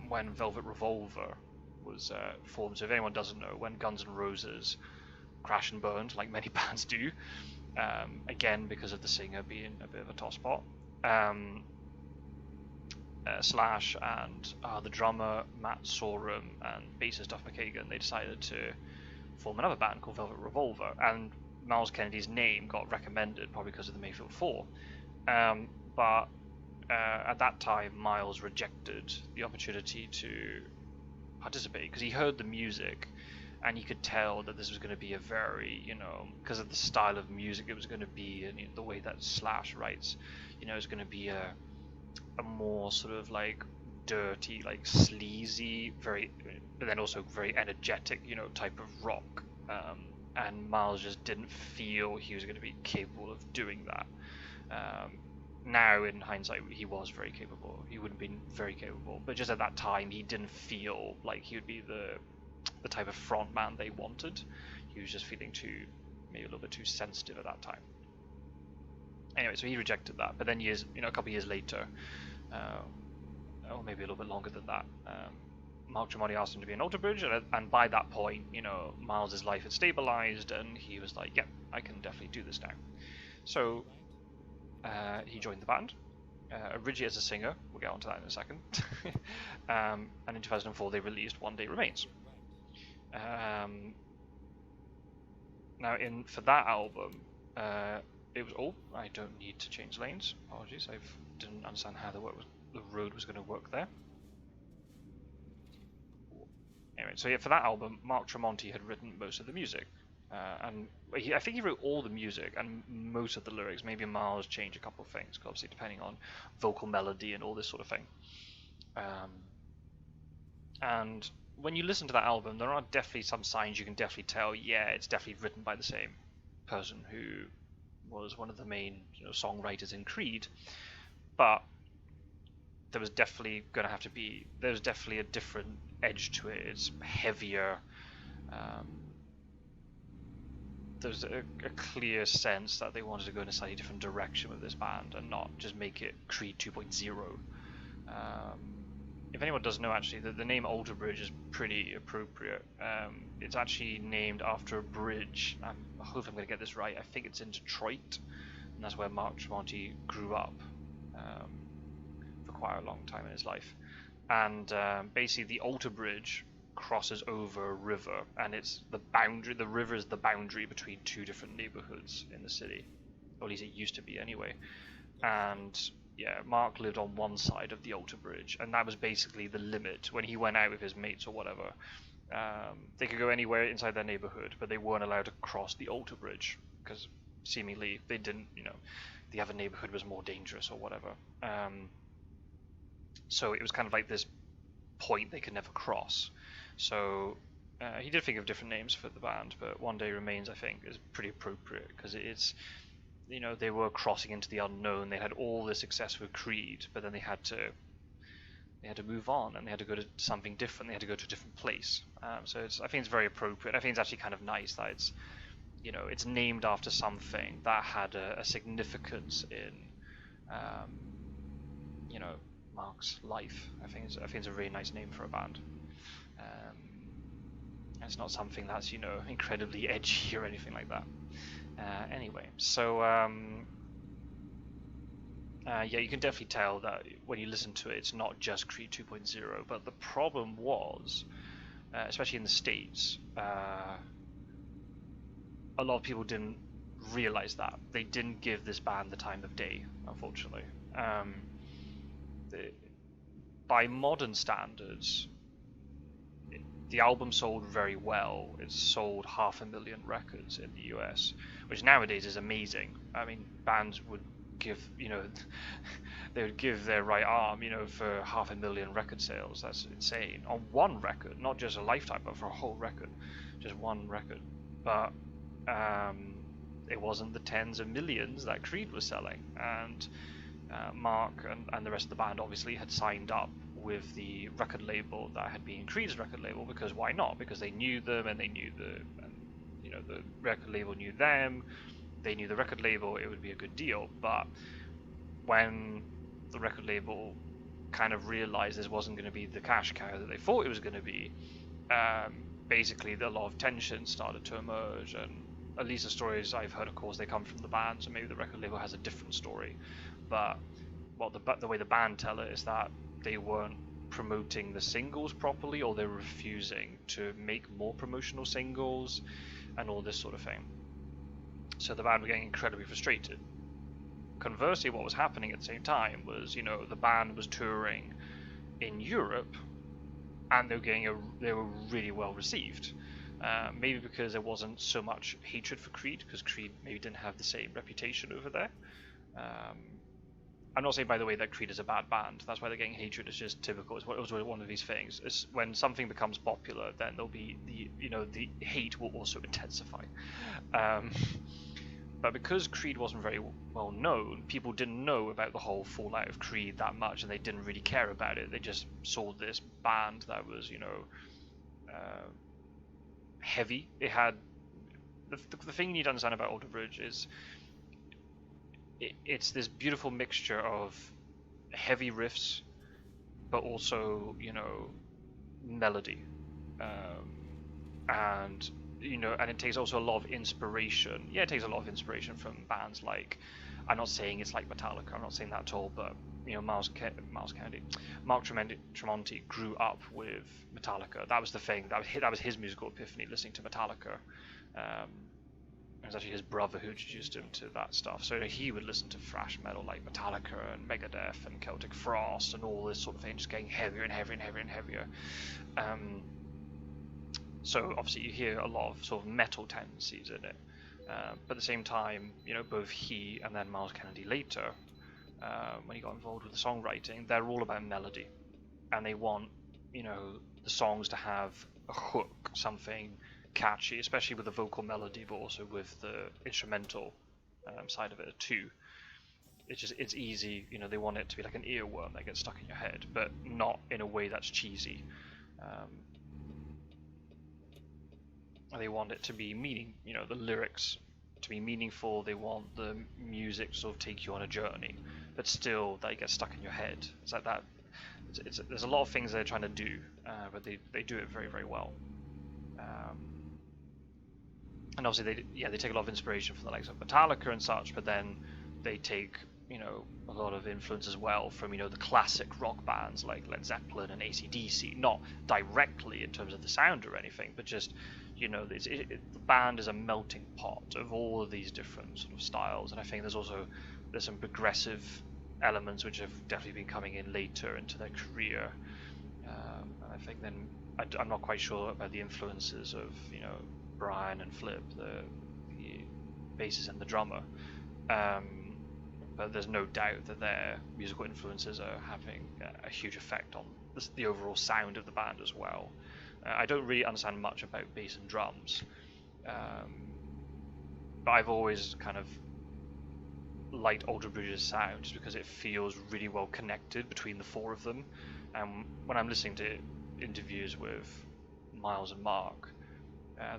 when Velvet Revolver was formed. So if anyone doesn't know, when Guns N' Roses crashed and burned, like many bands do, again because of the singer being a bit of a tosspot, Slash and the drummer Matt Sorum and bassist Duff McKagan, they decided to form another band called Velvet Revolver, and Miles Kennedy's name got recommended probably because of the Mayfield 4. But at that time, Miles rejected the opportunity to participate because he heard the music and he could tell that this was going to be a very, because of the style of music it was going to be, and the way that Slash writes, it's going to be a more sort of like dirty, like sleazy, but then also very energetic, type of rock. And Miles just didn't feel he was going to be capable of doing that. Now, in hindsight, he was very capable. He would have been very capable, but just at that time, he didn't feel like he would be the type of frontman they wanted. He was just feeling maybe a little bit too sensitive at that time. Anyway, so he rejected that. But then a couple of years later, or maybe a little bit longer than that, Mark Tremonti asked him to be an Alter Bridge, and by that point, Miles's life had stabilized, and he was like, "Yeah, I can definitely do this now." So he joined the band, originally as a singer. We'll get onto that in a second. And in 2004, they released One Day Remains. Now, for that album, it was I don't need to change lanes. Apologies, I didn't understand how the road was going to work there. Anyway, so yeah, for that album, Mark Tremonti had written most of the music, and I think he wrote all the music and most of the lyrics. Maybe Miles changed a couple of things, obviously depending on vocal melody and all this sort of thing. And when you listen to that album, there are definitely some signs you can definitely tell. Yeah, it's definitely written by the same person who was one of the main songwriters in Creed, but there was definitely there's definitely a different edge to it. It's heavier. There's a clear sense that they wanted to go in a slightly different direction with this band and not just make it Creed 2.0. If anyone doesn't know, actually, the name Alter Bridge is pretty appropriate. It's actually named after a bridge. I hope I'm going to get this right. I think it's in Detroit, and that's where Mark Tremonti grew up for quite a long time in his life. And basically, the Alter Bridge crosses over a river, and it's the boundary. The river is the boundary between two different neighborhoods in the city, or at least it used to be anyway. And yeah, Mark lived on one side of the Alter Bridge, and that was basically the limit when he went out with his mates or whatever. They could go anywhere inside their neighborhood, but they weren't allowed to cross the Alter Bridge because seemingly they didn't, the other neighborhood was more dangerous or whatever. So it was kind of like this point they could never cross. So he did think of different names for the band, but One Day Remains, I think, is pretty appropriate because it's, they were crossing into the unknown. They had all the success with Creed, but then they had to move on, and they had to go to something different. They had to go to a different place. So I think it's very appropriate. I think it's actually kind of nice that it's, it's named after something that had a significance in, Mark's life. I think it's a really nice name for a band. It's not something that's, you know, incredibly edgy or anything like that. Anyway, so yeah, you can definitely tell that when you listen to it, it's not just Creed 2.0. But the problem was, especially in the States, a lot of people didn't realize that. They didn't give this band the time of day, unfortunately. By modern standards, the album sold very well. It sold 500,000 records in the US, which nowadays is amazing. I mean, bands would give, you know, they would give their right arm, you know, for 500,000 record sales. That's insane. On one record, not just a lifetime, but for a whole record, just one record. But it wasn't the tens of millions that Creed was selling, and Mark and the rest of the band obviously had signed up with the record label that had been Creed's record label, because why not? Because they knew them, and they knew the record label knew them. They knew the record label. It would be a good deal. But when the record label kind of realized this wasn't going to be the cash cow that they thought it was going to be, basically a lot of tension started to emerge. And at least the stories I've heard, of course, they come from the band, so maybe the record label has a different story. But the way the band tell it is that they weren't promoting the singles properly, or they were refusing to make more promotional singles and all this sort of thing. So the band were getting incredibly frustrated. Conversely, what was happening at the same time was, you know, the band was touring in Europe, and they were really well received. Maybe because there wasn't so much hatred for Creed, because Creed maybe didn't have the same reputation over there. I'm not saying, by the way, that Creed is a bad band. That's why they're getting hatred. It's just typical. It's one of these things. It's when something becomes popular, then there'll be the hate will also intensify. But because Creed wasn't very well known, people didn't know about the whole fallout of Creed that much, and they didn't really care about it. They just saw this band that was, you know, heavy. It had the thing you need to understand about Alter Bridge is it's this beautiful mixture of heavy riffs, but also, you know, melody, and and it takes also a lot of inspiration. Yeah, it takes a lot of inspiration from bands like, I'm not saying it's like Metallica, I'm not saying that at all, but you know, Mark Tremonti grew up with Metallica. That was the thing. That was his musical epiphany, listening to Metallica. It was actually his brother who introduced him to that stuff. So he would listen to thrash metal like Metallica and Megadeth and Celtic Frost and all this sort of thing, just getting heavier and heavier and heavier and heavier. So obviously you hear a lot of sort of metal tendencies in it. But at the same time, you know, both he and then Miles Kennedy later, when he got involved with the songwriting, they're all about melody. And they want, you know, the songs to have a hook, something catchy, especially with the vocal melody, but also with the instrumental side of it too. It's easy, you know, they want it to be like an earworm that gets stuck in your head, but not in a way that's cheesy. They want it to be the lyrics to be meaningful. They want the music to sort of take you on a journey, but still that gets stuck in your head. It's like that. There's a lot of things they're trying to do, but they do it very, very well. And obviously they take a lot of inspiration from the likes of Metallica and such, but then they take, you know, a lot of influence as well from, you know, the classic rock bands like Led Zeppelin and AC/DC, not directly in terms of the sound or anything, but just, you know, the band is a melting pot of all of these different sort of styles. And I think there's some progressive elements which have definitely been coming in later into their career. And I think then I'm not quite sure about the influences of, you know, Brian and Flip, the bassist and the drummer, but there's no doubt that their musical influences are having a huge effect on the overall sound of the band as well. I don't really understand much about bass and drums, but I've always kind of liked Alter Bridge's sound just because it feels really well connected between the four of them. And when I'm listening to interviews with Miles and Mark,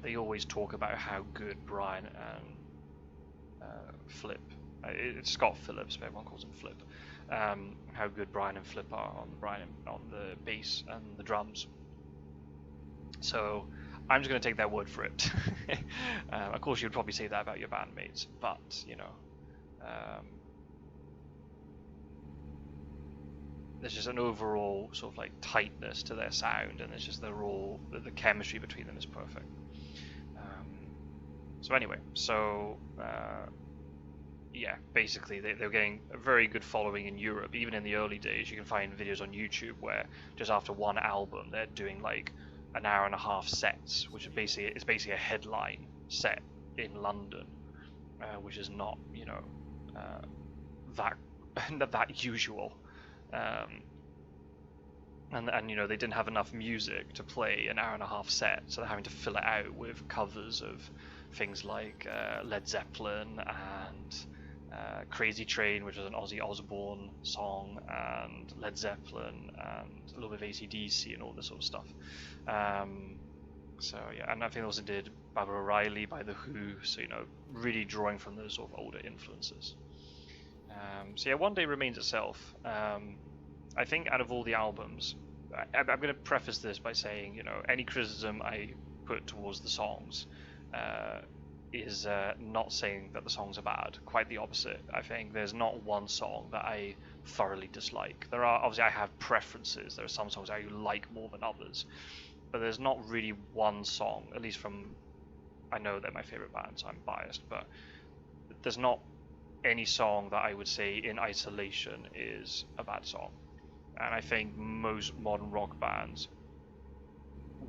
they always talk about how good Brian and Flip, it's Scott Phillips, but everyone calls him Flip, how good Brian and Flip are on the bass and the drums. So I'm just going to take their word for it. Of course, you'd probably say that about your bandmates, but you know, there's just an overall sort of like tightness to their sound, and it's just the chemistry between them is perfect. So anyway, yeah, basically they're getting a very good following in Europe. Even in the early days, you can find videos on YouTube where just after one album they're doing like an hour and a half sets, which is basically a headline set in London, which is not, you know, that that usual. And you know, they didn't have enough music to play an hour and a half set, so they're having to fill it out with covers of things like Led Zeppelin and Crazy Train, which was an Ozzy Osbourne song, and Led Zeppelin and a little bit of AC/DC and all this sort of stuff. So yeah, and I think they also did Barbara O'Reilly by The Who, so you know, really drawing from those sort of older influences. So yeah, One Day Remains itself. I think out of all the albums, I'm going to preface this by saying, you know, any criticism I put towards the songs is not saying that the songs are bad. Quite the opposite. I think there's not one song that I thoroughly dislike. There are, obviously, I have preferences. There are some songs I like more than others, but there's not really one song, at least from, I know they're my favorite band, so I'm biased, but there's not any song that I would say in isolation is a bad song. And I think most modern rock bands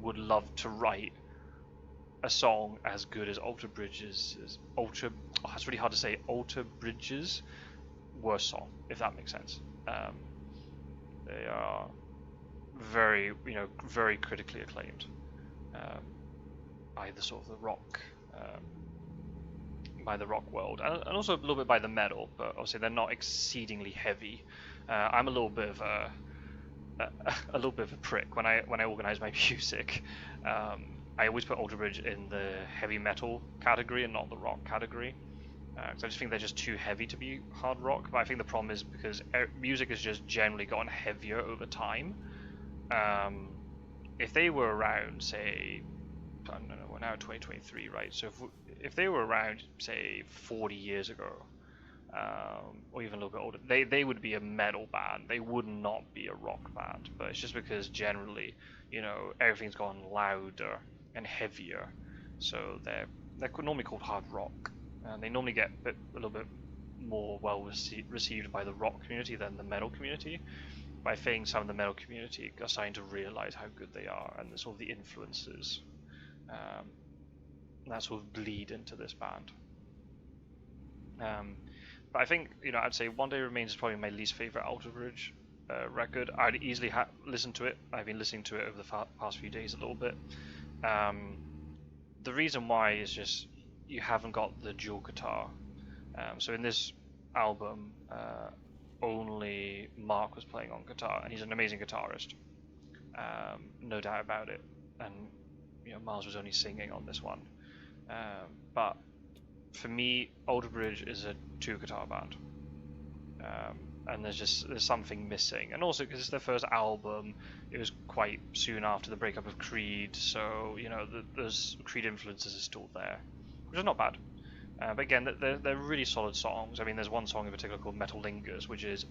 would love to write a song as good as Alter Bridges. It's really hard to say. Alter Bridges' worst song, if that makes sense. They are very, you know, very critically acclaimed by the sort of the rock, by the rock world, and also a little bit by the metal. But obviously, they're not exceedingly heavy. I'm a little bit of a prick when I organize my music. I always put Alter Bridge in the heavy metal category and not the rock category. Because I just think they're just too heavy to be hard rock. But I think the problem is because music has just generally gotten heavier over time. If they were around, say, I don't know, we're now 2023, right? So if they were around, say, 40 years ago, or even a little bit older, they would be a metal band. They would not be a rock band. But it's just because generally, you know, everything's gone louder and heavier, so they're normally called hard rock, and they normally get a little bit more well received by the rock community than the metal community. But I think some of the metal community are starting to realize how good they are, and sort of the influences that sort of bleed into this band. But I think, you know, I'd say One Day Remains is probably my least favorite Alter Bridge record. I'd easily listen to it. I've been listening to it over the past few days a little bit. The reason why is just you haven't got the dual guitar. So in this album, only Mark was playing on guitar, and he's an amazing guitarist, no doubt about it. And you know, Miles was only singing on this one. But for me, Alter Bridge is a two-guitar band, and there's something missing. And also because it's their first album, it was quite soon after the breakup of Creed, so you know those Creed influences are still there, which is not bad. But again, they're really solid songs. I mean, there's one song in particular called Metal Lingers, which is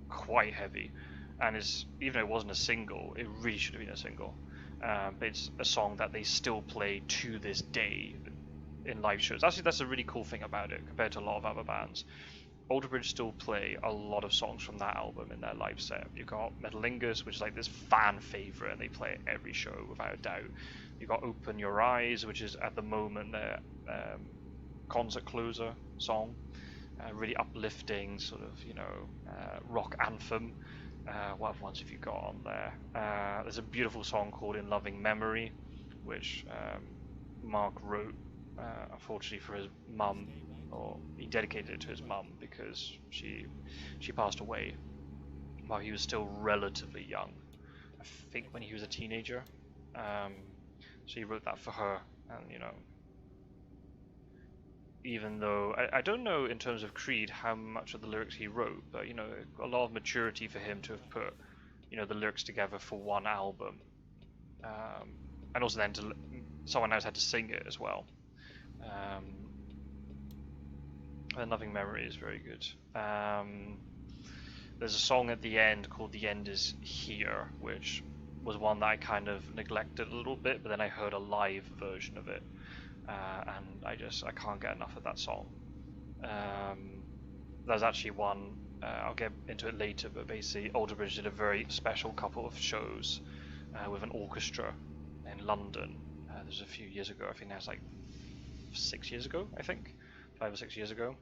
quite heavy, and even though it wasn't a single, it really should have been a single. But it's a song that they still play to this day in live shows. Actually, that's a really cool thing about it compared to a lot of other bands. Alter Bridge still play a lot of songs from that album in their live set. You've got Metal Lingers, which is like this fan favorite, and they play it every show without a doubt. You've got Open Your Eyes, which is at the moment their concert closer song, really uplifting sort of, you know, rock anthem. What other ones have you got on there? There's a beautiful song called In Loving Memory, which Mark wrote, unfortunately for his mum, or he dedicated it to his mum because she passed away while he was still relatively young. I think when he was a teenager. So he wrote that for her, and you know, even though I don't know in terms of Creed how much of the lyrics he wrote, but you know, a lot of maturity for him to have put, you know, the lyrics together for one album. and also then someone else had to sing it as well. And Loving Memory is very good. There's a song at the end called "The End Is Here," which was one that I kind of neglected a little bit, but then I heard a live version of it, and I can't get enough of that song. There's actually one, I'll get into it later, but basically Alter Bridge did a very special couple of shows with an orchestra in London. This was a few years ago. I think that's like 6 years ago, I think, 5 or 6 years ago.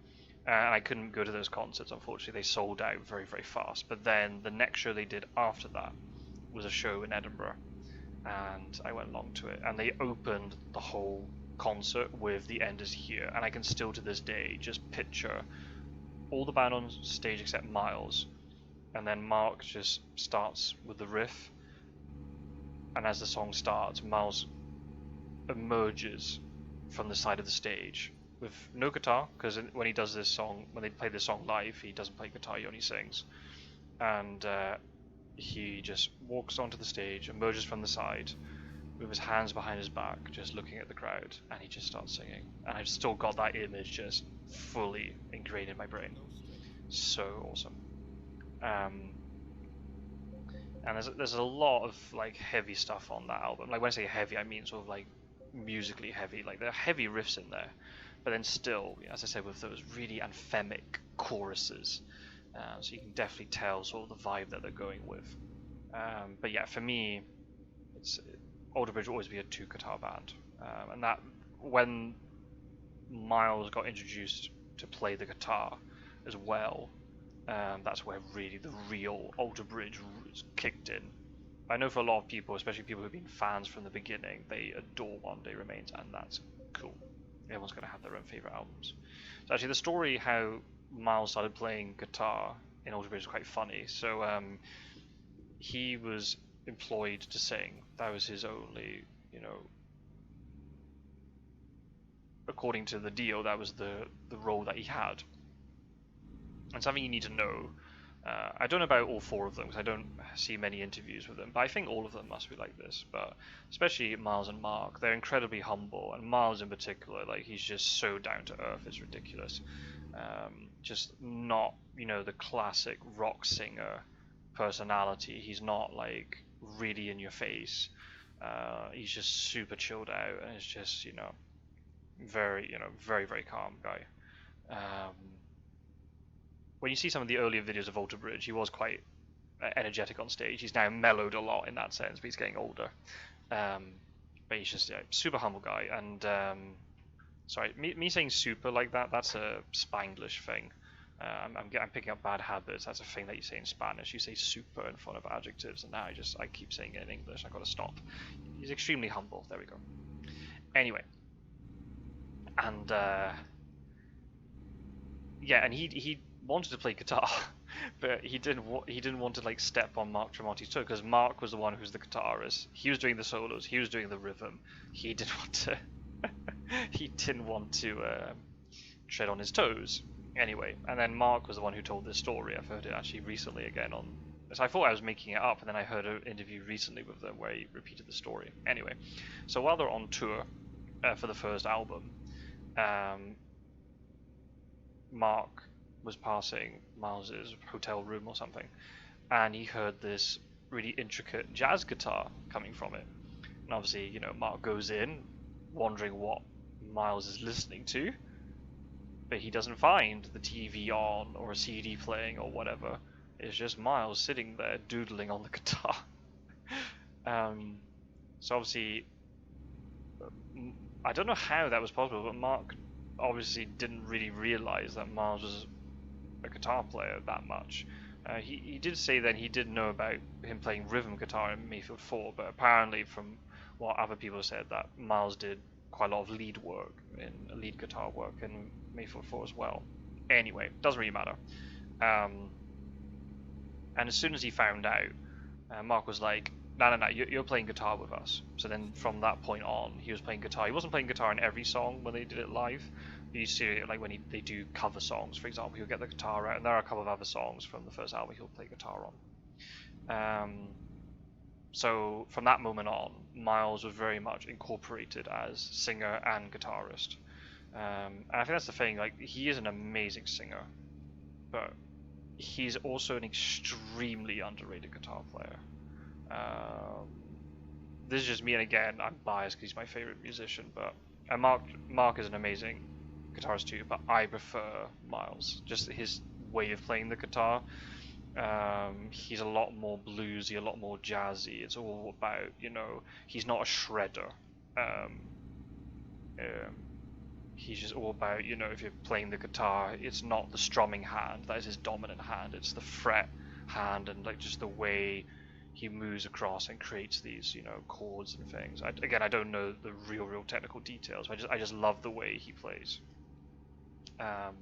And I couldn't go to those concerts, unfortunately. They sold out very, very fast. But then the next show they did after that was a show in Edinburgh, and I went along to it. And they opened the whole concert with "The End Is Here," and I can still to this day just picture all the band on stage except Miles, and then Mark just starts with the riff, and as the song starts, Miles emerges from the side of the stage with no guitar, because when he does this song, when they play this song live, he doesn't play guitar, he only sings, and he just walks onto the stage, emerges from the side with his hands behind his back, just looking at the crowd, and he just starts singing. And I've still got that image just fully ingrained in my brain. So awesome. And there's a lot of like heavy stuff on that album. Like when I say heavy, I mean sort of like musically heavy. Like there are heavy riffs in there, but then still, as I said, with those really anthemic choruses. So you can definitely tell sort of the vibe that they're going with. But yeah, for me, Alter Bridge will always be a 2-guitar band, and that when Miles got introduced to play the guitar as well, that's where really the real Alter Bridge kicked in. I know for a lot of people, especially people who've been fans from the beginning, they adore One Day Remains, and that's cool. Everyone's going to have their own favorite albums. So actually, the story how Miles started playing guitar in Alter Bridge is quite funny. So he was employed to sing. That was his only, according to the deal, that was the role that he had. And something you need to know, I don't know about all 4 of them because I don't see many interviews with them, but I think all of them must be like this. But especially Miles and Mark, they're incredibly humble, and Miles in particular, like he's just so down to earth, it's ridiculous. Just not, the classic rock singer personality. He's not like really in your face. He's just super chilled out, and it's just very very, very calm guy. When you see some of the earlier videos of Alter Bridge, he was quite energetic on stage. He's now mellowed a lot in that sense, but he's getting older. But he's just super humble guy. And sorry, me saying super like that's a Spanglish thing. I'm picking up bad habits. That's a thing that you say in Spanish. You say super in front of adjectives, and now I keep saying it in English. I've got to stop. He's extremely humble. There we go. Anyway, and yeah, and he wanted to play guitar, but he didn't want to like step on Mark Tremonti's toe, because Mark was the one who's the guitarist. He was doing the solos. He was doing the rhythm. He didn't want to. He didn't want to tread on his toes. Anyway, and then Mark was the one who told this story. I've heard it actually recently again on. So I thought I was making it up, and then I heard an interview recently with them where he repeated the story. Anyway, so while they're on tour for the first album, Mark was passing Miles's hotel room or something, and he heard this really intricate jazz guitar coming from it. And obviously, Mark goes in, wondering what Miles is listening to, but he doesn't find the TV on or a CD playing or whatever. It's just Miles sitting there doodling on the guitar. So obviously, I don't know how that was possible, but Mark obviously didn't really realize that Miles was a guitar player that much. He did say then he did know about him playing rhythm guitar in Mayfield 4, but apparently from what other people said, that Miles did quite a lot of lead guitar work in Mayfield 4 as well. Anyway, doesn't really matter. And as soon as he found out, Mark was like, no, you're playing guitar with us. So then from that point on, he was playing guitar. He wasn't playing guitar in every song when they did it live. You see it like when they do cover songs, for example, he'll get the guitar out, and there are a couple of other songs from the first album he'll play guitar on. So from that moment on, Miles was very much incorporated as singer and guitarist. And I think that's the thing, like, he is an amazing singer, but he's also an extremely underrated guitar player. This is just me, and again, I'm biased because he's my favorite musician, but and Mark is an amazing guitarist too, but I prefer Miles. Just his way of playing the guitar. He's a lot more bluesy, a lot more jazzy. It's all about, he's not a shredder. Um, he's just all about, if you're playing the guitar, it's not the strumming hand that is his dominant hand. It's the fret hand and like just the way he moves across and creates these, chords and things. I don't know the real technical details. I just love the way he plays. But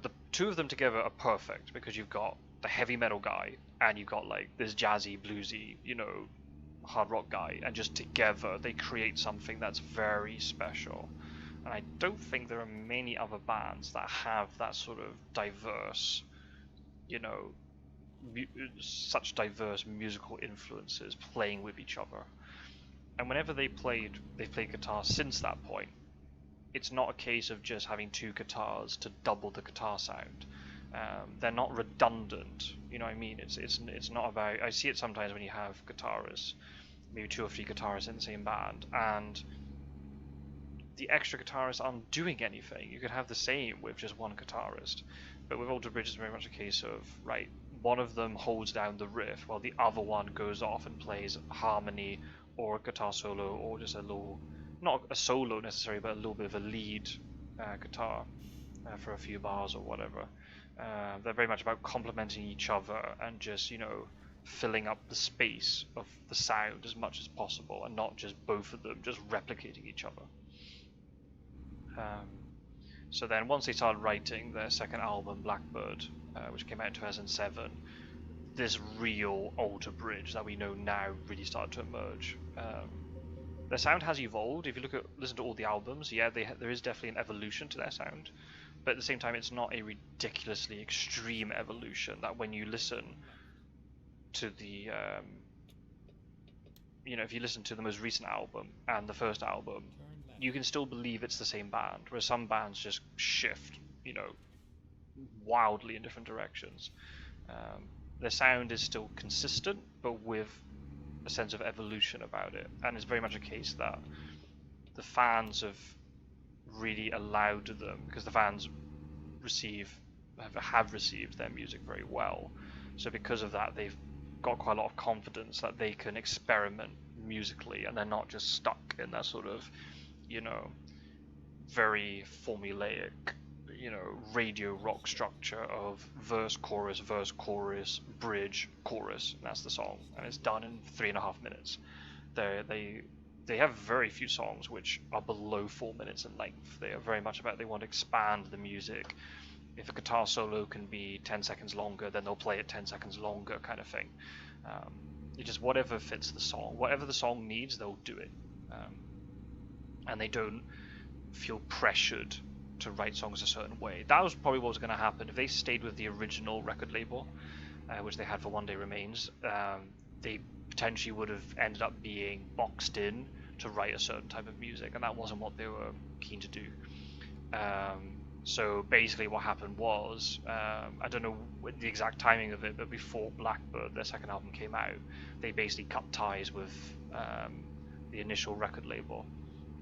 the two of them together are perfect because you've got the heavy metal guy and you've got like this jazzy, bluesy, hard rock guy, and just together they create something that's very special. And I don't think there are many other bands that have that sort of diverse, such diverse musical influences playing with each other. And whenever they've played guitar since that point, it's not a case of just having two guitars to double the guitar sound. They're not redundant, you know what I mean? It's not about. I see it sometimes when you have guitarists, maybe 2 or 3 guitarists in the same band, and the extra guitarists aren't doing anything. You could have the same with just one guitarist, but with Alter Bridge it's very much a case of, right, one of them holds down the riff while the other one goes off and plays harmony or a guitar solo or just a little, not a solo necessarily, but a little bit of a lead guitar for a few bars or whatever. They're very much about complementing each other and just, filling up the space of the sound as much as possible, and not just both of them just replicating each other. So then once they started writing their second album, Blackbird, which came out in 2007, this real Alter Bridge that we know now really started to emerge. Their sound has evolved. If you listen to all the albums, yeah, there is definitely an evolution to their sound, but at the same time, it's not a ridiculously extreme evolution that when you listen to the, if you listen to the most recent album and the first album, you can still believe it's the same band, whereas some bands just shift, wildly in different directions. Their sound is still consistent, but with a sense of evolution about it, and it's very much a case that the fans have really allowed them, because the fans have received their music very well, so because of that they've got quite a lot of confidence that they can experiment musically, and they're not just stuck in that sort of, very formulaic, radio rock structure of verse, chorus, bridge, chorus, and that's the song, and it's done in 3.5 minutes. They have very few songs which are below 4 minutes in length. They are very much about, they want to expand the music. If a guitar solo can be 10 seconds longer, then they'll play it 10 seconds longer, kind of thing. It's just whatever fits the song. Whatever the song needs, they'll do it. And they don't feel pressured to write songs a certain way. That was probably what was going to happen. If they stayed with the original record label, which they had for One Day Remains, they potentially would have ended up being boxed in to write a certain type of music, and that wasn't what they were keen to do. So basically what happened was, I don't know the exact timing of it, but before Blackbird, their second album, came out, they basically cut ties with the initial record label.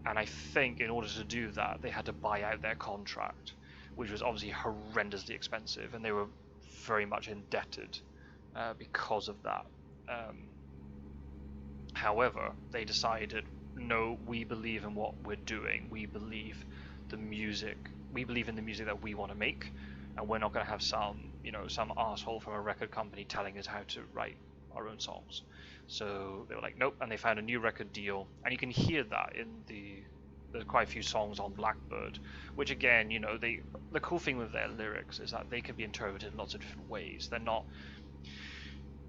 And I think in order to do that, they had to buy out their contract, which was obviously horrendously expensive, and they were very much indebted because of that. However, they decided, no, we believe in what we're doing. We believe in the music that we want to make, and we're not going to have some asshole from a record company telling us how to write our own songs. So they were like, nope, and they found a new record deal, and you can hear that in there's quite a few songs on Blackbird, which again, the cool thing with their lyrics is that they can be interpreted in lots of different ways. They're not,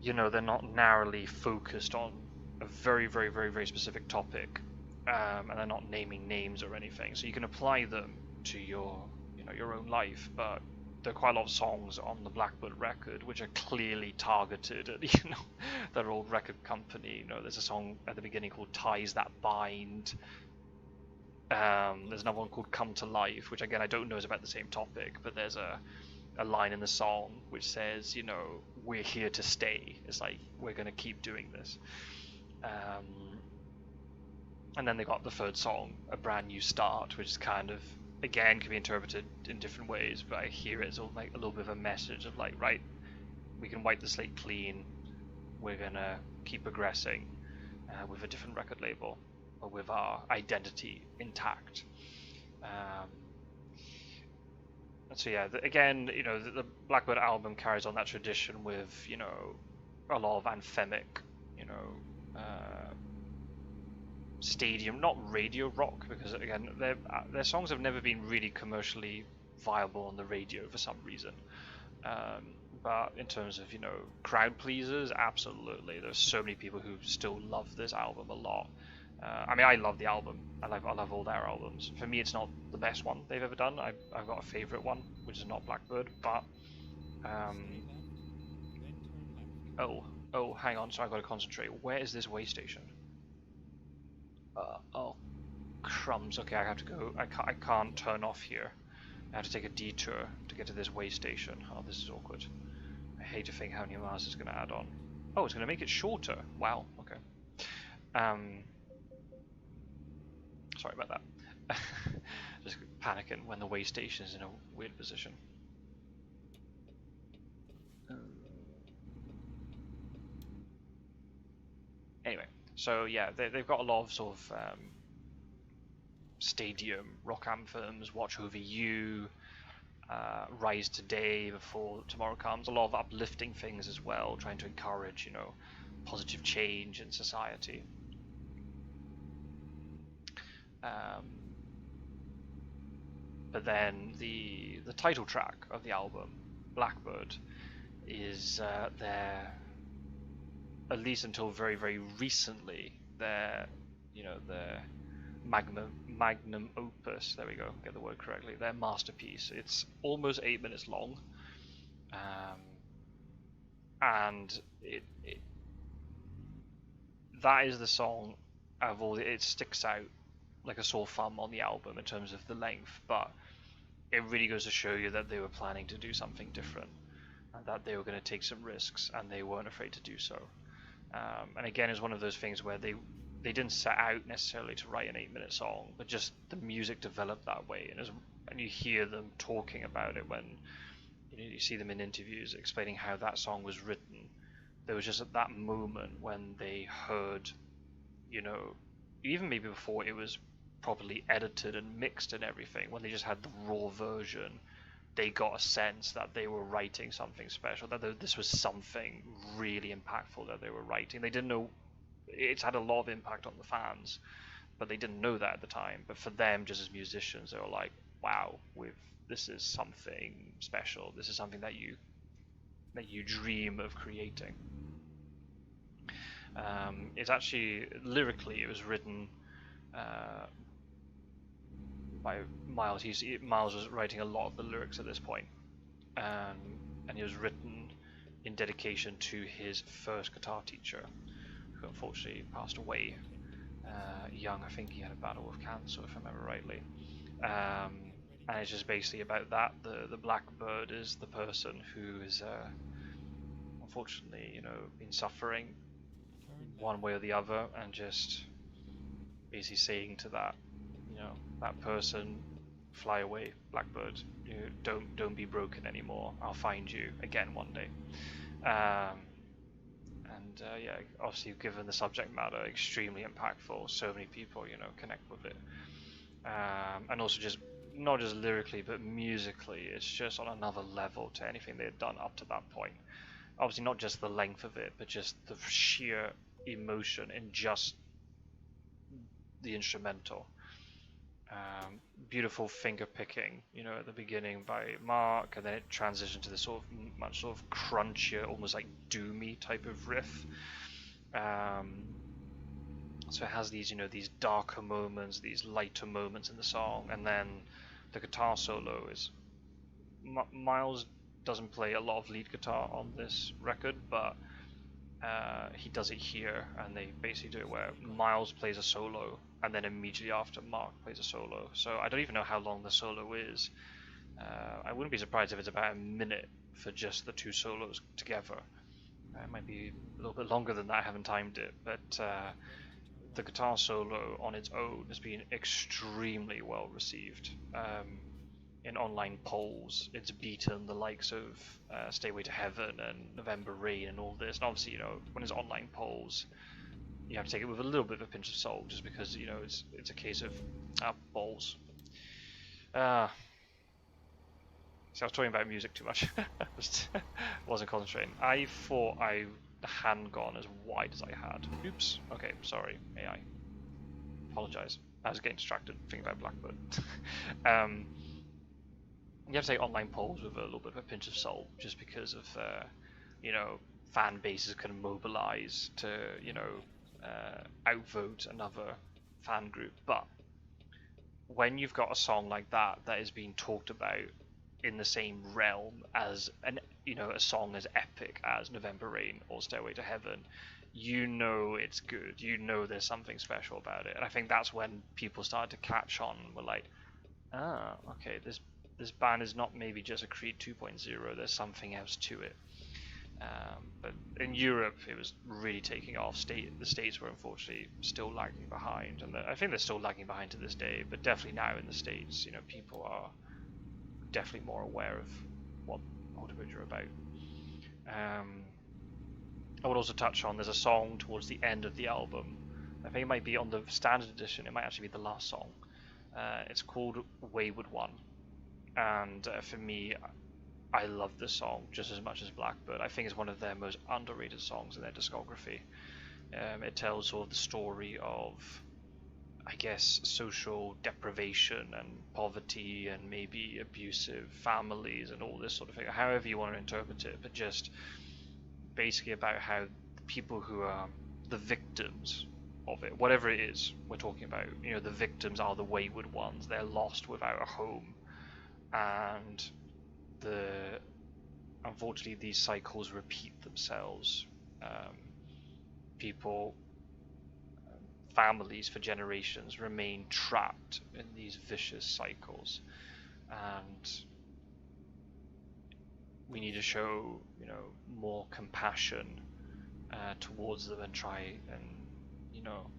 they're not narrowly focused on a very, very, very, very specific topic, and they're not naming names or anything. So you can apply them to your own life, but there are quite a lot of songs on the Blackbird record which are clearly targeted at their old record company. There's a song at the beginning called "Ties That Bind." There's another one called "Come to Life," which again I don't know is about the same topic, but there's a line in the song which says, we're here to stay. It's like, we're going to keep doing this. And then they got the third song, "A Brand New Start," which is kind of, again, can be interpreted in different ways, but I hear it as like a little bit of a message of like, right, we can wipe the slate clean, we're going to keep progressing with a different record label, or with our identity intact. So yeah, again, the Blackbird album carries on that tradition with, a lot of anthemic, stadium, not radio rock, because again, their songs have never been really commercially viable on the radio for some reason. But in terms of, crowd pleasers, absolutely. There's so many people who still love this album a lot. I mean, I love the album. I love all their albums. For me, it's not the best one they've ever done. I've got a favourite one, which is not Blackbird, but oh, hang on. So I've got to concentrate. Where is this way station? Oh, crumbs. Okay, I have to go. I can't turn off here. I have to take a detour to get to this way station. Oh, this is awkward. I hate to think how many miles it's going to add on. Oh, it's going to make it shorter. Wow. Okay. Sorry about that. Just panicking when the way station is in a weird position. Anyway, so yeah, they've got a lot of sort of stadium rock anthems. "Watch Over You," "Rise Today Before Tomorrow Comes." A lot of uplifting things as well, trying to encourage, positive change in society. But then the title track of the album, "Blackbird," is their, at least until very, very recently, their magnum opus. There we go, get the word correctly. Their masterpiece. It's almost 8 minutes long, and that is the song of all. It sticks out like a sore thumb on the album in terms of the length, but it really goes to show you that they were planning to do something different, and that they were going to take some risks, and they weren't afraid to do so. And again, it's one of those things where they didn't set out necessarily to write an 8-minute song, but just the music developed that way, and you hear them talking about it when you see them in interviews explaining how that song was written. There was just at that moment when they heard, even maybe before it was properly edited and mixed and everything, when they just had the raw version, they got a sense that they were writing something special, that this was something really impactful that they were writing. They didn't know it's had a lot of impact on the fans, but they didn't know that at the time. But for them, just as musicians, they were like, wow, this is something special. This is something that you dream of creating. It's actually, lyrically, it was written by Miles. Miles was writing a lot of the lyrics at this point, and it was written in dedication to his first guitar teacher, who unfortunately passed away young. I think he had a battle with cancer, if I remember rightly. And it's just basically about that. The Blackbird is the person who is unfortunately, been suffering one way or the other, and just basically saying to that, that person, fly away, Blackbird. Don't be broken anymore. I'll find you again one day. Yeah, obviously, given the subject matter, extremely impactful. So many people, connect with it. And also just not just lyrically, but musically, it's just on another level to anything they had done up to that point. Obviously, not just the length of it, but just the sheer emotion in just the instrumental. Beautiful finger picking, at the beginning by Mark, and then it transitioned to this sort of much sort of crunchier, almost like doomy type of riff. So it has these, these darker moments, these lighter moments in the song, and then the guitar solo is Miles doesn't play a lot of lead guitar on this record, but he does it here, and they basically do it where Miles plays a solo, and then immediately after Mark plays a solo. So I don't even know how long the solo is. I wouldn't be surprised if it's about a minute for just the two solos together. It might be a little bit longer than that, I haven't timed it, but the guitar solo on its own has been extremely well received. In online polls, it's beaten the likes of Stairway to Heaven and November Rain and all this. And obviously, you know, when it's online polls, you have to take it with a little bit of a pinch of salt, just because, you know, it's a case of balls. So I was talking about music too much. Wasn't concentrating. I thought I hadn't gone as wide as I had. Oops. Okay, sorry, AI. Apologize. I was getting distracted thinking about Blackbird. You have to take online polls with a little bit of a pinch of salt, just because of you know, fan bases can mobilize to, you know, outvote another fan group. But when you've got a song like that that is being talked about in the same realm as a song as epic as November Rain or Stairway to Heaven, you know it's good. You know there's something special about it. And I think that's when people started to catch on and were like, okay, this band is not maybe just a Creed 2.0, there's something else to it. But in Europe, it was really taking off. The States were unfortunately still lagging behind, and I think they're still lagging behind to this day. But definitely now in the States, you know, people are definitely more aware of what Autobridge are about. I would also touch on, there's a song towards the end of the album. I think it might be on the standard edition. It might actually be the last song. It's called Wayward One, and for me, I love this song just as much as Blackbird. I think it's one of their most underrated songs in their discography. It tells sort of the story of, I guess, social deprivation and poverty and maybe abusive families and all this sort of thing, however you want to interpret it, but just basically about how the people who are the victims of it, whatever it is we're talking about, you know, the victims are the wayward ones. They're lost without a home, and unfortunately these cycles repeat themselves. Families for generations remain trapped in these vicious cycles, and we need to show, you know, more compassion towards them and try and, you know,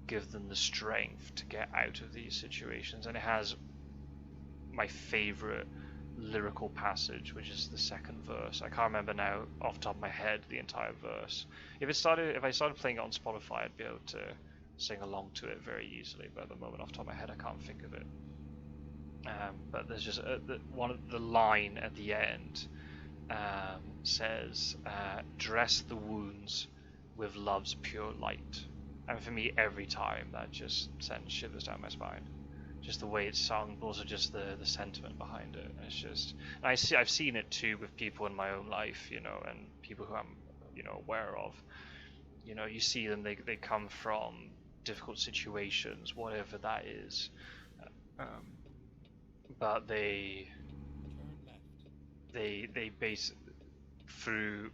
give them the strength to get out of these situations. And it has my favorite lyrical passage, which is the second verse. I can't remember now off the top of my head the entire verse. If I started playing it on Spotify, I'd be able to sing along to it very easily, but at the moment off the top of my head I can't think of it. But there's just one of the line at the end says, dress the wounds with love's pure light. And for me, every time, that just sends shivers down my spine. Just the way it's sung, but also just the sentiment behind it. It's just, and I've seen it too with people in my own life, you know, and people who I'm, you know, aware of. You know, you see them, they come from difficult situations, whatever that is, but they base through,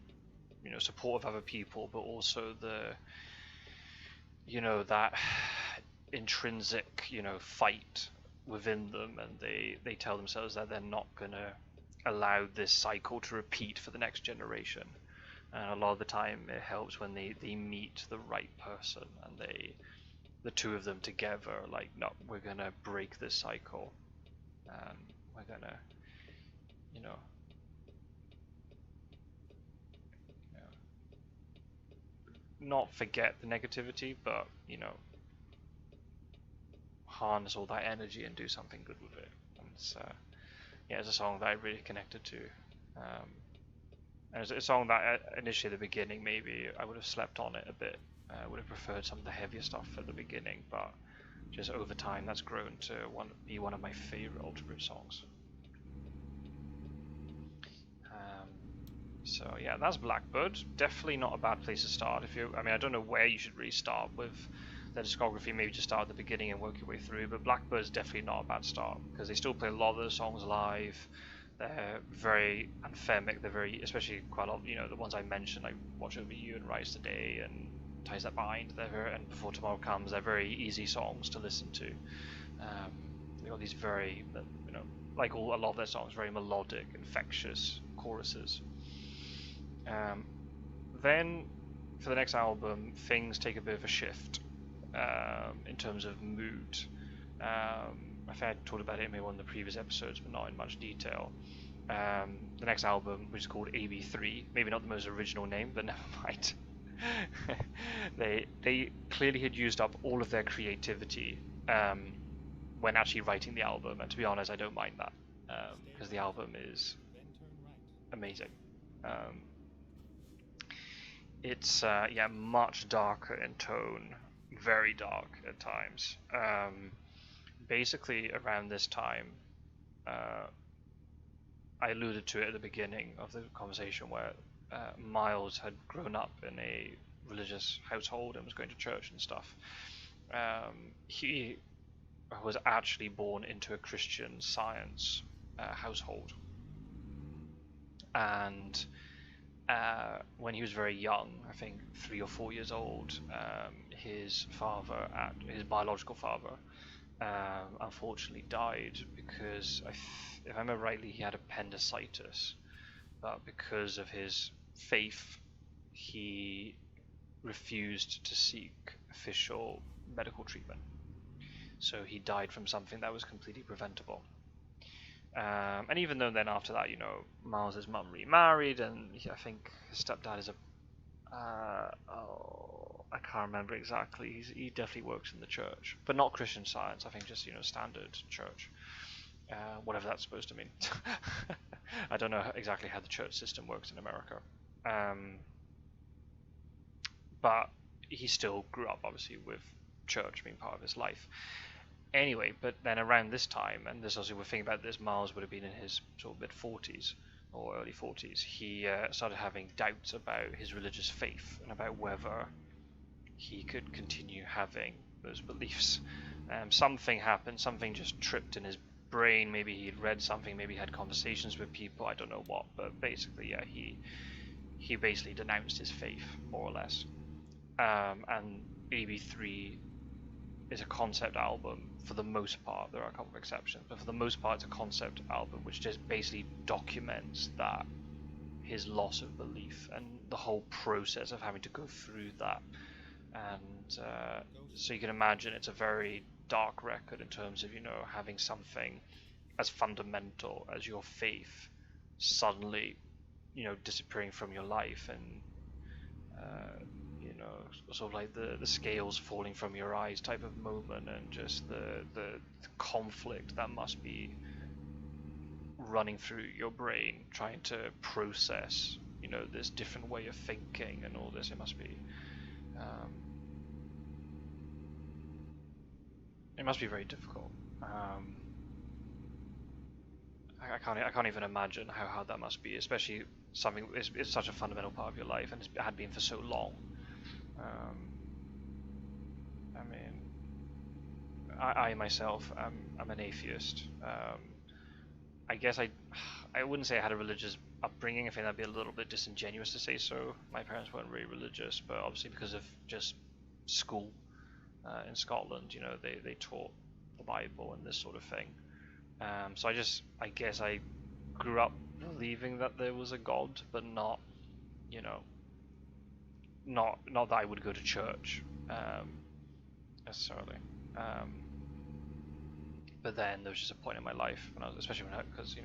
you know, support of other people, but also that intrinsic, you know, fight within them, and they tell themselves that they're not gonna allow this cycle to repeat for the next generation. And a lot of the time it helps when they meet the right person, and the two of them together are like, no, we're gonna break this cycle, and we're gonna, you know, not forget the negativity, but, you know, harness all that energy and do something good with it. And it's a song that I really connected to. And it's a song that initially at the beginning maybe I would have slept on it a bit. I would have preferred some of the heavier stuff at the beginning, but just over time that's grown to be one of my favorite Ultra songs. So yeah, that's Blackbird. Definitely not a bad place to start. I don't know where you should really start with their discography. Maybe just start at the beginning and work your way through. But Blackbird's definitely not a bad start, because they still play a lot of those songs live. They're very anthemic. They're very, especially quite a lot. The ones I mentioned, like "Watch Over You" and "Rise Today" and "Ties That Bind." And "Before Tomorrow Comes." They're very easy songs to listen to. They got these very, like a lot of their songs, very melodic, infectious choruses. Then, for the next album, things take a bit of a shift in terms of mood. I think I talked about it in maybe one of the previous episodes, but not in much detail. The next album, which is called AB3, maybe not the most original name, but never mind. They clearly had used up all of their creativity when actually writing the album, and to be honest, I don't mind that because the album is amazing. It's much darker in tone, very dark at times. Basically, around this time, I alluded to it at the beginning of the conversation, where Miles had grown up in a religious household and was going to church and stuff. He was actually born into a Christian Science household, and when he was very young, I think 3 or 4 years old, his biological father, unfortunately died because, if I remember rightly, he had appendicitis, but because of his faith, he refused to seek official medical treatment. So he died from something that was completely preventable. And even though then after that, Miles' mum remarried, and I think his stepdad is I can't remember exactly. He definitely works in the church, but not Christian Science. I think just standard church, whatever that's supposed to mean. I don't know exactly how the church system works in America, but he still grew up obviously with church being part of his life. Anyway, but then around this time, and this also we're thinking about this, Miles would have been in his sort of mid-40s or early 40s. He started having doubts about his religious faith and about whether he could continue having those beliefs. Something happened, something just tripped in his brain. Maybe he'd read something, maybe he had conversations with people, I don't know what, but basically, he basically denounced his faith, more or less. And AB3 is a concept album for the most part. There are a couple of exceptions, but for the most part, it's a concept album which just basically documents that his loss of belief and the whole process of having to go through that. And so you can imagine it's a very dark record in terms of having something as fundamental as your faith suddenly disappearing from your life, and sort of like the scales falling from your eyes type of moment, and just the conflict that must be running through your brain trying to process this different way of thinking and all this. It must be very difficult. I can't even imagine how hard that must be, especially something it's such a fundamental part of your life, and it had been for so long. I mean, I myself am an atheist. I guess I wouldn't say I had a religious upbringing. I think that'd be a little bit disingenuous to say so. My parents weren't very religious, but obviously because of just school in Scotland, they taught the Bible and this sort of thing. So I guess I grew up believing that there was a God, but not that I would go to church necessarily. But then there was just a point in my life when especially because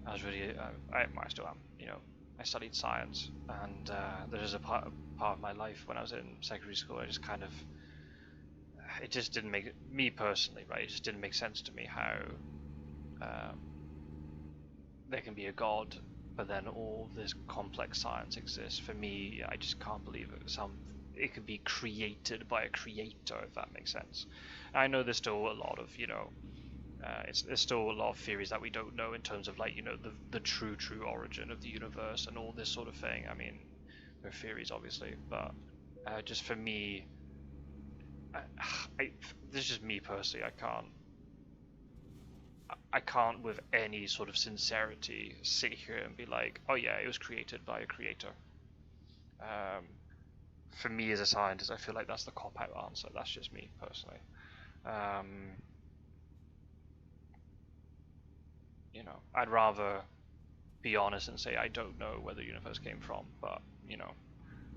I was really I still am. I studied science, and there's a part of my life when I was in secondary school. I just kind of it just didn't make me personally, right? It just didn't make sense to me how there can be a God, but then all this complex science exists. For me, I just can't believe it could be created by a creator, if that makes sense. I know there's still a lot of there's still a lot of theories that we don't know in terms of the true origin of the universe and all this sort of thing. I mean, there are theories obviously, but just for me, this is just me personally. I can't with any sort of sincerity sit here and be like, oh yeah, it was created by a creator. For me as a scientist, I feel like that's the cop-out answer. That's just me personally. You know, I'd rather be honest and say I don't know where the universe came from, but you know,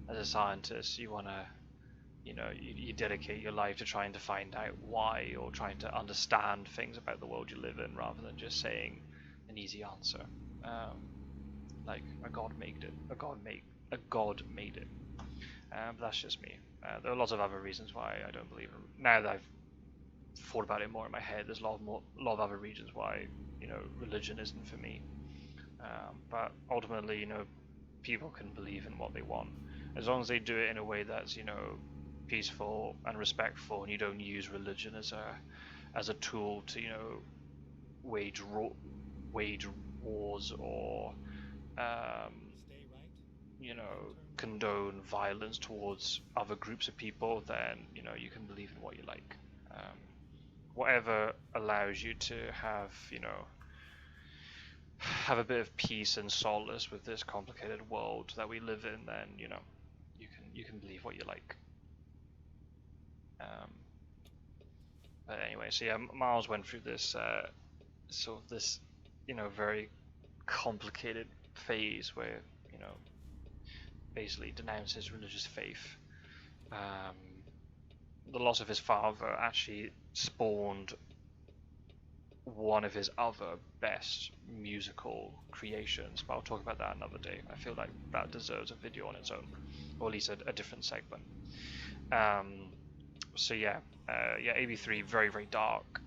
as a scientist, you want to, you know, you dedicate your life to trying to find out why, or trying to understand things about the world you live in, rather than just saying an easy answer, like a god made it, a god made it. But that's just me. There are lots of other reasons why I don't believe in. Now that I've thought about it more in my head, there's a lot of other reasons why, you know, religion isn't for me. But ultimately, you know, people can believe in what they want, as long as they do it in a way that's, you know, peaceful and respectful, and you don't use religion as a tool to, you know, wage wars, or you know, condone violence towards other groups of people. Then, you know, you can believe in what you like. Whatever allows you to have, you know, have a bit of peace and solace with this complicated world that we live in, then, you know, you can believe what you like. But anyway, so yeah, Miles went through this sort of this, you know, very complicated phase where, you know, basically denounces religious faith. The loss of his father actually spawned one of his other best musical creations, but I'll talk about that another day. I feel like that deserves a video on its own, or at least a different segment. So yeah, AB3, very, very dark.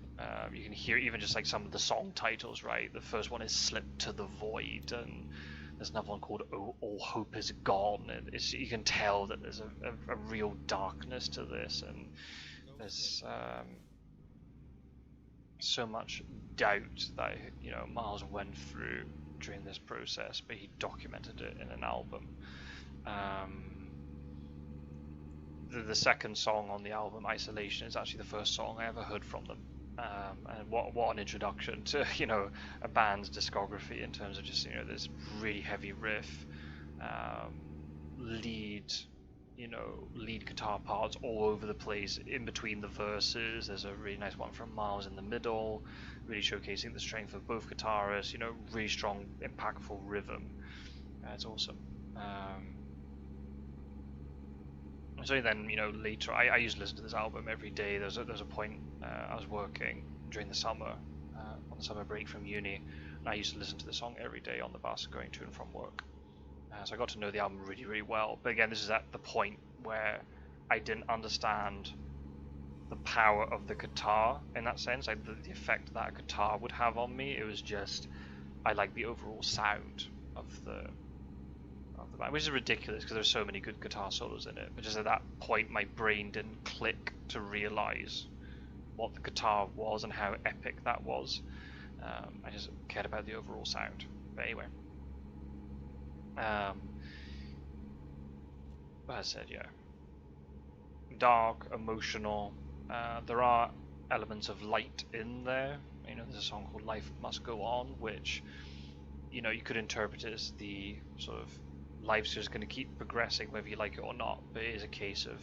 You can hear even just like some of the song titles, right? The first one is Slip to the Void, and there's another one called All Hope is Gone. And you can tell that there's a real darkness to this, and there's so much doubt that, you know, Miles went through during this process, but he documented it in an album. The second song on the album, Isolation, is actually the first song I ever heard from them. And what an introduction to, you know, a band's discography, in terms of just, you know, this really heavy riff, lead guitar parts all over the place in between the verses. There's a really nice one from Miles in the middle, really showcasing the strength of both guitarists, you know, really strong, impactful rhythm. It's awesome. So then, you know, later, I used to listen to this album every day. There's a point, I was working during the summer, on the summer break from uni, and I used to listen to the song every day on the bus going to and from work. So I got to know the album really, really well. But again, this is at the point where I didn't understand the power of the guitar in that sense, like the effect that a guitar would have on me. It was just, I like the overall sound of the band, which is ridiculous because there's so many good guitar solos in it. But just at that point, my brain didn't click to realize what the guitar was and how epic that was. I just cared about the overall sound. But anyway. As I said, yeah, dark, emotional. There are elements of light in there. You know, there's a song called "Life Must Go On," which, you know, you could interpret as the sort of life's just going to keep progressing whether you like it or not. But it is a case of,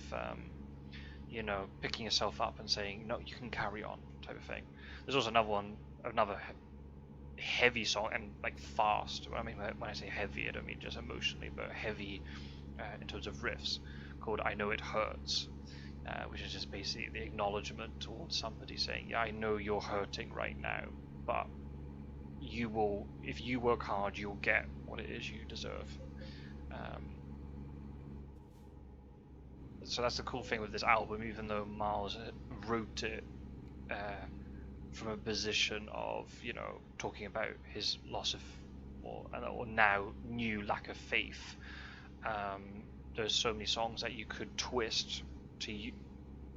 you know, picking yourself up and saying, no, you can carry on, type of thing. There's also another heavy song, and like fast. I mean, when I say heavy, I don't mean just emotionally, but heavy in terms of riffs, called "I Know It Hurts," which is just basically the acknowledgement towards somebody saying, yeah, I know you're hurting right now, but you will, if you work hard, you'll get what it is you deserve. So that's the cool thing with this album, even though Miles wrote it from a position of, you know, talking about his loss of, or now new lack of faith. There's so many songs that you could twist to, you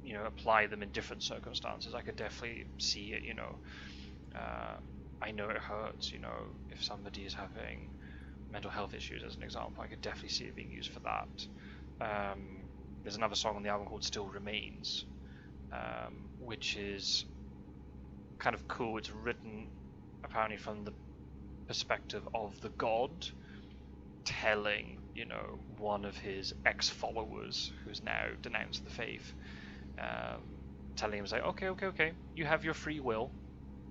know, apply them in different circumstances. I could definitely see it, you know. I know it hurts, you know, if somebody is having mental health issues, as an example, I could definitely see it being used for that. There's another song on the album called "Still Remains," which is kind of cool. It's written apparently from the perspective of the god telling, you know, one of his ex-followers who's now denounced the faith, telling him, like, okay, you have your free will.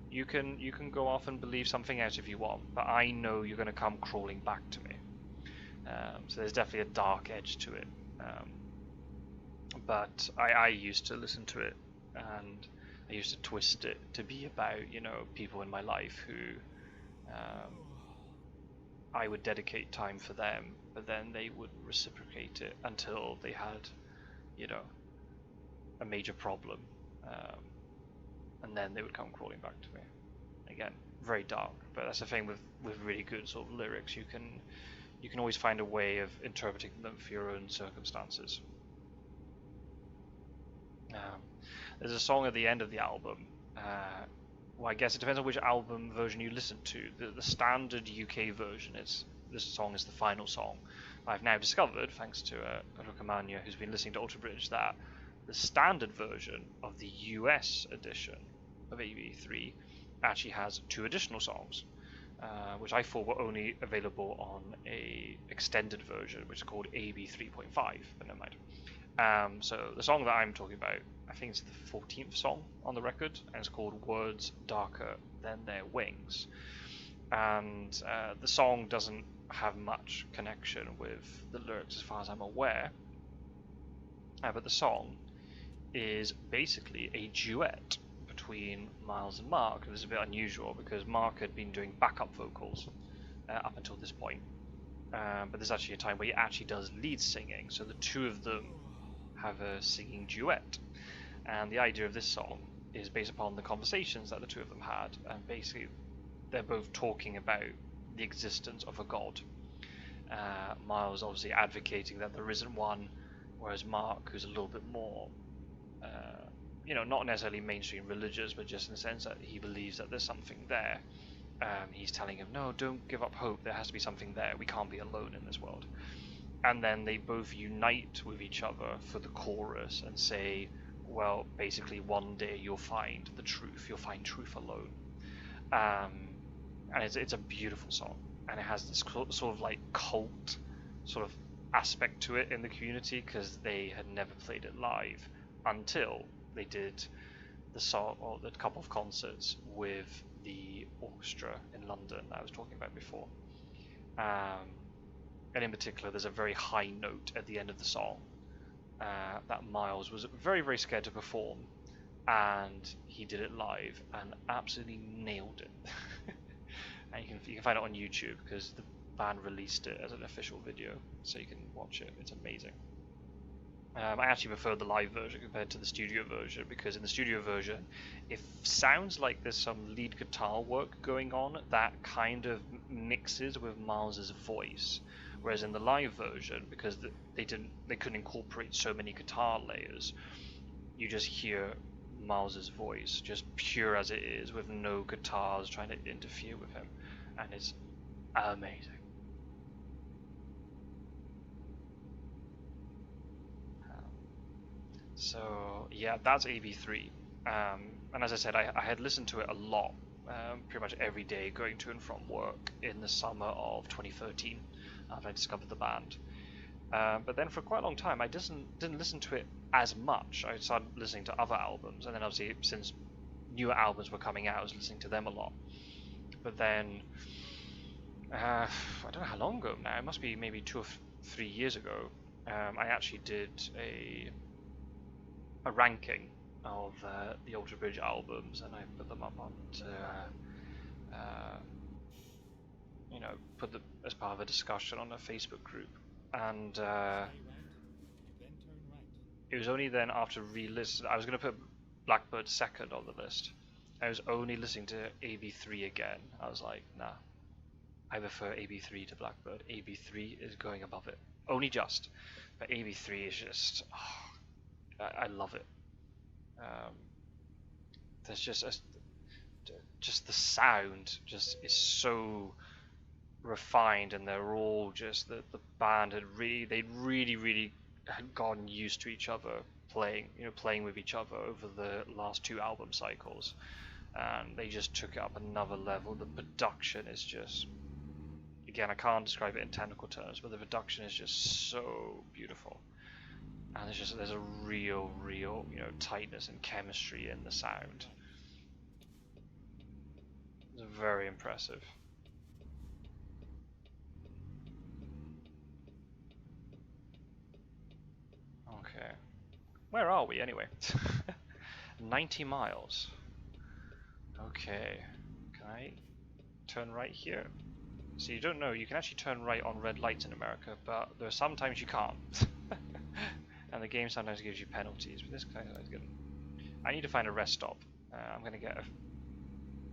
You can go off and believe something else if you want, but I know you're going to come crawling back to me. So there's definitely a dark edge to it. But I used to listen to it, and I used to twist it to be about, you know, people in my life who I would dedicate time for them, but then they wouldn't reciprocate it until they had, you know, a major problem, and then they would come crawling back to me. Again, very dark, but that's the thing with really good sort of lyrics. You can always find a way of interpreting them for your own circumstances. There's a song at the end of the album. Well, I guess it depends on which album version you listen to. The standard UK version is, this song is the final song. I've now discovered, thanks to Rukamania, who's been listening to Ultra British, that the standard version of the US edition of AB3 actually has 2 additional songs, which I thought were only available on a extended version, which is called AB 3.5, but never mind. So the song that I'm talking about, I think it's the 14th song on the record, and it's called Words Darker Than Their Wings. And the song doesn't have much connection with the lyrics as far as I'm aware, but the song is basically a duet between Miles and Mark. It was a bit unusual because Mark had been doing backup vocals up until this point, but there's actually a time where he actually does lead singing, so the two of them have a singing duet. And the idea of this song is based upon the conversations that the two of them had, and basically they're both talking about the existence of a god. Miles obviously advocating that there isn't one, whereas Mark, who's a little bit more you know, not necessarily mainstream religious, but just in the sense that he believes that there's something there. He's telling him, no, don't give up hope, there has to be something there, we can't be alone in this world. And then they both unite with each other for the chorus and say, well, basically one day you'll find the truth, you'll find truth alone. And it's a beautiful song, and it has this sort of like cult sort of aspect to it in the community, because they had never played it live until they did the song, or the couple of concerts with the orchestra in London that I was talking about before. And in particular, there's a very high note at the end of the song that Miles was very, very scared to perform, and he did it live and absolutely nailed it. And you can find it on YouTube because the band released it as an official video, so you can watch it. It's amazing. I actually prefer the live version compared to the studio version, because in the studio version it sounds like there's some lead guitar work going on that kind of mixes with Miles's voice, whereas in the live version, because they couldn't incorporate so many guitar layers, you just hear Miles's voice just pure as it is, with no guitars trying to interfere with him, and it's amazing. So yeah, that's AB3, and as I said, I had listened to it a lot, pretty much every day going to and from work in the summer of 2013 after I discovered the band. But then for quite a long time I didn't listen to it as much. I started listening to other albums, and then obviously since newer albums were coming out I was listening to them a lot. But then I don't know how long ago now, it must be maybe 2 or 3 years ago, I actually did a ranking of the Ultra Bridge albums, and I put them up on you know, put them as part of a discussion on a Facebook group, and Stay right, then turn right. it was only then after re-listen, I was going to put Blackbird second on the list. I was only listening to AB3 again. I was like, nah, I prefer AB3 to Blackbird. AB3 is going above it, only just, but AB3 is just, oh, I love it. There's just the sound just is so refined, and they're all just the band had really had gotten used to each other playing with each other over the last 2 album cycles, and they just took it up another level. The production is just, again, I can't describe it in technical terms, but the production is just so beautiful, and there's a real tightness and chemistry in the sound. It's very impressive. Okay, where are we anyway? 90 miles. Okay, can I turn right here? So you don't know, you can actually turn right on red lights in America, but there are sometimes you can't. And the game sometimes gives you penalties, but this kind of is good. I need to find a rest stop. I'm going to get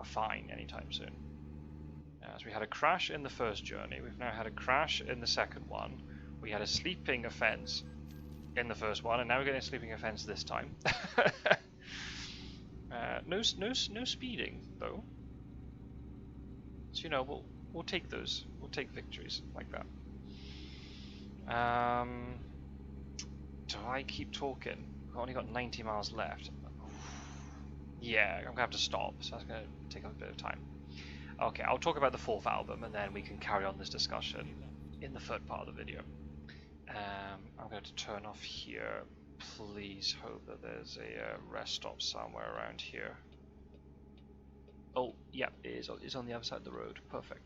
a fine anytime soon. So we had a crash in the first journey, we've now had a crash in the second one, we had a sleeping offense in the first one, and now we're getting a sleeping offense this time. No speeding though. So you know, we'll take those. We'll take victories like that. Do I keep talking? I've only got 90 miles left. Yeah, I'm gonna have to stop, so that's gonna take up a bit of time. Okay, I'll talk about the fourth album, and then we can carry on this discussion in the third part of the video. I'm going to turn off here. Please hope that there's a rest stop somewhere around here. Oh, yeah, it's on the other side of the road. Perfect.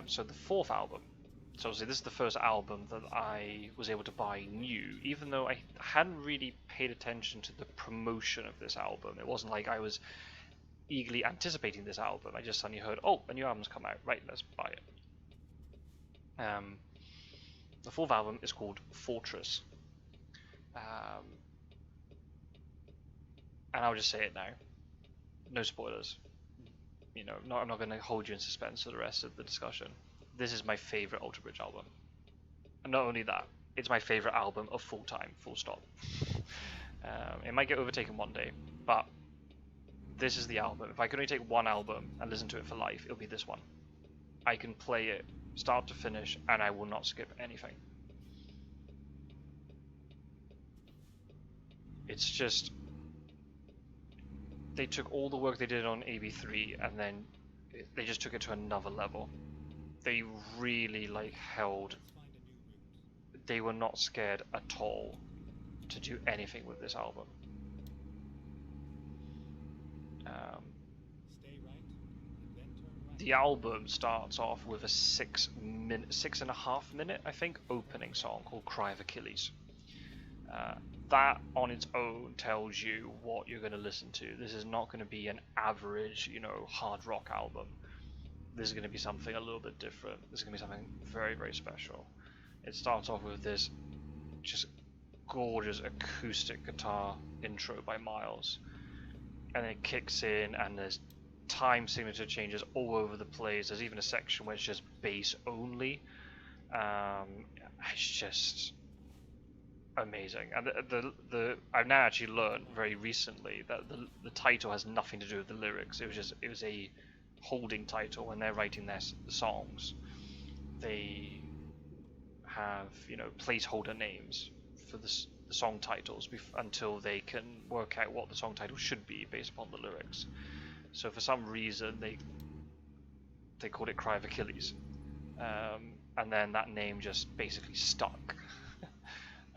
So the fourth album. So obviously this is the first album that I was able to buy new, even though I hadn't really paid attention to the promotion of this album. It wasn't like I was eagerly anticipating this album. I just suddenly heard, oh, a new album's come out. Right, let's buy it. The fourth album is called Fortress. And I'll just say it now. No spoilers. You know, I'm not going to hold you in suspense for the rest of the discussion. This is my favorite Alter Bridge album. And not only that, it's my favorite album of full time, full stop. It might get overtaken one day, but this is the album. If I could only take one album and listen to it for life, it'll be this one. I can play it start to finish, and I will not skip anything. It's just, they took all the work they did on AB3 and then they just took it to another level. They really held, they were not scared at all to do anything with this album. The album starts off with a 6.5 minute, I think, opening song called Cry of Achilles. That on its own tells you what you're going to listen to. This is not going to be an average, hard rock album. This is going to be something a little bit different. This is going to be something very, very special. It starts off with this just gorgeous acoustic guitar intro by Miles, and then it kicks in, and there's time signature changes all over the place. There's even a section where it's just bass only. It's just amazing. And I've now actually learned very recently that the title has nothing to do with the lyrics. It was a holding title. When they're writing their songs, they have placeholder names for the song titles until they can work out what the song title should be based upon the lyrics. So for some reason they called it Cry of Achilles, and then that name just basically stuck.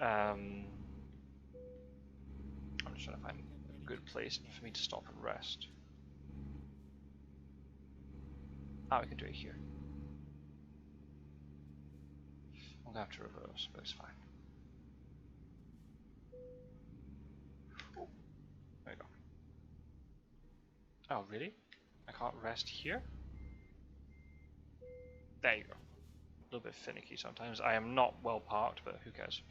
I'm just trying to find a good place for me to stop and rest. Oh, we can do it here. I'm gonna have to reverse, but it's fine. Oh, there we go. Oh, really? I can't rest here? There you go. A little bit finicky sometimes. I am not well parked, but who cares?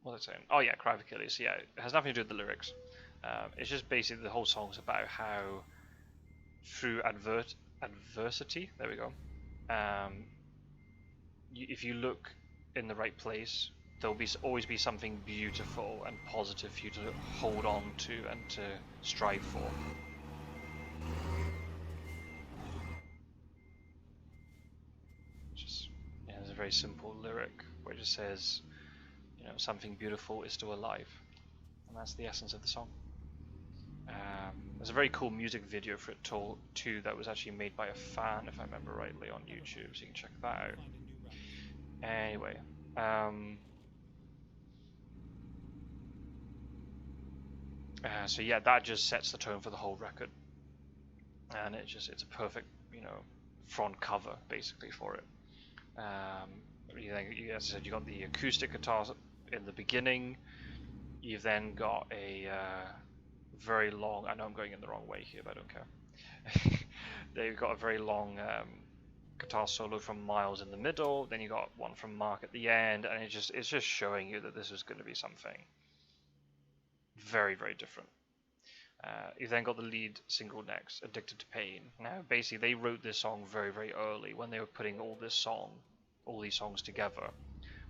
What was I saying? Oh yeah, Cry of Achilles. Yeah, it has nothing to do with the lyrics. It's just basically the whole song's about how through adversity, there we go, if you look in the right place, there'll always be something beautiful and positive for you to hold on to and to strive for. Just, there's a very simple lyric where it just says, You know, something beautiful is still alive, and that's the essence of the song. There's a very cool music video for it too that was actually made by a fan, if I remember rightly, on YouTube, so you can check that out. Anyway, so yeah, that just sets the tone for the whole record, and it's a perfect, you know, front cover basically for it. As I said, you got the acoustic guitar in the beginning. You've then got a very long. I know I'm going in the wrong way here, but I don't care. They've got a very long guitar solo from Miles in the middle. Then you got one from Mark at the end, and it's just showing you that this is going to be something very, very different. You then got the lead single next, "Addicted to Pain." Now, basically, they wrote this song very, very early when they were putting all these songs together.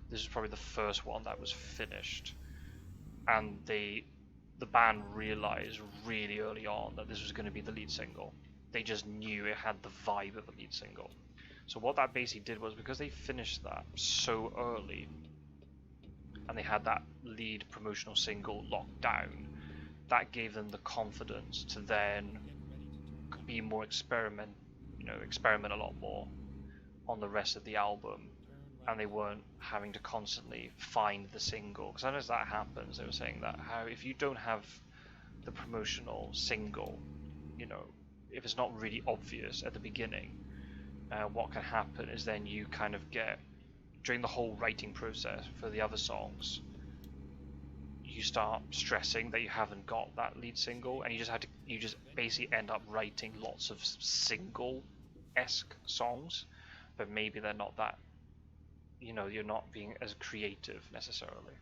This is probably the first one that was finished, and the band realized really early on that this was going to be the lead single. They just knew it had the vibe of the lead single. So what that basically did was, because they finished that so early, and they had that lead promotional single locked down, that gave them the confidence to then be more experiment a lot more on the rest of the album, and they weren't having to constantly find the single. Because as that happens, they were saying that how if you don't have the promotional single, you know, if it's not really obvious at the beginning, what can happen is then you kind of get, during the whole writing process for the other songs, you start stressing that you haven't got that lead single, and you just basically end up writing lots of single-esque songs, but maybe they're not that, you know, you're not being as creative necessarily.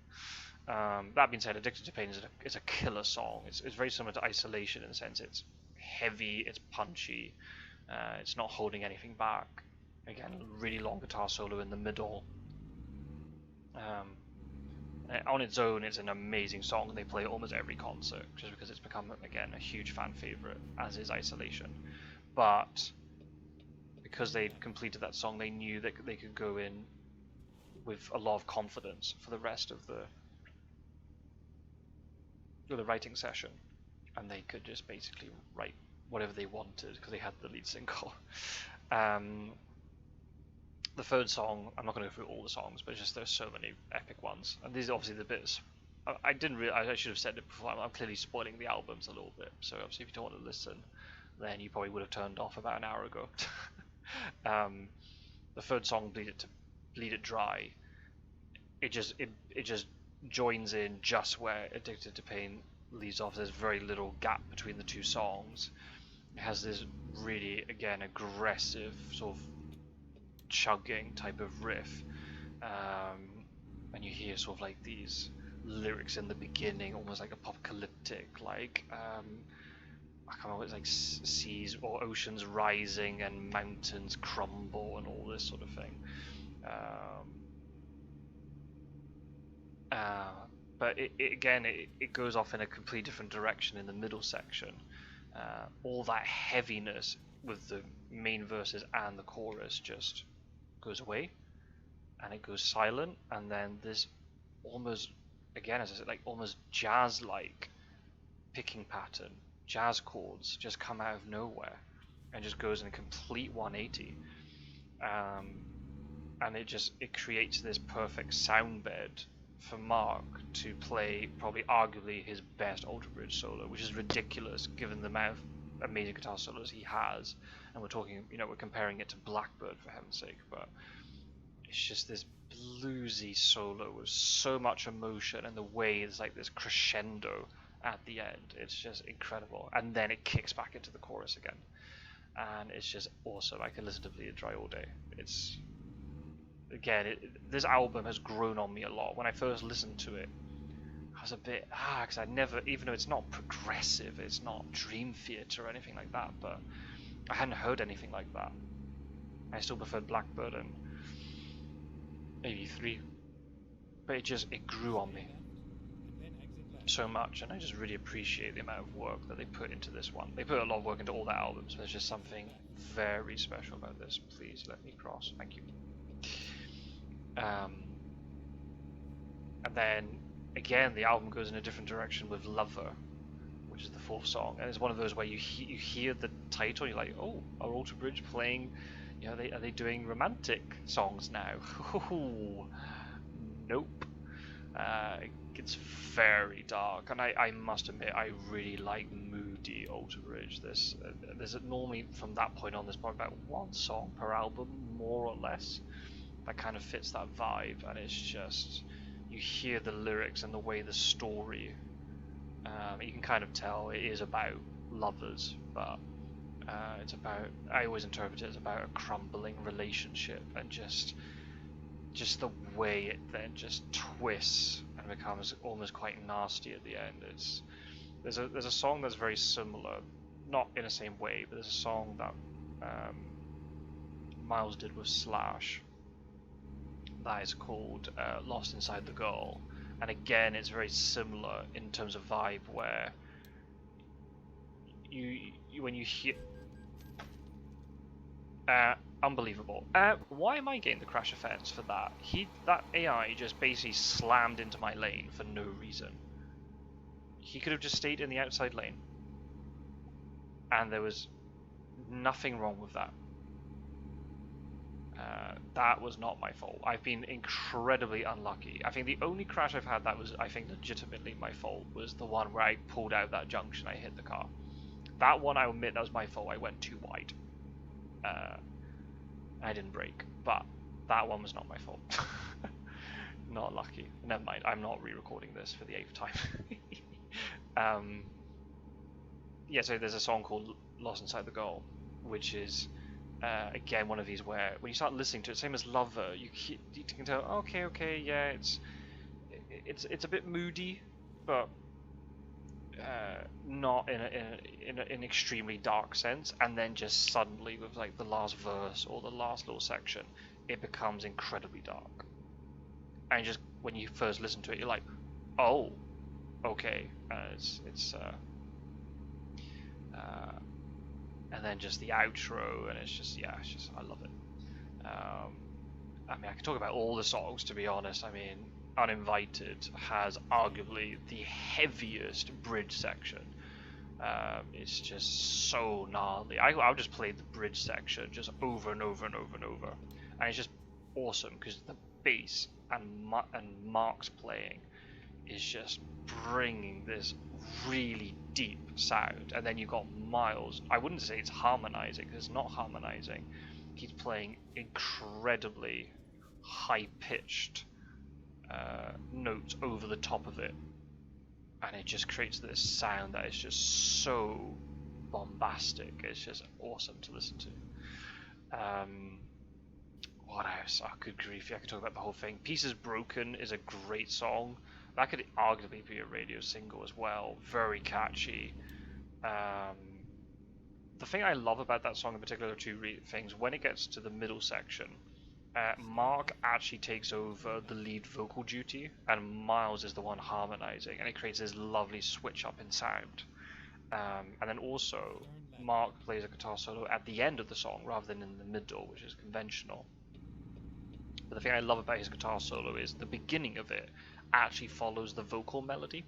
That being said, "Addicted to Pain" is a killer song. It's very similar to "Isolation" in the sense it's heavy, it's punchy, it's not holding anything back. Again, really long guitar solo in the middle. On its own, it's an amazing song, and they play it almost every concert just because it's become, again, a huge fan favorite, as is "Isolation." But because they'd completed that song, they knew that they could go in with a lot of confidence for the rest of the writing session, and they could just basically write whatever they wanted because they had the lead single. The third song, I'm not going to go through all the songs, but just there's so many epic ones, and these are obviously the bits. I should have said it before. I'm clearly spoiling the albums a little bit, so obviously if you don't want to listen, then you probably would have turned off about an hour ago. The third song, "Bleed It Dry," it just joins in just where "Addicted to Pain" leaves off. There's very little gap between the two songs. It has this really, again, aggressive sort of chugging type of riff, and you hear sort of like these lyrics in the beginning, almost like apocalyptic, like I can't remember, it's like seas or oceans rising and mountains crumble and all this sort of thing. But it goes off in a completely different direction in the middle section. All that heaviness with the main verses and the chorus just goes away, and it goes silent, and then this almost, again, as I said, like almost jazz-like picking pattern, jazz chords just come out of nowhere and just goes in a complete 180, and it creates this perfect sound bed for Mark to play probably arguably his best Alter Bridge solo, which is ridiculous given the amount of amazing guitar solos he has, and we're comparing it to Blackbird, for heaven's sake, but it's just this bluesy solo with so much emotion, and the way it's like this crescendo at the end, it's just incredible, and then it kicks back into the chorus again, and it's just awesome. I could listen to Bleed It Dry all day. It's, again, this album has grown on me a lot. When I first listened to it, I was a bit, because I never, even though it's not progressive, it's not Dream Theater or anything like that, but I hadn't heard anything like that. I still preferred Blackbird and 83, but it grew on me so much, and I just really appreciate the amount of work that they put into this one. They put a lot of work into all their albums, but there's just something very special about this. Please let me cross, thank you. And then again, the album goes in a different direction with Lover, which is the fourth song, and it's one of those where you hear the title, and you're like, oh, are Alter Bridge playing? You know, are they doing romantic songs now? Nope. It gets very dark, and I must admit, I really like moody Alter Bridge. There's normally from that point on, there's probably about one song per album, more or less, that kind of fits that vibe, and it's just, you hear the lyrics and the way the story, you can kind of tell it is about lovers, but it's about, I always interpret it as about a crumbling relationship, and just the way it then just twists and becomes almost quite nasty at the end. There's a song that's very similar, not in the same way, but there's a song that Miles did with Slash that is called Lost Inside the Girl, and again it's very similar in terms of vibe, where you when you hear unbelievable. Why am I getting the crash offense for that? That AI just basically slammed into my lane for no reason. He could have just stayed in the outside lane, and there was nothing wrong with that. That was not my fault. I've been incredibly unlucky. I think the only crash I've had that was, I think, legitimately my fault was the one where I pulled out that junction, I hit the car. That one, I admit, that was my fault. I went too wide. I didn't brake, but that one was not my fault. Not lucky. Never mind, I'm not re-recording this for the 8th time. Yeah, so there's a song called Lost Inside the Girl, which is again one of these where when you start listening to it, same as Lover, you can tell, okay, yeah, it's a bit moody, but not in an extremely dark sense, and then just suddenly with like the last verse or the last little section, it becomes incredibly dark, and just when you first listen to it, you're like, oh, okay, and then just the outro, and it's just I love it. I mean, I could talk about all the songs, to be honest. I mean, Uninvited has arguably the heaviest bridge section. It's just so gnarly. I'll just play the bridge section just over and over and over and over, and it's just awesome because the bass and Mark's playing is just bringing this really deep sound, and then you've got Miles. I wouldn't say it's harmonizing, because it's not harmonizing. He's playing incredibly high-pitched notes over the top of it, and it just creates this sound that is just so bombastic. It's just awesome to listen to. What else? Oh, good grief, I could talk about the whole thing. Pieces Broken is a great song. That could arguably be a radio single as well. Very catchy. The thing I love about that song in particular are two things. When it gets to the middle section, Mark actually takes over the lead vocal duty, and Miles is the one harmonizing, and it creates this lovely switch up in sound. And then also, Mark plays a guitar solo at the end of the song rather than in the middle, which is conventional. But the thing I love about his guitar solo is the beginning of it actually follows the vocal melody.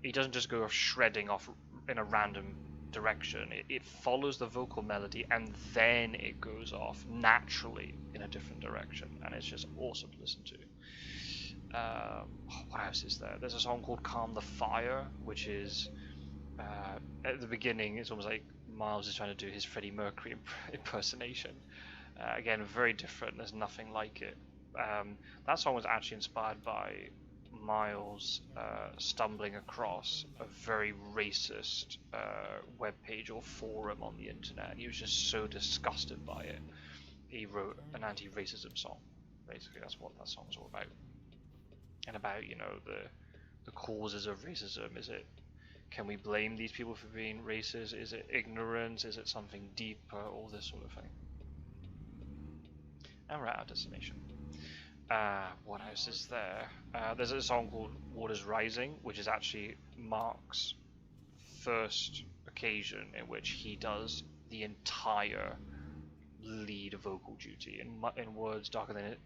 He doesn't just go shredding off in a random direction. It follows the vocal melody, and then it goes off naturally in a different direction, and it's just awesome to listen to. What else is there? There's a song called Calm the Fire, which is at the beginning it's almost like Miles is trying to do his Freddie Mercury impersonation. Again, very different. There's nothing like it. That song was actually inspired by Miles stumbling across a very racist webpage or forum on the internet, and he was just so disgusted by it. He wrote an anti-racism song. Basically, that's what that song's all about. And about, you know, the causes of racism. Can we blame these people for being racist? Is it ignorance? Is it something deeper? All this sort of thing. And we're at our destination. What else is there? There's a song called Waters Rising, which is actually Mark's first occasion in which he does the entire lead vocal duty. In words darker than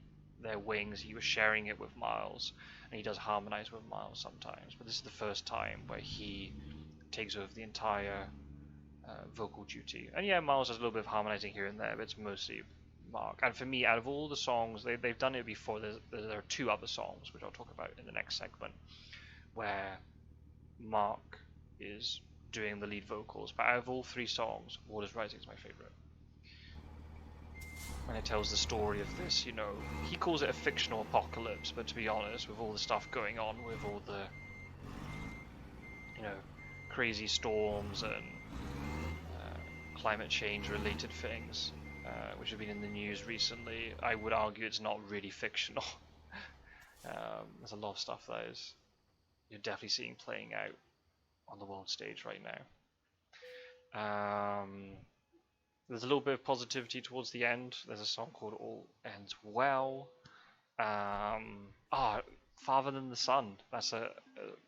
their wings. He was sharing it with Miles, and he does harmonize with Miles sometimes. But this is the first time where he takes over the entire vocal duty. And yeah, Miles does a little bit of harmonizing here and there, but it's mostly Mark. And for me, out of all the songs, they've done it before. There are two other songs, which I'll talk about in the next segment, where Mark is doing the lead vocals. But out of all three songs, Waters Rising is my favorite. And it tells the story of this, he calls it a fictional apocalypse, but to be honest, with all the stuff going on, with all the, crazy storms and climate change related things, which have been in the news recently, I would argue it's not really fictional. There's a lot of stuff that you're definitely seeing playing out on the world stage right now. There's a little bit of positivity towards the end. There's a song called All Ends Well. Farther Than the Sun. That's a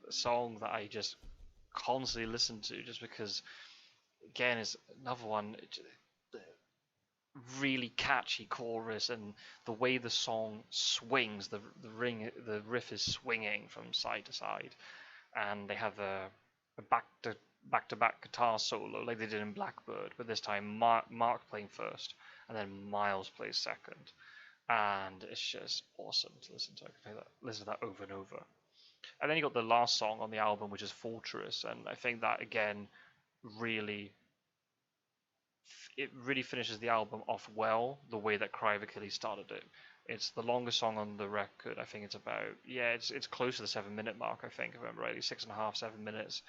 song that I just constantly listen to, just because, again, is another one, really catchy chorus, and the way the song swings, the riff is swinging from side to side, and they have a back-to-back guitar solo like they did in Blackbird, but this time Mark playing first and then Miles plays second, and it's just awesome to listen to. I can listen to that over and over. And then you got the last song on the album, which is Fortress, and I think that again really finishes the album off well, the way that Cry of Achilles started it. It's the longest song on the record. I think it's about, it's close to the 7-minute mark, I think, if I remember rightly, 6.5, 7 minutes.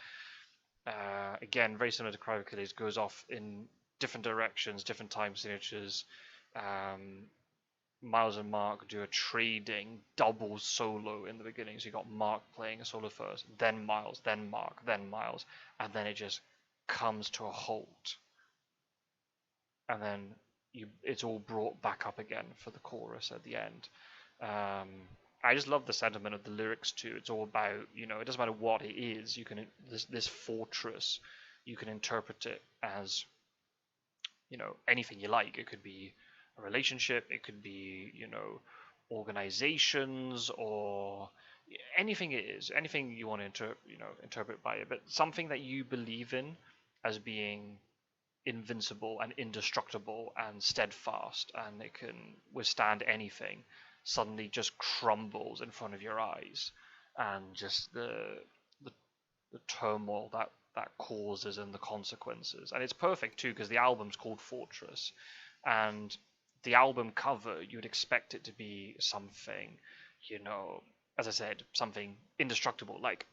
Again, very similar to Cry of Achilles, goes off in different directions, different time signatures. Miles and Mark do a trading double solo in the beginning. So you got Mark playing a solo first, then Miles, then Mark, then Miles, and then it just comes to a halt. And then it's all brought back up again for the chorus at the end. I just love the sentiment of the lyrics too. It's all about, it doesn't matter what it is. You can this fortress, you can interpret it as, anything you like. It could be a relationship, it could be, organizations, or anything it is, anything you want to interpret by it, but something that you believe in as being invincible and indestructible and steadfast, and it can withstand anything, suddenly just crumbles in front of your eyes, and just the turmoil that causes and the consequences. And it's perfect too, because the album's called Fortress, and the album cover, you'd expect it to be something, as I said, something indestructible, like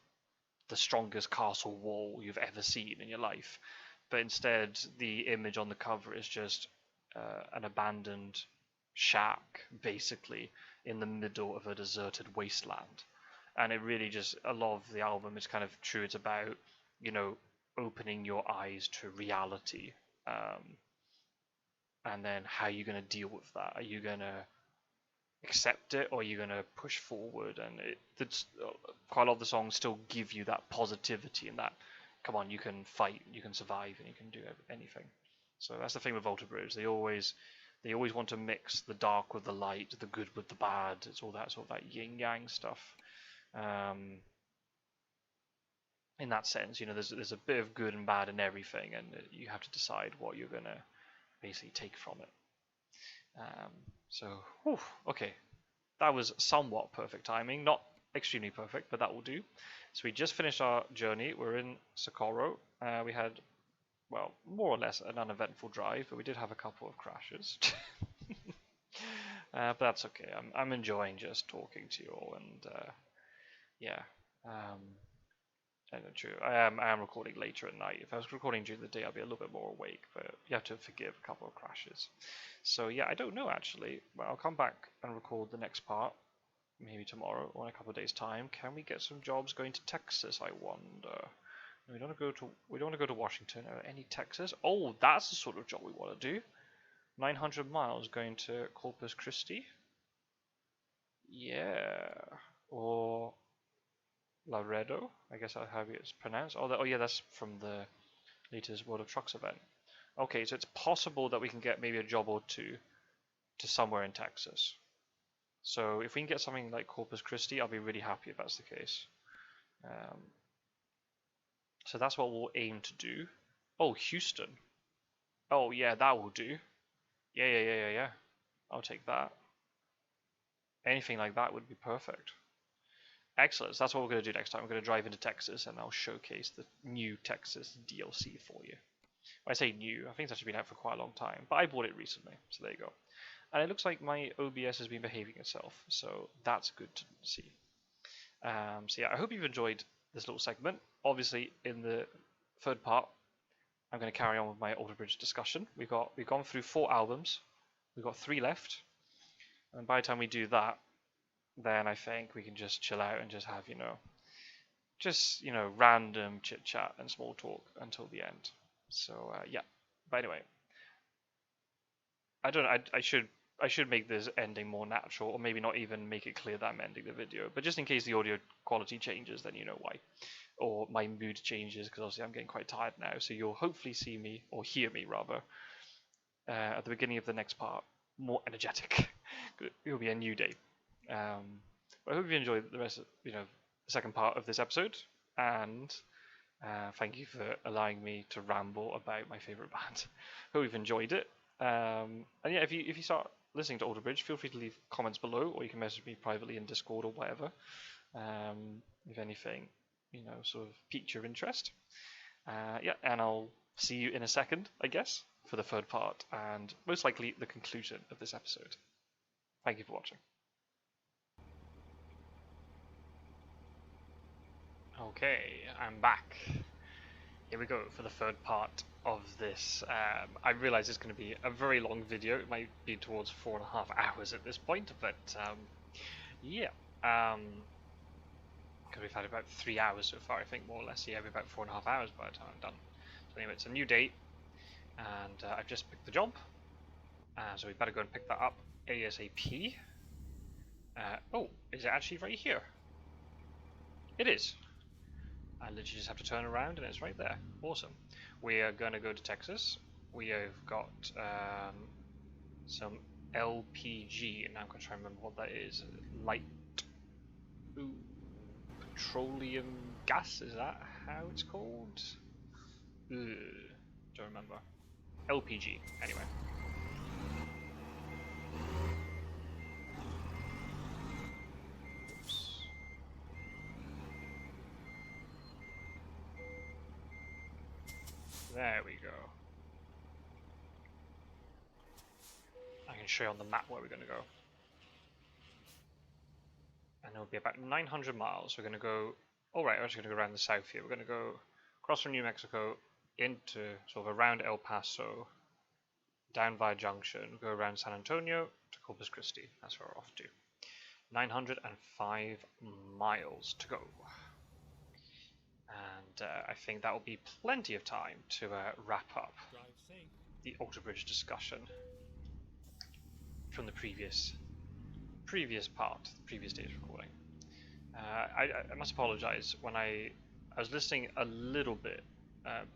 the strongest castle wall you've ever seen in your life. But instead, the image on the cover is just an abandoned shack, basically, in the middle of a deserted wasteland. And it really just, a lot of the album is kind of true. It's about, opening your eyes to reality. And then how are you going to deal with that? Are you going to accept it, or are you going to push forward? And it's quite a lot of the songs still give you that positivity and that, come on, you can fight, you can survive, and you can do anything. So that's the thing with Volta Bridge. They always want to mix the dark with the light, the good with the bad. It's all that sort of that yin yang stuff. In that sense, there's a bit of good and bad in everything, and you have to decide what you're gonna basically take from it. Okay, that was somewhat perfect timing, not extremely perfect, but that will do. So we just finished our journey. We're in Socorro. We had, well, more or less an uneventful drive, but we did have a couple of crashes. But that's okay. I'm enjoying just talking to you all, and I know, true. I am recording later at night. If I was recording during the day, I'd be a little bit more awake, but you have to forgive a couple of crashes. So yeah, I don't know actually. Well, I'll come back and record the next part, maybe tomorrow or in a couple of days' time. Can we get some jobs going to Texas, I wonder? We don't want to go to Washington or any Texas. Oh, that's the sort of job we want to do. 900 miles going to Corpus Christi. Yeah. Or Laredo, I guess that's how it's pronounced. Oh yeah, that's from the latest World of Trucks event. Okay, so it's possible that we can get maybe a job or two to somewhere in Texas. So if we can get something like Corpus Christi, I'll be really happy if that's the case. So that's what we'll aim to do. Oh, Houston. Oh yeah, that will do. Yeah. I'll take that. Anything like that would be perfect. Excellent. So that's what we're going to do next time. We're going to drive into Texas and I'll showcase the new Texas DLC for you. When I say new, I think it's actually been out for quite a long time, but I bought it recently, so there you go. And it looks like my OBS has been behaving itself, so that's good to see. So yeah, I hope you've enjoyed this little segment. Obviously, in the third part, I'm going to carry on with my Alter Bridge discussion. We've gone through 4 albums. We've got 3 left, and by the time we do that, then I think we can just chill out and just have random chit chat and small talk until the end. So yeah. But anyway, I don't know. I should make this ending more natural, or maybe not even make it clear that I'm ending the video. But just in case the audio quality changes, then you know why, or my mood changes, because obviously I'm getting quite tired now. So you'll hopefully see me, or hear me rather, at the beginning of the next part, more energetic. It'll be a new day. But I hope you enjoyed the rest of the second part of this episode, and thank you for allowing me to ramble about my favourite band. Hope you've enjoyed it. And yeah, if you start listening to Alter Bridge, feel free to leave comments below, or you can message me privately in Discord or whatever. If anything, sort of piqued your interest. Yeah, and I'll see you in a second, I guess, for the third part, and most likely the conclusion of this episode. Thank you for watching. Okay, I'm back. Here we go for the third part of this. I realize it's going to be a very long video. It might be towards 4.5 hours at this point, but yeah. Because we've had about 3 hours so far, I think, more or less. Yeah, about 4.5 hours by the time I'm done. So anyway, it's a new date, and I've just picked the job. So we better go and pick that up ASAP. Oh, is it actually right here? It is. I literally just have to turn around and it's right there. Awesome. We are going to go to Texas. We have got some LPG, and I'm going to try and remember what that is. Light petroleum gas, is that how it's called? Don't remember. LPG, anyway. There we go. I can show you on the map where we're going to go. And it'll be about 900 miles. We're going to go... Alright, we're actually going to go around the south here. We're going to go across from New Mexico into sort of around El Paso, down via Junction, go around San Antonio to Corpus Christi. That's where we're off to. 905 miles to go. And I think that will be plenty of time to wrap up the Alter Bridge discussion from the previous part, the previous day's recording. I must apologise. When I was listening a little bit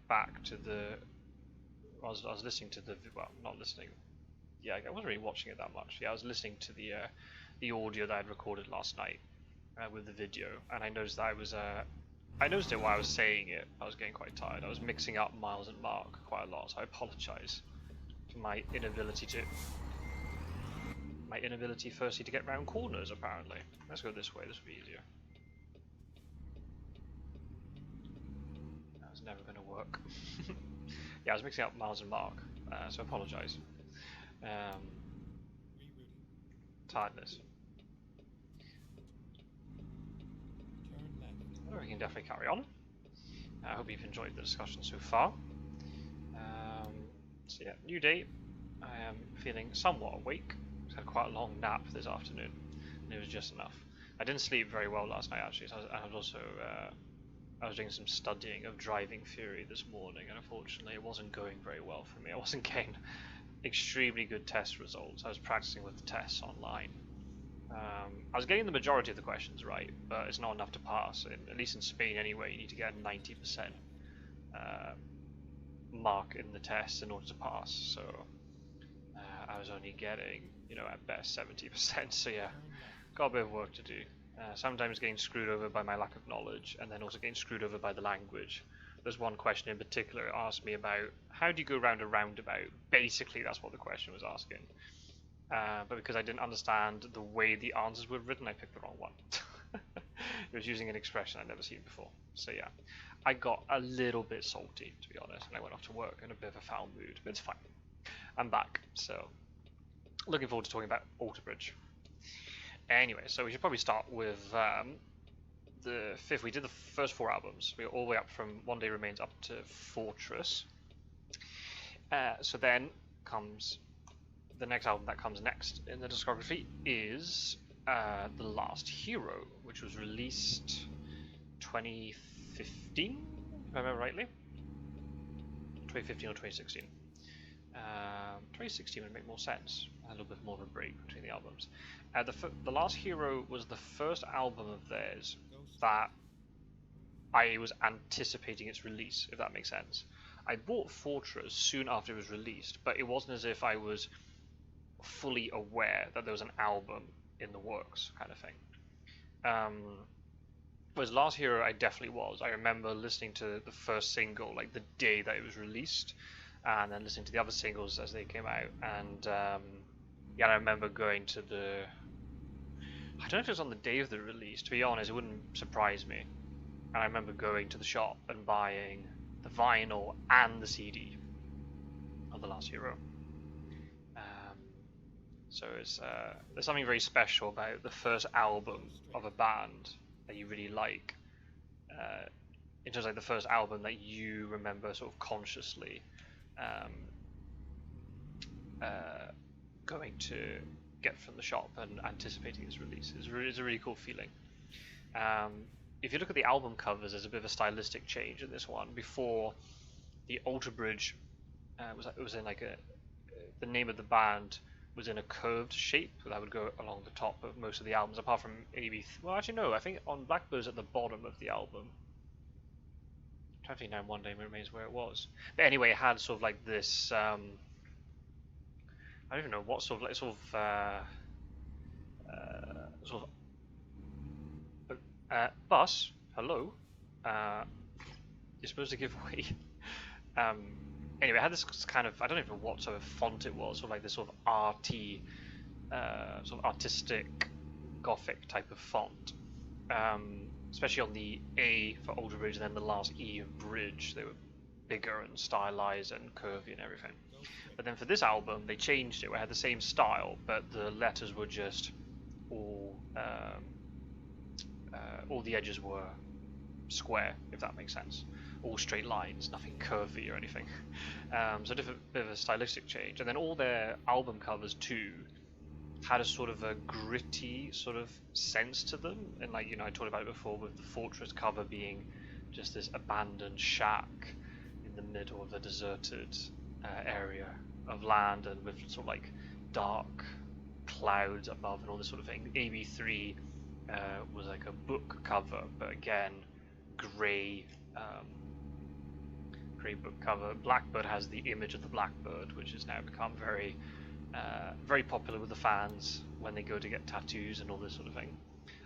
back to the, I was listening to the, well, not listening. Yeah, I wasn't really watching it that much. Yeah, I was listening to the audio that I had recorded last night with the video, and I noticed that I noticed it while I was saying it. I was getting quite tired. I was mixing up Miles and Mark quite a lot, so I apologise for my inability firstly to get round corners, apparently. Let's go this way, this will be easier. That was never going to work. Yeah, I was mixing up Miles and Mark, so I apologise. Tiredness. We can definitely carry on. I hope you've enjoyed the discussion so far. So yeah, new day. I am feeling somewhat awake. I had quite a long nap this afternoon, and it was just enough. I didn't sleep very well last night actually, so I was also I was doing some studying of driving theory this morning, and unfortunately it wasn't going very well for me. I wasn't getting extremely good test results. I was practicing with the tests online. I was getting the majority of the questions right, but it's not enough to pass. At least in Spain anyway, you need to get a 90% mark in the test in order to pass. So I was only getting, you know, at best 70%. So yeah, Turn left. got a bit of work to do. Sometimes getting screwed over by my lack of knowledge, and then also getting screwed over by the language. There's one question in particular it asked me about how do you go round a roundabout. Basically, that's what the question was asking. But because I didn't understand the way the answers were written, I picked the wrong one. It was using an expression I'd never seen before. So yeah, I got a little bit salty, to be honest, and I went off to work in a bit of a foul mood, but it's fine. I'm back, so looking forward to talking about Alter Bridge. Anyway, so we should probably start with the fifth. We did the first 4 albums. We were all the way up from One Day Remains up to Fortress. So then comes the next album that comes next in the discography is The Last Hero, which was released 2015, if I remember rightly. 2015 or 2016. 2016 would make more sense. A little bit more of a break between the albums. The Last Hero was the first album of theirs that I was anticipating its release, if that makes sense. I bought Fortress soon after it was released, but it wasn't as if I was fully aware that there was an album in the works, kind of thing. Whereas Last Hero, I definitely was. I remember listening to the first single like the day that it was released, and then listening to the other singles as they came out. And yeah, I remember going to the. I don't know if it was on the day of the release. To be honest, it wouldn't surprise me. And I remember going to the shop and buying the vinyl and the CD of The Last Hero. So there's something very special about the first album of a band that you really like. In terms of like the first album that you remember sort of consciously going to get from the shop and anticipating its release. It's a really cool feeling. If you look at the album covers, there's a bit of a stylistic change in this one. Before, the Alter Bridge was in like the name of the band was in a curved shape that would go along the top of most of the albums, apart from maybe well, actually no, I think on Blackbird's at the bottom of the album. I'm trying to think now. One Day Remains where it was, but anyway, it had sort of like this. I don't even know what sort of bus. Hello. You're supposed to give way. Anyway, it had this kind of, I don't even know what sort of font it was, sort of like this sort of arty, sort of artistic, gothic type of font. Especially on the A for Alter Bridge and then the last E of Bridge, they were bigger and stylized and curvy and everything. But then for this album, they changed it. We had the same style, but the letters were just all the edges were square, if that makes sense. All straight lines, nothing curvy or anything. So a bit of a stylistic change. And then all their album covers too had a sort of a gritty sort of sense to them. And like, you know, I talked about it before with the Fortress cover being just this abandoned shack in the middle of a deserted area of land, and with sort of like dark clouds above and all this sort of thing. AB3 was like a book cover, but again, grey book cover. Blackbird has the image of the blackbird, which has now become very popular with the fans when they go to get tattoos and all this sort of thing.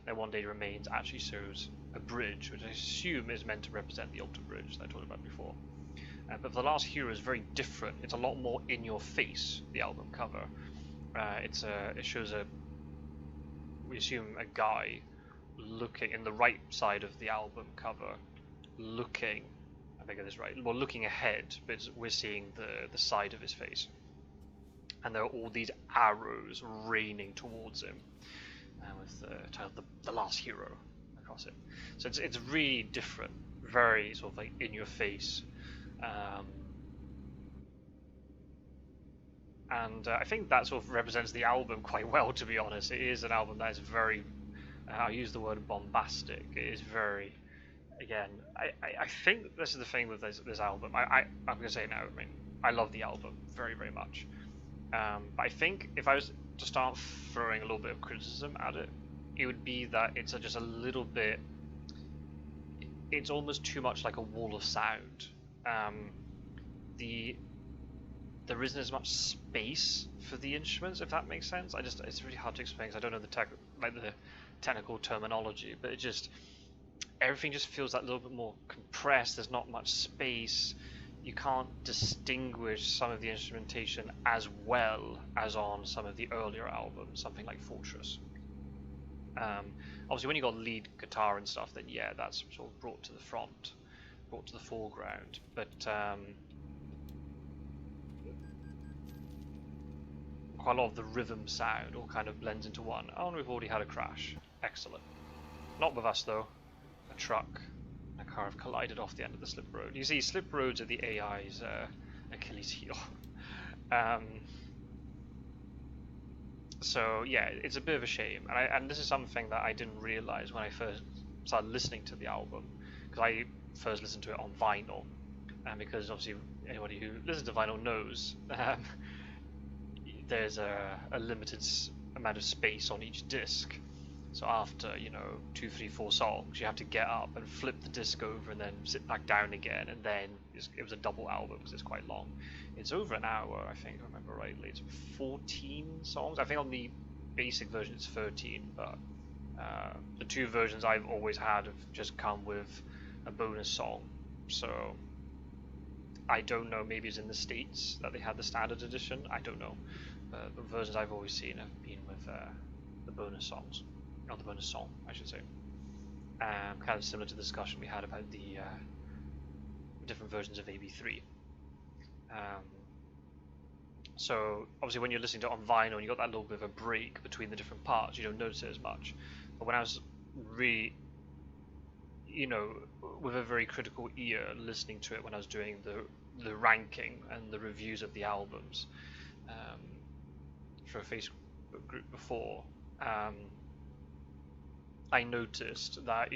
Then One Day Remains actually shows a bridge, which I assume is meant to represent the Alter Bridge that I talked about before. But The Last Hero is very different. It's a lot more in your face, the album cover. It shows we assume a guy looking in the right side of the album cover, looking, I think I get this right, well, looking ahead, but we're seeing the side of his face. And there are all these arrows raining towards him, with the title The Last Hero across it. So it's really different, very sort of like in your face. And I think that sort of represents the album quite well, to be honest. It is an album that is very, I'll use the word bombastic. It is very, again, I think this is the thing with this album. I'm going to say it now, I mean, I love the album very, very much. But I think if I was to start throwing a little bit of criticism at it, it would be that it's just a little bit, it's almost too much like a wall of sound. there isn't as much space for the instruments, if that makes sense. It's really hard to explain because I don't know the technical terminology, but everything just feels that little bit more compressed. There's not much space. You can't distinguish some of the instrumentation as well as on some of the earlier albums, something like Fortress. Obviously when you got lead guitar and stuff, then yeah, that's sort of brought to the foreground, but quite a lot of the rhythm sound all kind of blends into one. Oh, and we've already had a crash. Excellent. Not with us though. A truck and a car have collided off the end of the slip road. You see, slip roads are the AI's Achilles heel. So yeah, it's a bit of a shame, and this is something that I didn't realize when I first started listening to the album, because I first listened to it on vinyl, and because obviously anybody who listens to vinyl knows there's a limited amount of space on each disc. So after 2, 3, 4 songs, you have to get up and flip the disc over and then sit back down again, and then it was a double album because it's quite long. It's over an hour, I think, if I remember rightly. It's 14 songs. I think on the basic version it's 13, but the 2 versions I've always had have just come with a bonus song. So I don't know, maybe it's in the States that they had the standard edition, I don't know. The versions I've always seen have been with the bonus songs. Not the bonus song, I should say. Kind of similar to the discussion we had about the different versions of AB3. So obviously when you're listening to it on vinyl and you got that little bit of a break between the different parts, you don't notice it as much. But when I was really, with a very critical ear listening to it when I was doing the ranking and the reviews of the albums for a Facebook group before, I noticed that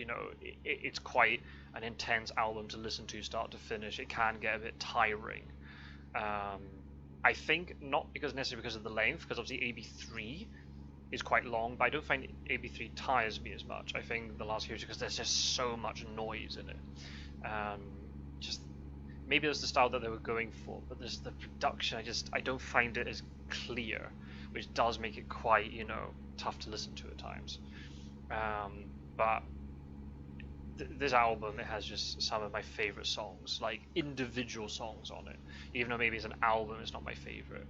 it's quite an intense album to listen to start to finish. It can get a bit tiring. I think not necessarily because of the length, because obviously AB3 is quite long, but I don't find AB3 tires me as much. I think the last Heroes, because there's just so much noise in it. Just maybe that's the style that they were going for, but there's the production. I don't find it as clear, which does make it quite tough to listen to at times. But this album, it has just some of my favorite songs, like individual songs on it. Even though maybe it's an album, it's not my favorite.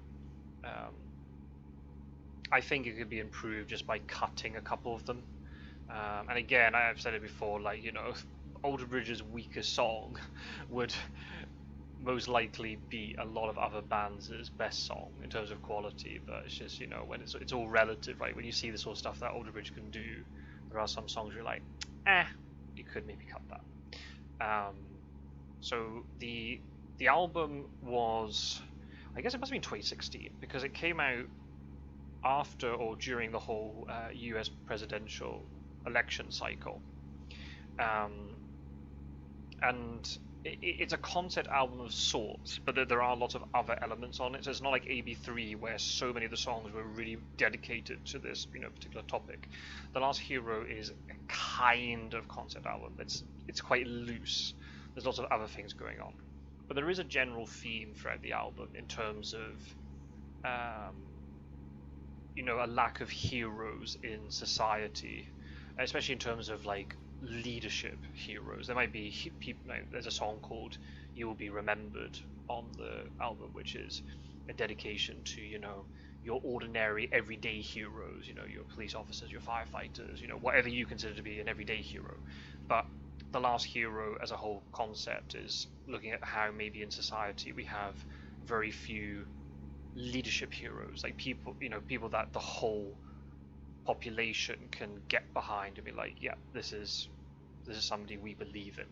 I think it could be improved just by cutting a couple of them. And again, I've said it before, like Alter Bridge's weakest song would most likely be a lot of other bands' best song in terms of quality. But it's just when it's all relative, right? When you see the sort of stuff that Alter Bridge can do, there are some songs where you're like, you could maybe cut that. So the album was, I guess it must have been 2016, because it came out after or during the whole US presidential election cycle. And it's a concept album of sorts, but there are lots of other elements on it. So it's not like AB3 where so many of the songs were really dedicated to this particular topic. The Last Hero is a kind of concept album. It's quite loose. There's lots of other things going on, but there is a general theme throughout the album in terms of a lack of heroes in society, especially in terms of like leadership heroes. There might be people, there's a song called "You Will Be Remembered" on the album, which is a dedication to your ordinary everyday heroes, your police officers, your firefighters, whatever you consider to be an everyday hero. But the Last Hero as a whole concept is looking at how maybe in society we have very few leadership heroes, like people that the whole population can get behind and be like, yeah, this is somebody we believe in.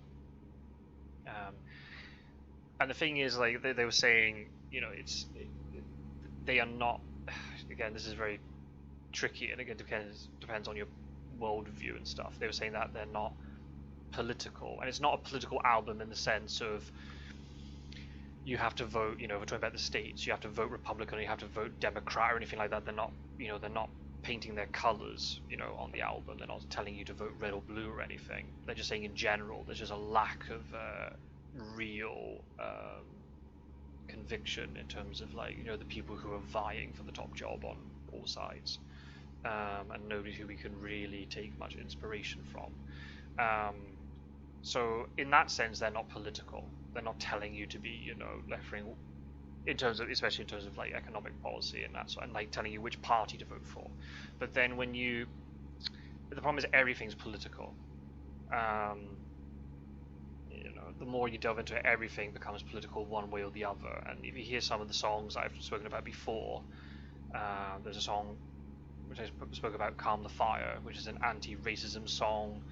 And the thing is, like they were saying, they are not. Again, this is very tricky, and again depends on your worldview and stuff. They were saying that they're not political, and it's not a political album in the sense of you have to vote. If we're talking about the States, you have to vote Republican, or you have to vote Democrat, or anything like that. They're not. They're not painting their colors, on the album. They're not telling you to vote red or blue or anything. They're just saying in general there's just a lack of real conviction in terms of like, you know, the people who are vying for the top job on all sides, and nobody who we can really take much inspiration from. So in that sense, they're not political. They're not telling you to be, you know, left wing, in terms of, especially in terms of like economic policy and that sort, and like telling you which party to vote for. But then when you, the problem is everything's political. You know, the more you delve into it, everything becomes political one way or the other. And if you hear some of the songs I've spoken about before, there's a song which I spoke about, "Calm the Fire," which is an anti-racism song.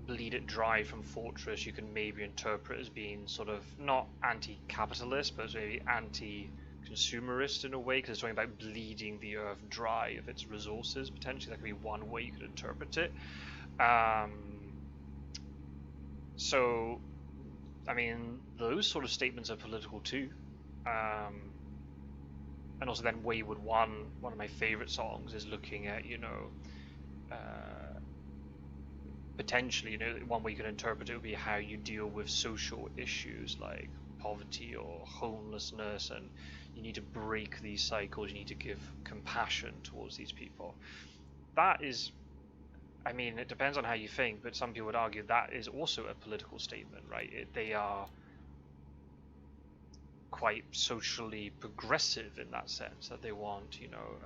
"Bleed It Dry" from Fortress you can maybe interpret as being sort of not anti-capitalist, but maybe anti-consumerist in a way, because it's talking about bleeding the earth dry of its resources, potentially. That could be one way you could interpret it. So, I mean, those sort of statements are political too. And also then Wayward One of my favorite songs, is looking at, you know, potentially, you know, one way you can interpret it would be how you deal with social issues like poverty or homelessness, and you need to break these cycles, you need to give compassion towards these people. That is, I mean, it depends on how you think, but some people would argue that is also a political statement, right? They are quite socially progressive in that sense, that they want, you know,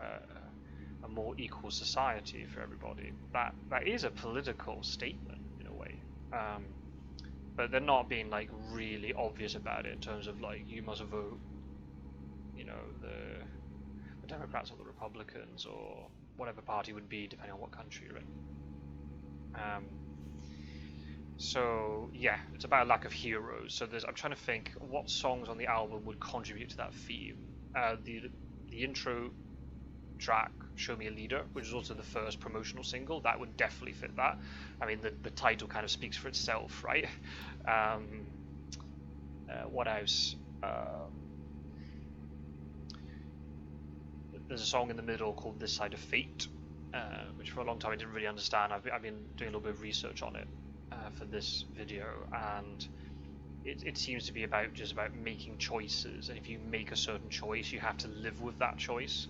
a more equal society for everybody. That is a political statement in a way, but they're not being like really obvious about it in terms of like, you must vote, you know, the Democrats or the Republicans or whatever party would be, depending on what country you're in. So yeah, it's about a lack of heroes. So I'm trying to think what songs on the album would contribute to that theme. The intro track, "Show Me a Leader," which is also the first promotional single, that would definitely fit that. I mean, the title kind of speaks for itself, right? What else? There's a song in the middle called "This Side of Fate," which for a long time I didn't really understand. I've been doing a little bit of research on it for this video, and it seems to be just about making choices, and if you make a certain choice, you have to live with that choice.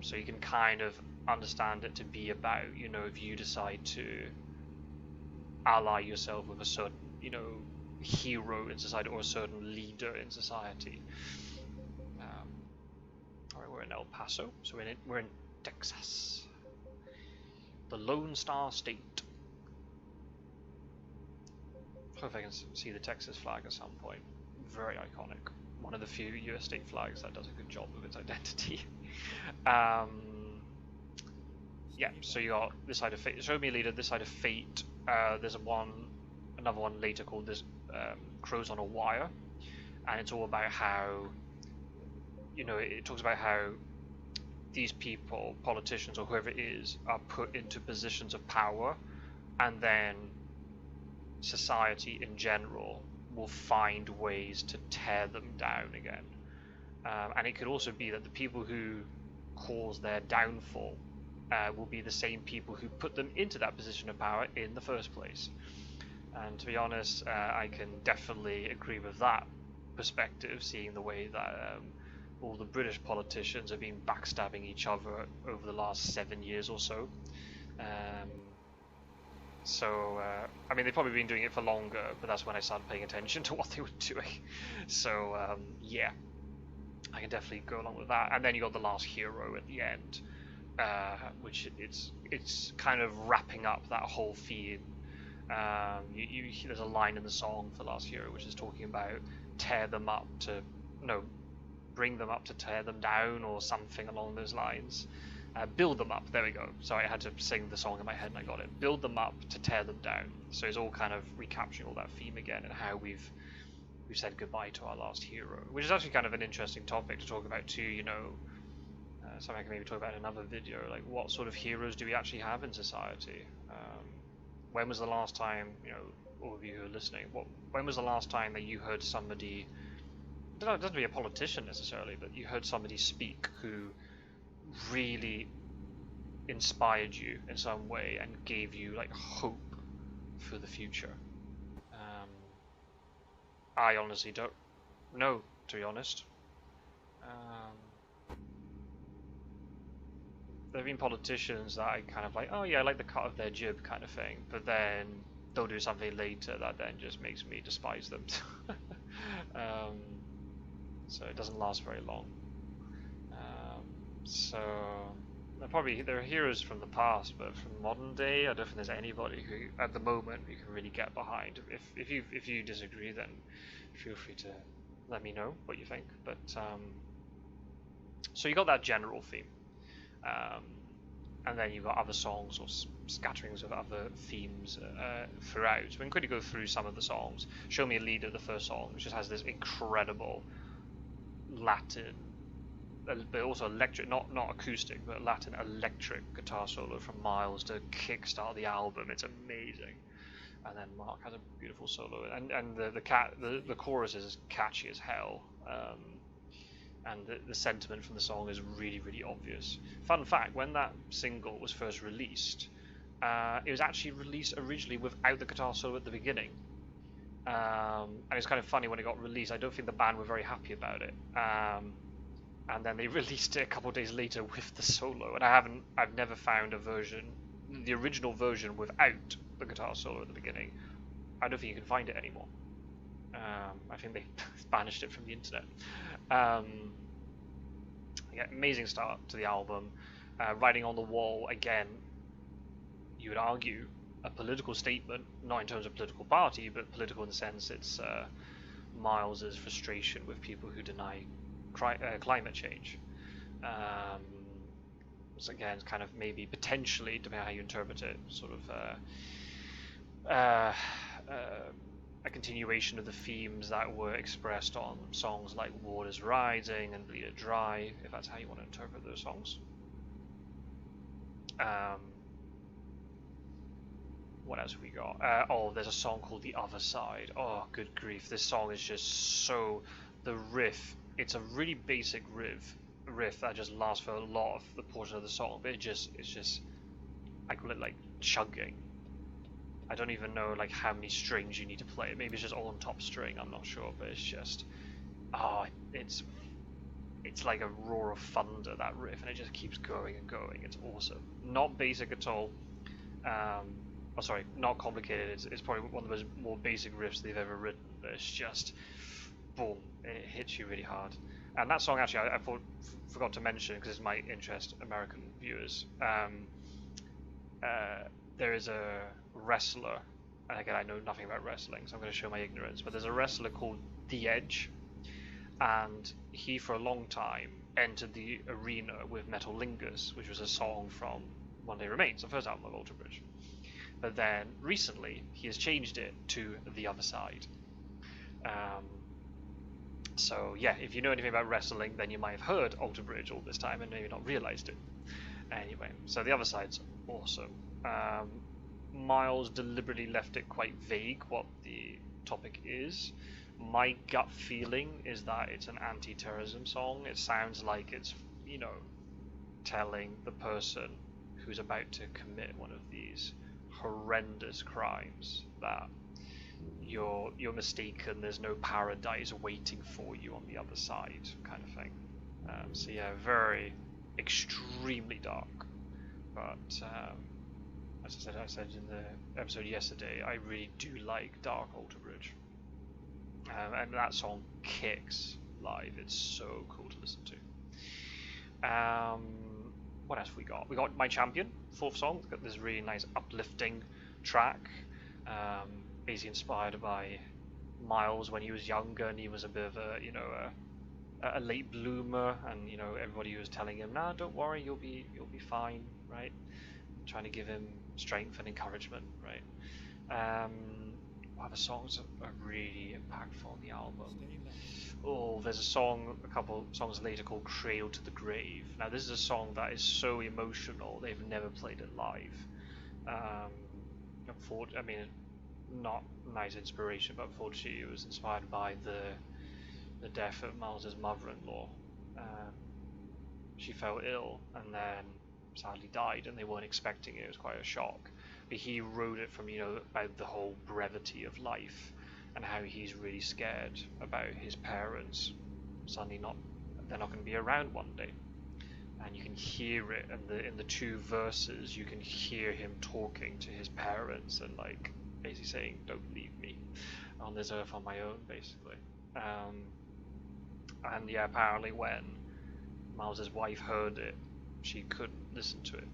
So you can kind of understand it to be about, you know, if you decide to ally yourself with a certain, you know, hero in society or a certain leader in society. Alright, we're in El Paso, so we're in Texas, the Lone Star State. Hope I can see the Texas flag at some point. Very iconic. One of the few US state flags that does a good job of its identity. Yeah, so you got "This Side of Fate," "Show Me a Leader," "This Side of Fate." There's another one later called "This Crows on a Wire," and it's all about how, you know, it talks about how these people, politicians or whoever it is, are put into positions of power, and then society in general will find ways to tear them down again. And it could also be that the people who cause their downfall will be the same people who put them into that position of power in the first place. And to be honest, I can definitely agree with that perspective, seeing the way that all the British politicians have been backstabbing each other over the last 7 years or so. I mean, they've probably been doing it for longer, but that's when I started paying attention to what they were doing. So, yeah, I can definitely go along with that. And then you got "The Last Hero" at the end, which it's kind of wrapping up that whole theme. There's a line in the song for "The Last Hero" which is talking about bring them up to tear them down, or something along those lines. Build them up, there we go. Sorry, I had to sing the song in my head and I got it. Build them up to tear them down. So it's all kind of recapturing all that theme again, and how we've said goodbye to our last hero, which is actually kind of an interesting topic to talk about too, you know. Something I can maybe talk about in another video, like what sort of heroes do we actually have in society? When was the last time, you know, all of you who are listening, when was the last time that you heard somebody, it doesn't have to be a politician necessarily, but you heard somebody speak who really inspired you in some way and gave you like hope for the future? I honestly don't. know, to be honest. Um, there have been politicians that I kind of like, oh yeah, I like the cut of their jib kind of thing, but then they'll do something later that then just makes me despise them. um, so it doesn't last very long. So they're heroes from the past, but from modern day, I don't think there's anybody who, at the moment, you can really get behind. If you disagree, then feel free to let me know what you think. But so you got that general theme, um, and then you've got other songs or scatterings of other themes throughout. So we can quickly go through some of the songs. Show Me a Leader, the first song, which just has this incredible Latin, but also electric, not acoustic, but Latin electric guitar solo from Miles to kickstart the album. It's amazing. And then Mark has a beautiful solo, and the chorus is catchy as hell, and the sentiment from the song is really, really obvious. Fun fact: when that single was first released, it was actually released originally without the guitar solo at the beginning. And it's kind of funny, when it got released, I don't think the band were very happy about it. And then they released it a couple of days later with the solo, and I've never found a version, the original version without the guitar solo at the beginning. I don't think you can find it anymore. I think they banished it from the internet. Yeah, amazing start to the album. Writing on the Wall, again, you would argue a political statement, not in terms of political party, but political in the sense it's Miles's frustration with people who deny climate change. So again, it's kind of maybe potentially, depending on how you interpret it, sort of a continuation of the themes that were expressed on songs like Waters Rising and Bleed It Dry, if that's how you want to interpret those songs. What else have we got? Oh, there's a song called The Other Side. Oh, good grief. This song is just so... The riff, it's a really basic riff that just lasts for a lot of the portion of the song, but it's just... I call it like chugging. I don't even know like how many strings you need to play. Maybe it's just all on top string, I'm not sure, but it's just... Oh, it's like a roar of thunder, that riff, and it just keeps going and going. It's awesome. Not basic at all. Oh, sorry, not complicated. It's probably one of the more basic riffs they've ever written, but it's just, boom, it hits you really hard. And that song, actually, I forgot to mention, because it might interest American viewers. There is a wrestler, and again, I know nothing about wrestling, so I'm going to show my ignorance, but there's a wrestler called The Edge, and he, for a long time, entered the arena with Metal Lingers, which was a song from One Day Remains, the first album of Alter Bridge. But then recently he has changed it to The Other Side. So yeah, if you know anything about wrestling, then you might have heard Alter Bridge all this time and maybe not realized it. Anyway, so The Other Side's awesome. Miles deliberately left it quite vague what the topic is. My gut feeling is that it's an anti-terrorism song. It sounds like it's, you know, telling the person who's about to commit one of these horrendous crimes that you're mistaken, there's no paradise waiting for you on the other side, kind of thing. So yeah, very extremely dark, but as I said in the episode yesterday, I really do like dark Alter Bridge, and that song kicks live. It's so cool to listen to. What else have we got? We got My Champion, fourth song. It's got this really nice uplifting track, basically inspired by Miles when he was younger and he was a bit of a, you know, a late bloomer, and you know everybody was telling him, "Nah, don't worry, you'll be fine," right? Trying to give him strength and encouragement, right? What other songs are really impactful on the album? Oh, there's a song a couple songs later called Cradle to the Grave. Now this is a song that is so emotional, they've never played it live. I mean, not nice inspiration, but unfortunately it was inspired by the death of Miles's mother-in-law. She fell ill and then sadly died, and they weren't expecting it. It was quite a shock. But he wrote it from, you know, about the whole brevity of life, and how he's really scared about his parents suddenly they're not going to be around one day. And you can hear it in the two verses. You can hear him talking to his parents and like basically saying, "Don't leave me on this earth on my own," basically. And yeah, apparently when Miles's wife heard it, she couldn't listen to it.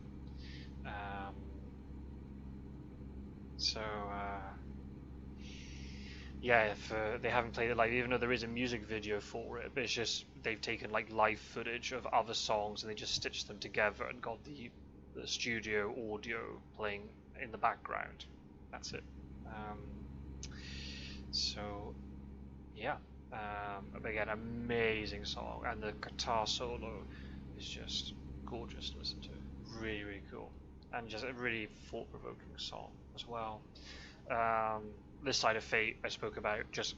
Yeah, if they haven't played it live, even though there is a music video for it, but it's just they've taken like live footage of other songs and they just stitched them together and got the studio audio playing in the background. That's it. So yeah, but again, amazing song, and the guitar solo is just gorgeous to listen to. Really, really cool, and just a really thought-provoking song as well. This Side of Fate I spoke about, just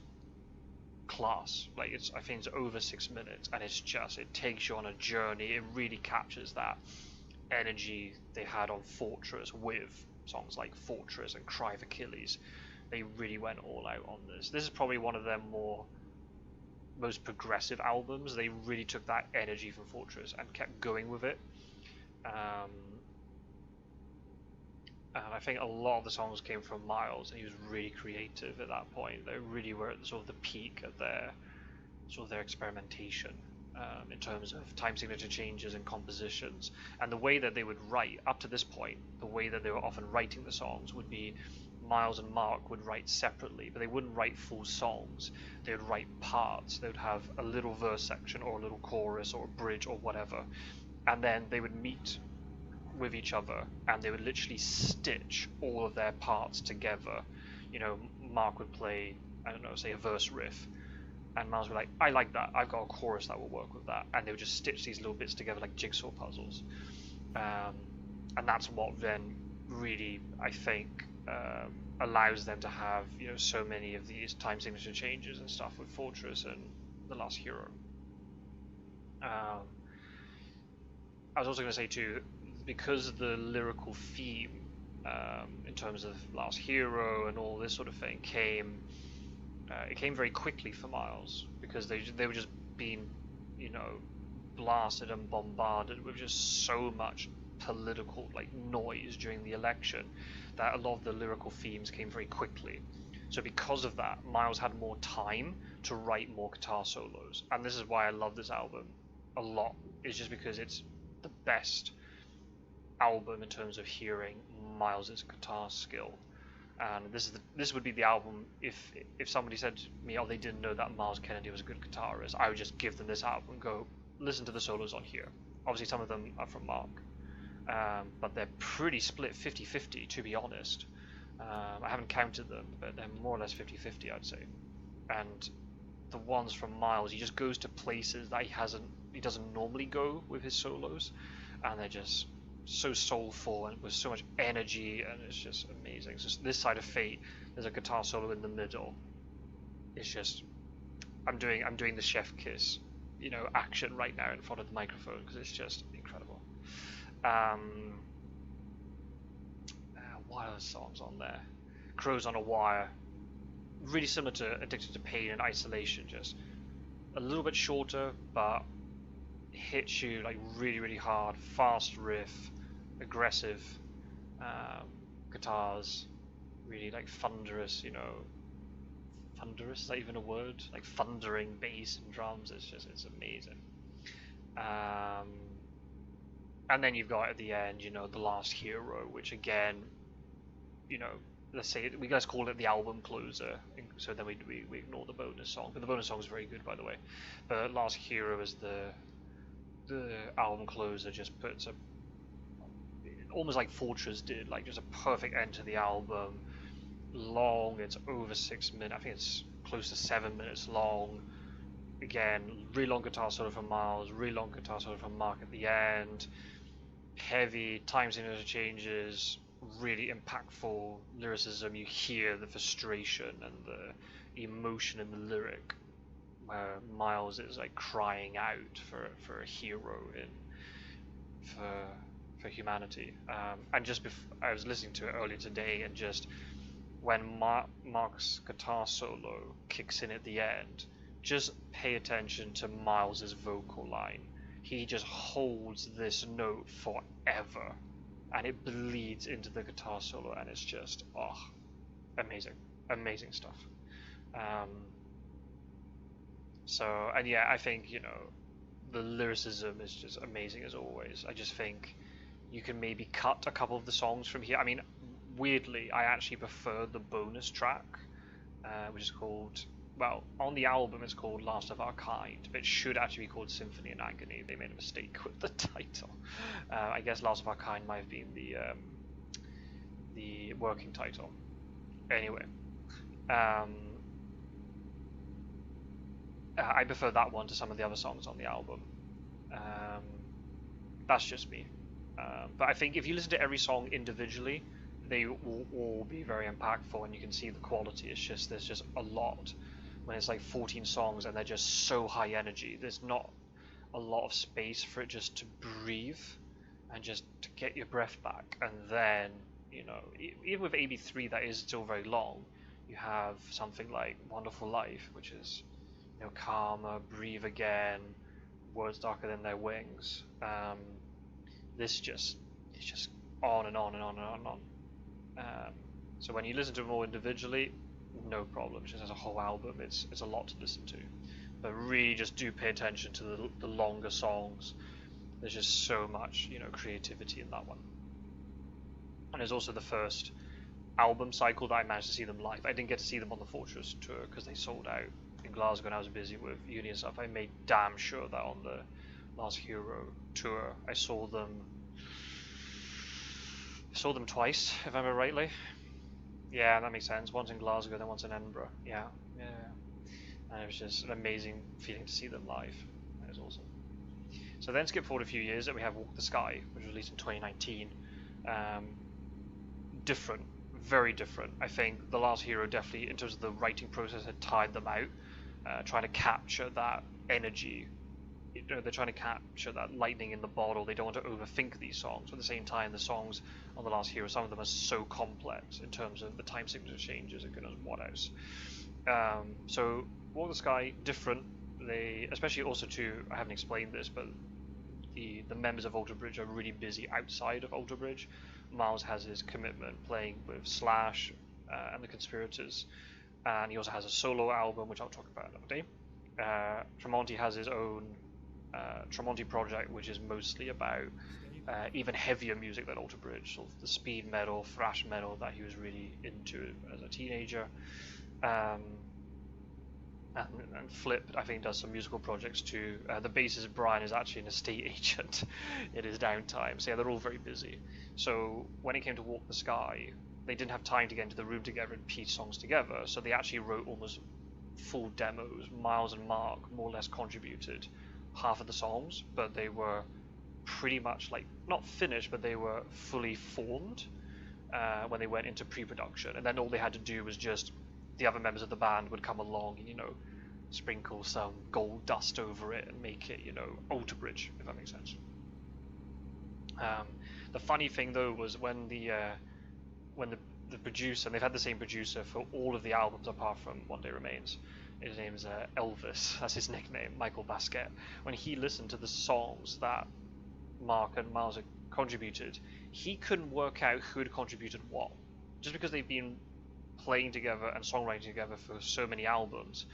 class. Like I think it's over 6 minutes, and it takes you on a journey. It really captures that energy they had on Fortress with songs like Fortress and Cry of Achilles. They really went all out on this. This is probably one of their most progressive albums. They really took that energy from Fortress and kept going with it. And I think a lot of the songs came from Miles, and he was really creative at that point. They really were at sort of the peak of their experimentation in terms of time signature changes and compositions. And the way that they would write up to this point, the way that they were often writing the songs would be Miles and Mark would write separately, but they wouldn't write full songs. They would write parts. They would have a little verse section or a little chorus or a bridge or whatever, and then they would meet with each other and they would literally stitch all of their parts together. You know, Mark would play, I don't know, say a verse riff, and Miles would be like, "I like that, I've got a chorus that will work with that," and they would just stitch these little bits together like jigsaw puzzles. And that's what then really, I think, allows them to have, you know, so many of these time signature changes and stuff with Fortress and The Last Hero. I was also going to say too, because the lyrical theme in terms of Last Hero and all this sort of thing came very quickly for Miles, because they were just being, you know, blasted and bombarded with just so much political like noise during the election that a lot of the lyrical themes came very quickly. So because of that, Miles had more time to write more guitar solos, and this is why I love this album a lot. It's just because it's the best album in terms of hearing Miles's guitar skill. And this would be the album if somebody said to me, "Oh, they didn't know that Miles Kennedy was a good guitarist," I would just give them this album and go, "Listen to the solos on here." Obviously some of them are from Mark, but they're pretty split 50-50, to be honest. I haven't counted them, but they're more or less 50-50, I'd say. And the ones from Miles, he just goes to places that he doesn't normally go with his solos, and they're just so soulful and with so much energy, and it's just amazing. So This Side of Fate, there's a guitar solo in the middle. It's just, I'm doing the chef kiss, you know, action right now in front of the microphone, because it's just incredible. What other songs on there? Crows on a Wire, really similar to Addicted to Pain and Isolation, just a little bit shorter, but hits you like really, really hard. Fast riff, aggressive guitars, really like thunderous, you know, thunderous, is that even a word? Like thundering bass and drums. It's amazing. And then you've got at the end, you know, The Last Hero, which again, you know, let's say we guys call it the album closer, so then we ignore the bonus song, but the bonus song is very good, by the way. But Last Hero is the album closer, just puts a, almost like Fortress did, like just a perfect end to the album. Long, it's over 6 minutes, I think it's close to 7 minutes long. Again, really long guitar solo from Miles, really long guitar solo from Mark at the end. Heavy time signature changes, really impactful lyricism. You hear the frustration and the emotion in the lyric, where Miles is like crying out for a hero for humanity. And just I was listening to it earlier today, and just when Mark's guitar solo kicks in at the end, just pay attention to Miles's vocal line. He just holds this note forever, and it bleeds into the guitar solo, and it's just, oh, amazing, amazing stuff. So, and yeah, I think, you know, the lyricism is just amazing as always. I just think you can maybe cut a couple of the songs from here. I mean, weirdly, I actually prefer the bonus track, which is called, well, on the album it's called Last of Our Kind, but it should actually be called Symphony and Agony. They made a mistake with the title. I guess Last of Our Kind might have been the working title. Anyway, I prefer that one to some of the other songs on the album. That's just me. But I think if you listen to every song individually, they will all be very impactful, and you can see the quality. It's just, there's just a lot. When it's like 14 songs and they're just so high energy, there's not a lot of space for it just to breathe and just to get your breath back. And then, you know, even with AB3 that is still very long, you have something like Wonderful Life, which is, you know, calmer, breathe again, words darker than their wings. It's just on and on and on and on and on. So when you listen to them all individually, no problem. Just as a whole album, it's a lot to listen to. But really, just do pay attention to the longer songs. There's just so much, you know, creativity in that one. And there's also the first album cycle that I managed to see them live. I didn't get to see them on the Fortress tour because they sold out in Glasgow and I was busy with uni and stuff. I made damn sure that on the Last Hero tour I saw them twice, if I remember rightly. Yeah, that makes sense. Once in Glasgow, then once in Edinburgh. Yeah. And it was just an amazing feeling to see them live. It was awesome. So then skip forward a few years and we have Walk the Sky, which was released in 2019. Different, very different. I think The Last Hero definitely, in terms of the writing process, had tired them out, trying to capture that energy. You know, they're trying to capture that lightning in the bottle. They don't want to overthink these songs. But at the same time, the songs on The Last Hero, some of them are so complex in terms of the time signature changes and goodness what else. So Walk the Sky, different. They, especially also too, I haven't explained this, but the members of Alter Bridge are really busy outside of Alter Bridge. Miles has his commitment playing with Slash and the Conspirators, and he also has a solo album, which I'll talk about another day. Tremonti has his own Tremonti project, which is mostly about even heavier music than Alter Bridge, sort of the speed metal, thrash metal that he was really into as a teenager. And Flip, I think, does some musical projects too. The bassist Brian is actually an estate agent in his downtime, so yeah, they're all very busy. So when it came to Walk the Sky, they didn't have time to get into the room together and piece songs together, so they actually wrote almost full demos. Miles and Mark more or less contributed half of the songs, but they were pretty much like, not finished, but they were fully formed when they went into pre-production, and then all they had to do was just, the other members of the band would come along and, you know, sprinkle some gold dust over it and make it, you know, Alter Bridge, if that makes sense. The funny thing though was when the producer, and they've had the same producer for all of the albums apart from One Day Remains, his name's Elvis, that's his nickname, Michael Basquet. When he listened to the songs that Mark and Miles had contributed, he couldn't work out who had contributed what. Just because they've been playing together and songwriting together for so many albums,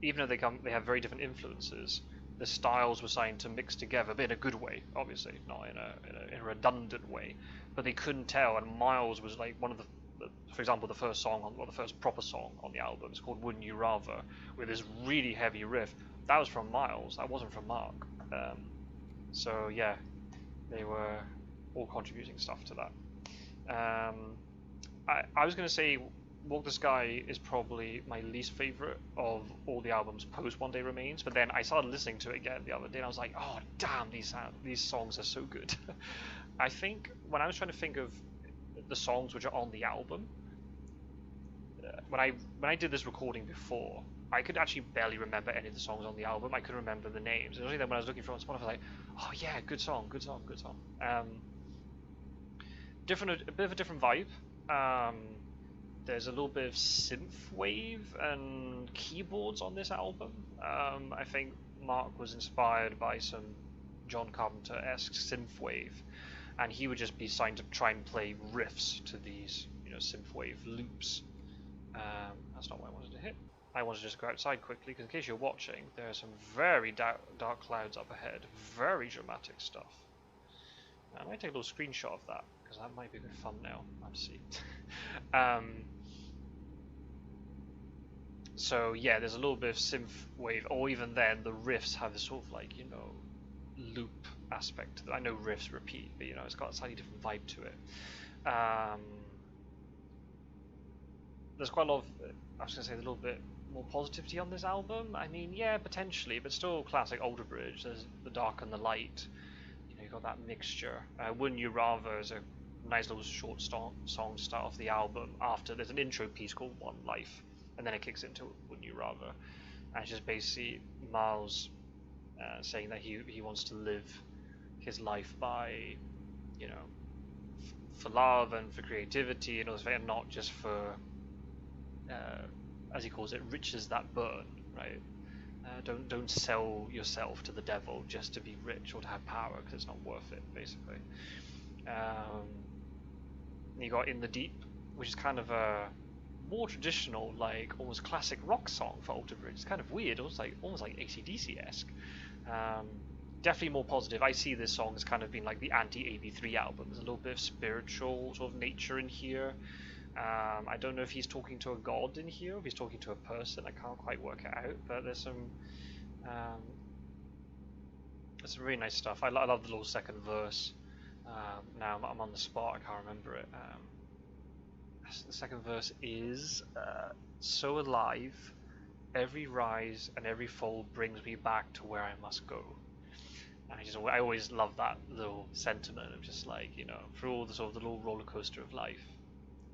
even though they have very different influences, the styles were starting to mix together, but in a good way, obviously, not in a redundant way. But they couldn't tell, and Miles was like one of the for example, the first proper song on the album is called Wouldn't You Rather, with this really heavy riff. That was from Miles, that wasn't from Mark. So yeah, they were all contributing stuff to that. I was going to say Walk the Sky is probably my least favorite of all the albums post One Day Remains, but then I started listening to it again the other day and I was like, oh damn, these songs are so good. I think when I was trying to think of the songs which are on the album, when I did this recording before, I could actually barely remember any of the songs on the album. I couldn't remember the names. It was only then when I was looking for it on Spotify, I was like, oh yeah, good song. A bit of a different vibe. there's a little bit of synthwave and keyboards on this album. I think Mark was inspired by some John Carpenter-esque synthwave, and he would just be starting to try and play riffs to these, you know, synthwave loops. That's not what I wanted to hit. I wanted to just go outside quickly, because in case you're watching, there are some very dark clouds up ahead. Very dramatic stuff. I might take a little screenshot of that, because that might be a good thumbnail. Let's see. So yeah, there's a little bit of synthwave, or even then, the riffs have this sort of like, you know, loop aspect. I know riffs repeat, but you know, it's got a slightly different vibe to it. There's quite a lot of, I was going to say, a little bit more positivity on this album. I mean, yeah, potentially, but still classic Alter Bridge. There's the dark and the light. You know, you got that mixture. Wouldn't You Rather is a nice little short song start off the album. After there's an intro piece called One Life, and then it kicks into Wouldn't You Rather, and it's just basically Miles saying that he wants to live his life by, you know, for love and for creativity and all this, and not just for, as he calls it, riches that burn, right? Don't sell yourself to the devil just to be rich or to have power, because it's not worth it, basically. You got In the Deep, which is kind of a more traditional, like almost classic rock song for Alter Bridge. It's kind of weird, almost like AC/DC-esque. Definitely more positive. I see this song as kind of being like the anti-AB3 album. There's a little bit of spiritual sort of nature in here. I don't know if he's talking to a god in here, or if he's talking to a person. I can't quite work it out, but there's some really nice stuff. I love the little second verse. Now I'm on the spot, I can't remember it. The second verse is, so alive, every rise and every fall brings me back to where I must go. And I always love that little sentiment of just like, you know, through all the sort of the little roller coaster of life,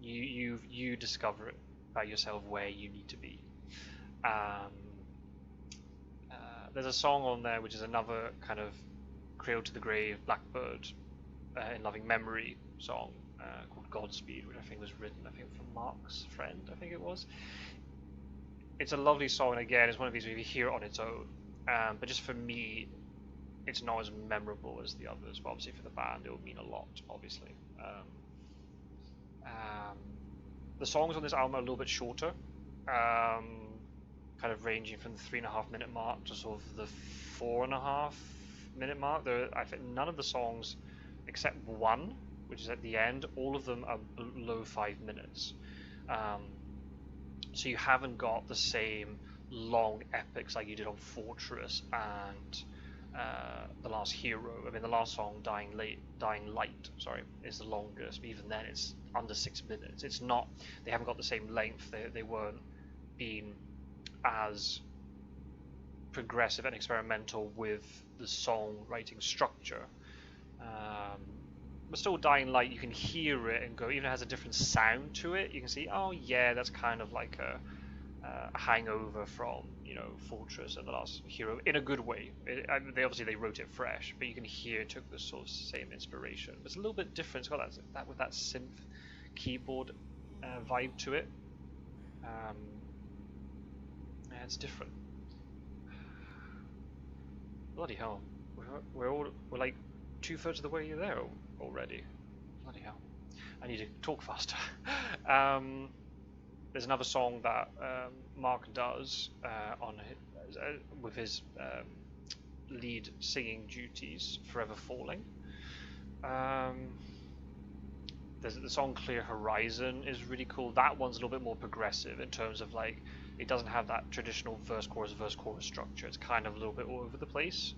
you discover it about yourself where you need to be. There's a song on there which is another kind of Cradle to the Grave, Blackbird in Loving Memory song called Godspeed, which I think was written, from Mark's friend, I think it was. It's a lovely song, and again, it's one of these where you hear it on its own, but just for me, it's not as memorable as the others, but obviously for the band it will mean a lot, obviously. The songs on this album are a little bit shorter, kind of ranging from the 3.5 minute mark to sort of the 4.5 minute mark. I think none of the songs, except one, which is at the end, all of them are below 5 minutes. So you haven't got the same long epics like you did on Fortress and The Last Hero. I mean, the last song, Dying Light, is the longest, but even then it's under 6 minutes. It's not, they haven't got the same length. They weren't being as progressive and experimental with the songwriting structure. But still, Dying Light, you can hear it and go, even it has a different sound to it. You can see, oh yeah, that's kind of like a hangover from, you know, Fortress and The Last Hero, in a good way. They wrote it fresh, but you can hear it took the sort of same inspiration. But it's a little bit different. It's got that with that synth keyboard vibe to it. Yeah, it's different. Bloody hell, we're like 2/3 of the way there already. Bloody hell, I need to talk faster. There's another song that Mark does with his lead singing duties, Forever Falling. There's the song Clear Horizon is really cool. That one's a little bit more progressive in terms of like, it doesn't have that traditional verse chorus structure. It's kind of a little bit all over the place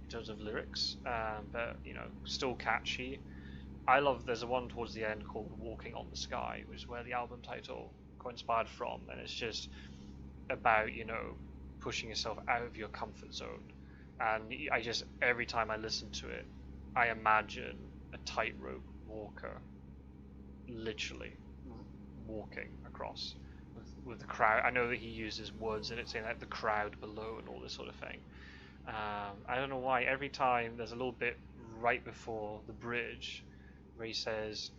in terms of lyrics, but you know, still catchy. There's a one towards the end called Walking on the Sky, which is where the album title got inspired from, and it's just about, you know, pushing yourself out of your comfort zone. And every time I listen to it, I imagine a tightrope walker literally walking across with the crowd. I know that he uses words in it saying like the crowd below and all this sort of thing. I don't know why every time there's a little bit right before the bridge where he says,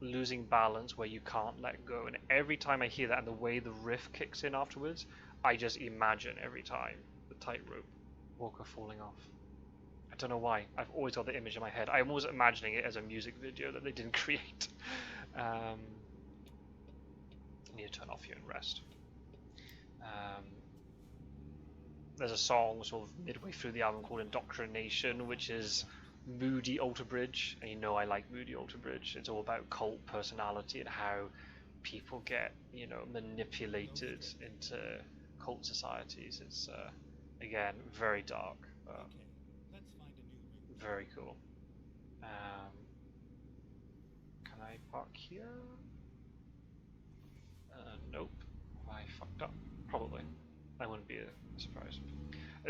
losing balance where you can't let go. And every time I hear that and the way the riff kicks in afterwards, I just imagine every time the tightrope walker falling off. I don't know why. I've always got the image in my head. I'm always imagining it as a music video that they didn't create. I need to turn off here and rest. There's a song sort of midway through the album called Indoctrination, which is moody Alter Bridge, and you know I like moody Alter Bridge. It's all about cult personality and how people get, you know, manipulated into cult societies. It's again very dark, but Okay, let's find a new route. very cool. Can I park here? Nope. Have I fucked up? Probably. That wouldn't be a surprise.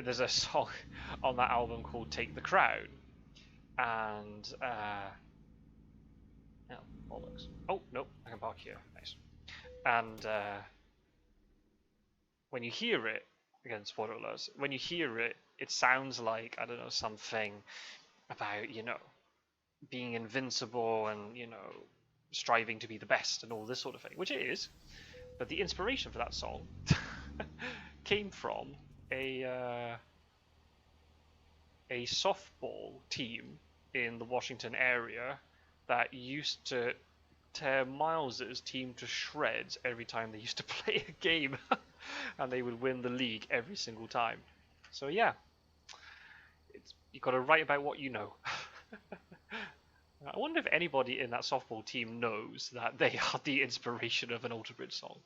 There's a song on that album called Take the Crown, and oh, bollocks. Oh, nope, I can park here. Nice. And when you hear it, again, spoiler alerts, when you hear it, it sounds like, I don't know, something about, you know, being invincible and, you know, striving to be the best and all this sort of thing, which it is. But the inspiration for that song came from a softball team in the Washington area that used to tear Miles's team to shreds every time they used to play a game, and they would win the league every single time. So yeah, you got to write about what you know. I wonder if anybody in that softball team knows that they are the inspiration of an Alter Bridge song.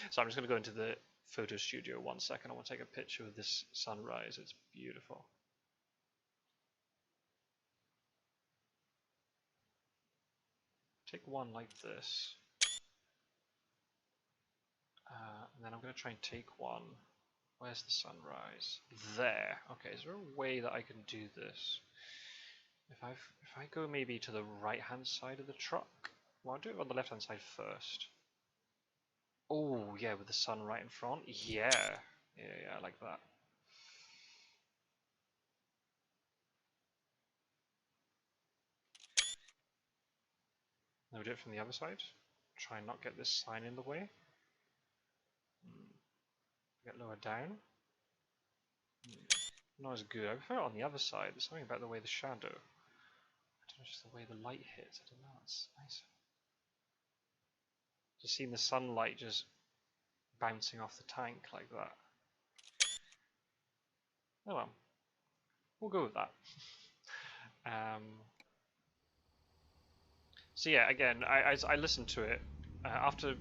So I'm just going to go into the photo studio 1 second. I want to take a picture of this sunrise. It's beautiful. Take one like this. And then I'm going to try and take one. Where's the sunrise? There. Okay, is there a way that I can do this? If I go maybe to the right hand side of the truck, well, I'll do it on the left hand side first. Oh yeah, with the sun right in front. Yeah, I like that. Now we do it from the other side. Try and not get this sign in the way. Get lower down. Not as good. I prefer it on the other side. There's something about the way the shadow. I don't know, just the way the light hits. I don't know. It's nice. Just seeing the sunlight just bouncing off the tank like that. Oh well. We'll go with that. So yeah, again, I listened to it after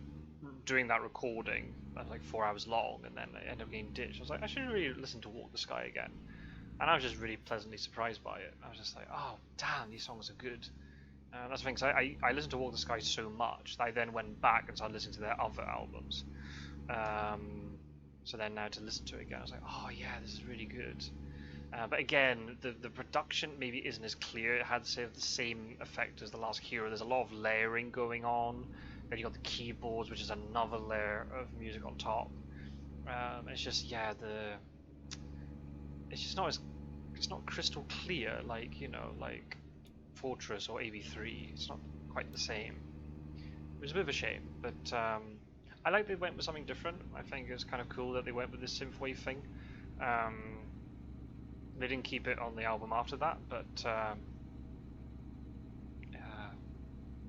doing that recording, like 4 hours long, and then I ended up getting ditched. I was like, I should really listen to Walk the Sky again. And I was just really pleasantly surprised by it. I was just like, oh, damn, these songs are good. And that's the thing, because I listened to Walk the Sky so much that I then went back and started listening to their other albums. So then now to listen to it again, I was like, oh yeah, this is really good. But again, the production maybe isn't as clear. It had the same effect as The Last Hero. There's a lot of layering going on. Then you got the keyboards, which is another layer of music on top. It's just, yeah, it's just not as, it's not crystal clear like, you know, like Fortress or AV3. It's not quite the same. It was a bit of a shame, but I like they went with something different. I think it's kind of cool that they went with this synthwave thing. They didn't keep it on the album after that, but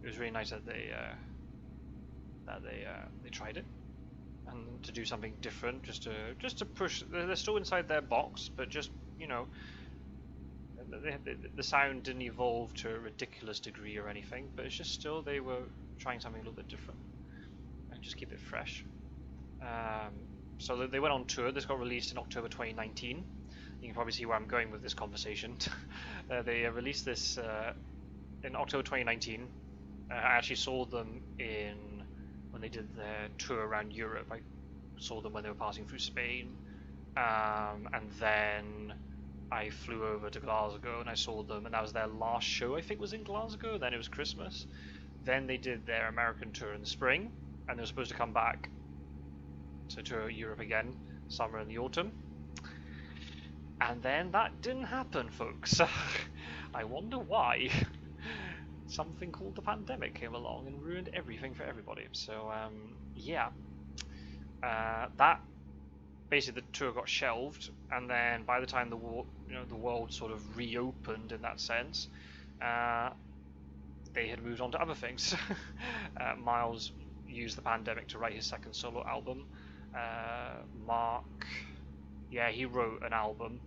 it was really nice that they tried it and to do something different, just to push. They're still inside their box, but just, you know, the sound didn't evolve to a ridiculous degree or anything. But it's just still they were trying something a little bit different and just keep it fresh. So they went on tour. This got released in October 2019. You can probably see where I'm going with this conversation. They released this in October 2019. I actually saw them when they did their tour around Europe. I saw them when they were passing through Spain, and then I flew over to Glasgow and I saw them, and that was their last show, I think, was in Glasgow. Then it was Christmas. Then they did their American tour in the spring, and they were supposed to come back to tour Europe again, summer and the autumn. And then that didn't happen, folks. I wonder why. something called the pandemic came along and ruined everything for everybody. So yeah, that basically the tour got shelved, and then by the time the world sort of reopened in that sense, they had moved on to other things. Miles used the pandemic to write his second solo album. Mark, yeah, he wrote an album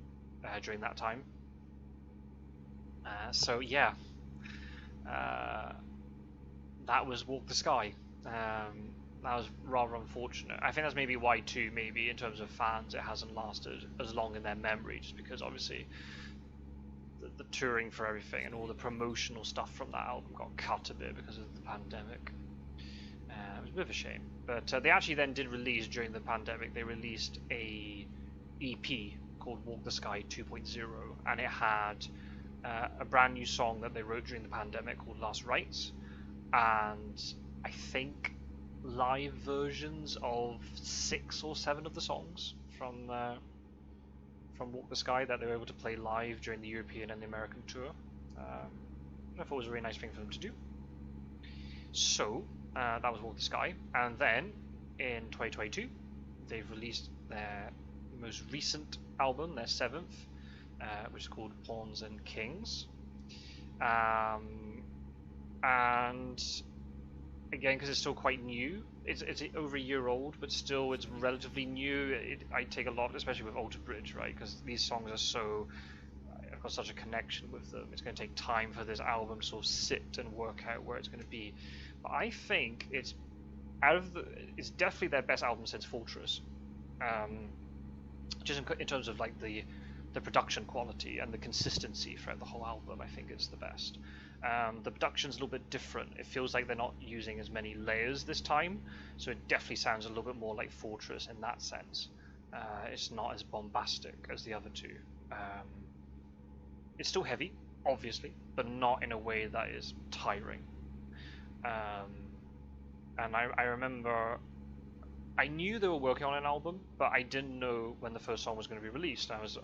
during that time. So yeah, that was Walk the Sky. That was rather unfortunate. I think that's maybe why too, maybe in terms of fans, it hasn't lasted as long in their memory, just because obviously the touring for everything and all the promotional stuff from that album got cut a bit because of the pandemic. It was a bit of a shame, but they actually then did release during the pandemic. They released a EP called Walk the Sky 2.0, and it had a brand new song that they wrote during the pandemic called Last Rites, and I think live versions of 6 or 7 of the songs from Walk the Sky that they were able to play live during the European and the American tour. I thought it was a really nice thing for them to do. So that was Walk the Sky, and then in 2022 they've released their most recent album, their 7th, which is called Pawns and Kings. And again, because it's still quite new, it's over a year old, but still it's relatively new. I take a lot, especially with Alter Bridge, right? Because these songs are so, I've got such a connection with them. It's going to take time for this album to sort of sit and work out where it's going to be. But I think it's definitely their best album since Fortress. Just in terms of like the production quality and the consistency throughout the whole album, I think it's the best. The production's a little bit different. It feels like they're not using as many layers this time, so it definitely sounds a little bit more like Fortress in that sense. It's not as bombastic as the other two. It's still heavy, obviously, but not in a way that is tiring. And I remember I knew they were working on an album, but I didn't know when the first song was going to be released. I was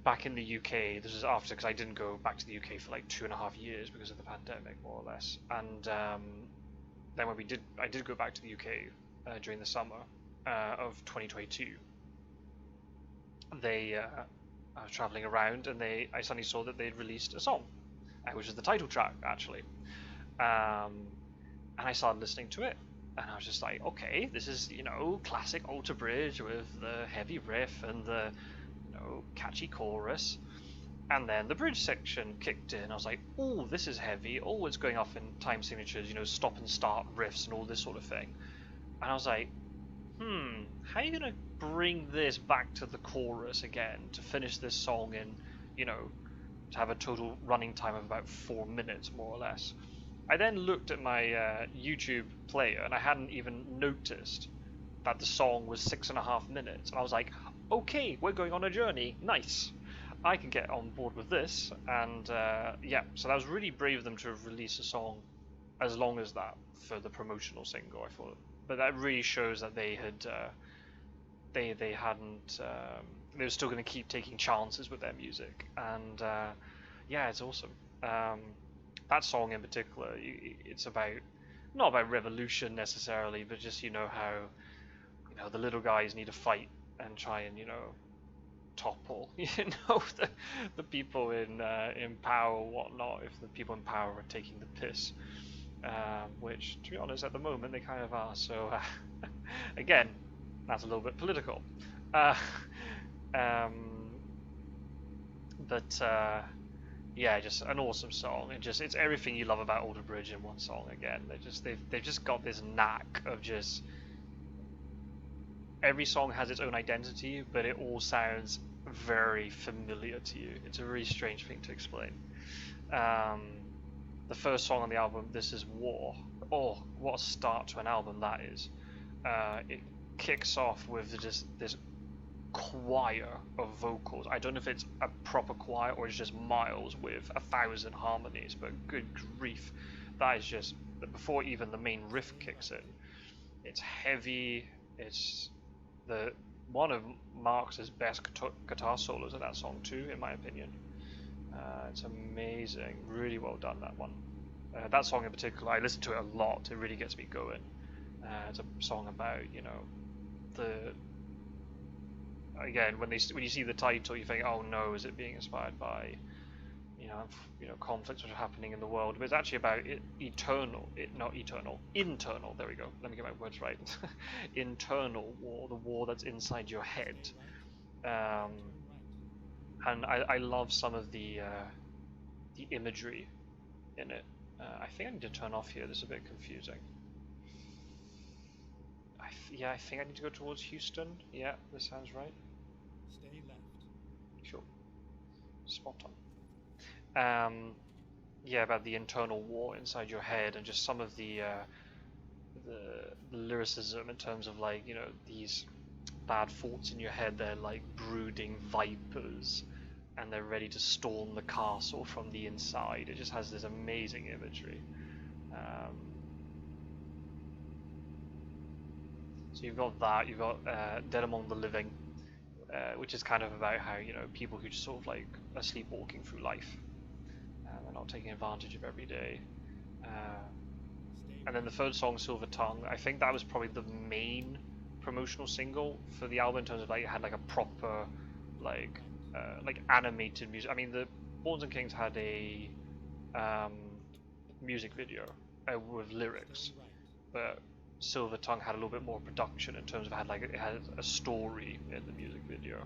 back in the UK. This was after, because I didn't go back to the UK for like 2.5 years because of the pandemic, more or less. And then when I did go back to the UK during the summer of 2022. I was traveling around, and I suddenly saw that they'd released a song, which is the title track actually. And I started listening to it, and I was just like, okay, this is, classic Alter Bridge with the heavy riff and the, catchy chorus. And then the bridge section kicked in. I was like, oh, this is heavy. Oh, it's going off in time signatures, stop and start riffs and all this sort of thing. And I was like, how are you going to bring this back to the chorus again to finish this song in, to have a total running time of about 4 minutes, more or less. I then looked at my YouTube player, and I hadn't even noticed that the song was 6.5 minutes. And I was like, okay, we're going on a journey. Nice. I can get on board with this. And yeah, so that was really brave of them to release a song as long as that for the promotional single, I thought. But that really shows that they had, they hadn't, they were still going to keep taking chances with their music. And yeah, it's awesome. That song in particular, it's about, not about revolution necessarily, but just, how, the little guys need to fight and try and, topple, the people in power or whatnot, if the people in power are taking the piss, which, to be honest, at the moment, they kind of are. So, again, that's a little bit political. Yeah, just an awesome song. It's everything you love about Alter Bridge in one song again. They've just got this knack of just, every song has its own identity, but it all sounds very familiar to you. It's a really strange thing to explain. The first song on the album, This Is War. Oh, what a start to an album that is. It kicks off with just this choir of vocals. I don't know if it's a proper choir or it's just Miles with 1,000 harmonies, but good grief, that is just, before even the main riff kicks in, it's heavy. It's one of Mark's best guitar solos in that song too, in my opinion. It's amazing, really well done, that one. That song in particular, I listen to it a lot. It really gets me going. It's a song about, you know, the again when you see the title, you think, oh no, is it being inspired by conflicts which are happening in the world? But it's actually about internal. There we go. Let me get my words right. Internal war, the war that's inside your head. And I love some of the imagery in it. I think I need to turn off here. This is a bit confusing. I think I need to go towards Houston. Yeah, this sounds right. Stay left. Sure. Spot on. Yeah, about the internal war inside your head, and just some of the lyricism in terms of, like, you know, these bad thoughts in your head. They're like brooding vipers, and they're ready to storm the castle from the inside. It just has this amazing imagery. So you've got that. You've got Dead Among the Living, which is kind of about how, you know, people who just sort of like are sleepwalking through life. They're not taking advantage of every day. And then the third song, Silver Tongue, I think that was probably the main promotional single for the album in terms of, like, it had like a proper like animated music. I mean, the Pawns and Kings had a music video with lyrics, but Silver Tongue had a little bit more production in terms of it had a story in the music video.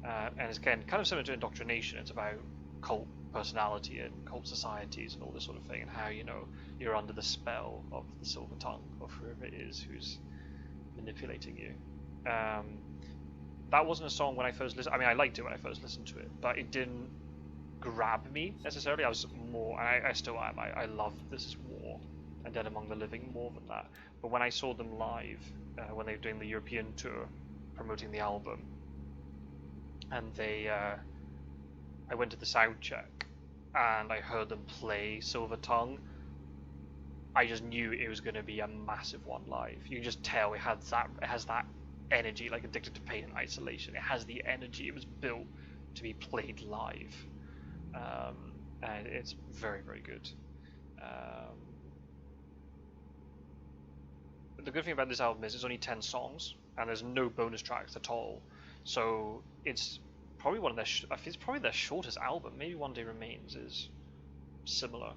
And it's, again, kind of similar to Indoctrination. It's about cult personality and cult societies and all this sort of thing, and how, you know, you're under the spell of the Silver Tongue, of whoever it is who's manipulating you. That wasn't a song when I first listened. I mean, I liked it when I first listened to it, but it didn't grab me necessarily. I was more, and I still am, I love This Is War and Dead Among the Living more than that. But when I saw them live, when they were doing the European tour promoting the album, and I went to the sound check and I heard them play Silver Tongue, I just knew it was going to be a massive one live. You can just tell it has that energy, like Addicted to Pain and Isolation. It has the energy. It was built to be played live, and it's very, very good. The good thing about this album is it's only 10 songs and there's no bonus tracks at all, so it's probably one of their it's probably their shortest album. Maybe One Day Remains is similar,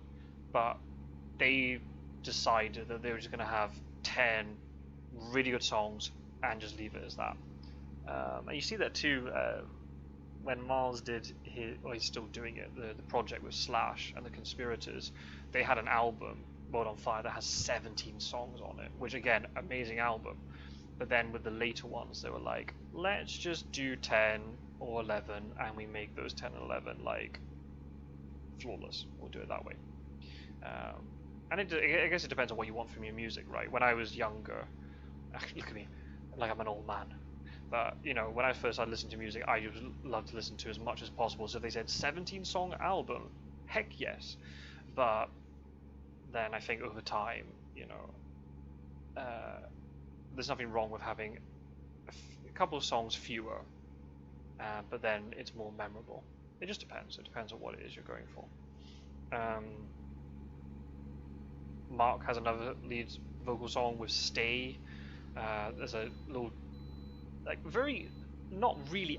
but they decided that they were just going to have 10 really good songs and just leave it as that. And you see that too when Miles did he's still doing it, the project with Slash and the Conspirators. They had an album, World on Fire, that has 17 songs on it, which, again, amazing album. But then with the later ones, they were like, let's just do 10 or 11, and we make those 10 and 11 like flawless. We'll do it that way. And I guess it depends on what you want from your music, right? When I was younger, look at me, like I'm an old man. But, you know, when I first started listening to music, I just loved to listen to as much as possible. So if they said 17-song album, heck yes. But then I think over time, you know, there's nothing wrong with having a couple of songs fewer, but then it's more memorable. It just depends. It depends on what it is you're going for. Mark has another lead vocal song with Stay. There's a little, like, very not really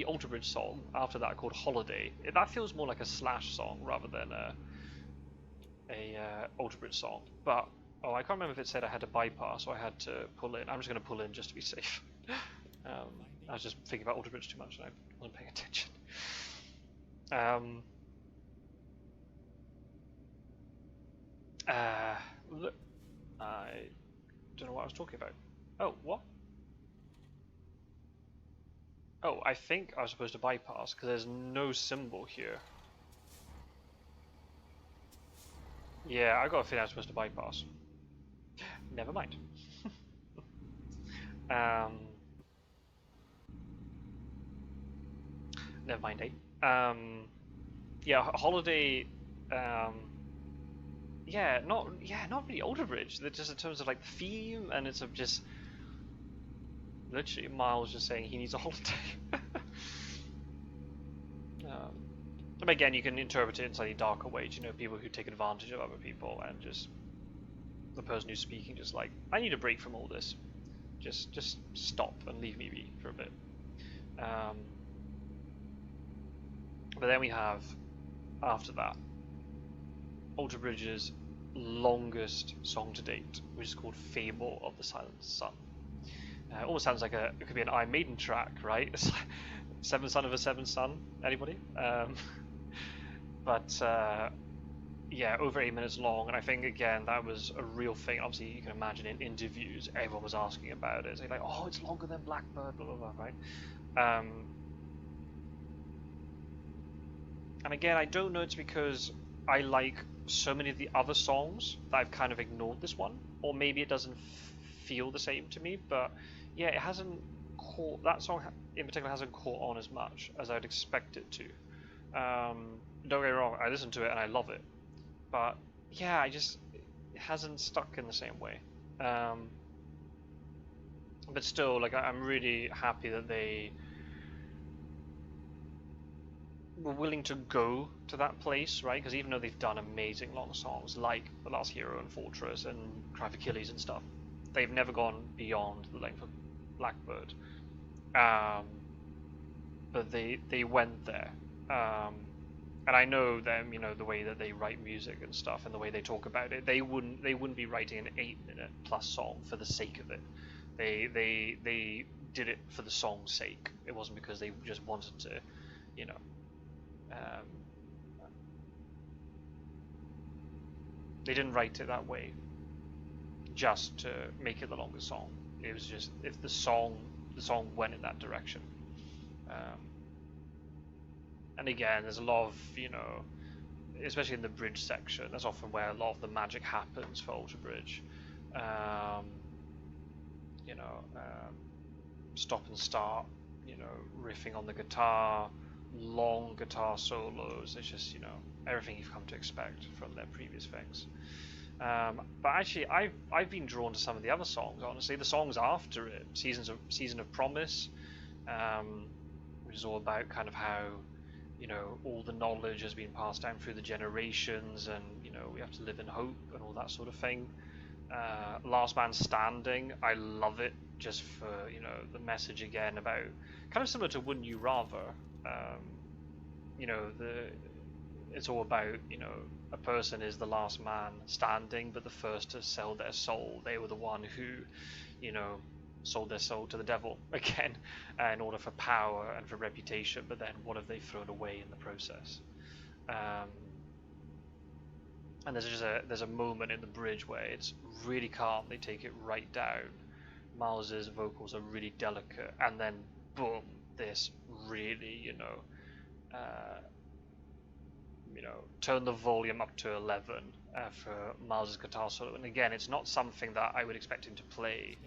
Alter Bridge song after that called Holiday. That feels more like a Slash song rather than a Alter Bridge song. But I can't remember if it said I had to bypass, so I had to pull in. I'm just going to pull in just to be safe. I was just thinking about Alter Bridge too much and I wasn't paying attention. Look, I don't know what I was talking about. Oh, what? Oh, I think I was supposed to bypass because there's no symbol here. Yeah, I got a feeling I was supposed to bypass. Never mind. Never mind, eh? Yeah, Holiday. Yeah, not really Alter Bridge. Just in terms of like the theme, and it's just literally Miles just saying he needs a holiday. But again, you can interpret it in slightly darker ways. You know, people who take advantage of other people, and just the person who's speaking just like, I need a break from all this. Just stop and leave me be for a bit. But then we have, after that, Alter Bridge's longest song to date, which is called Fable of the Silent Sun. Almost sounds like it could be an Iron Maiden track, right? It's like Seventh Son of a Seventh Son. Anybody? But yeah, over 8 minutes long, and I think again that was a real thing. Obviously, you can imagine in interviews, everyone was asking about it. So like, oh, it's longer than Blackbird, blah blah blah, right? And again, I don't know. It's because I like so many of the other songs that I've kind of ignored this one, or maybe it doesn't feel the same to me. But yeah, it hasn't caught, that song in particular hasn't caught on as much as I'd expect it to. Don't get me wrong, I listen to it and I love it, but yeah, it hasn't stuck in the same way. But still, like, I'm really happy that they were willing to go to that place, right? Because even though they've done amazing long songs like The Last Hero and Fortress and Cry for Achilles and stuff, they've never gone beyond the length of Blackbird. But they went there. And I know them, you know, the way that they write music and stuff, and the way they talk about it. They wouldn't be writing an 8-minute plus song for the sake of it. They did it for the song's sake. It wasn't because they just wanted to, you know. They didn't write it that way just to make it the longest song. It was just, if the song went in that direction. And again, there's a lot of, you know, especially in the bridge section, that's often where a lot of the magic happens for Alter Bridge. You know, stop and start, you know, riffing on the guitar, long guitar solos. It's just, you know, everything you've come to expect from their previous things. But actually, I've been drawn to some of the other songs. Honestly, the songs after it, Season of Promise, which is all about kind of how, you know, all the knowledge has been passed down through the generations, and, you know, we have to live in hope and all that sort of thing. Last Man Standing, I love it just for, you know, the message again about, kind of similar to Wouldn't You Rather. You know, it's all about, you know, a person is the last man standing, but the first to sell their soul. They were the one who, you know, sold their soul to the devil again, in order for power and for reputation. But then what have they thrown away in the process? And there's a moment in the bridge where it's really calm. They take it right down. Miles's vocals are really delicate, and then boom, this really, you know, turn the volume up to 11 for Miles's guitar solo. And again, it's not something that I would expect him to play.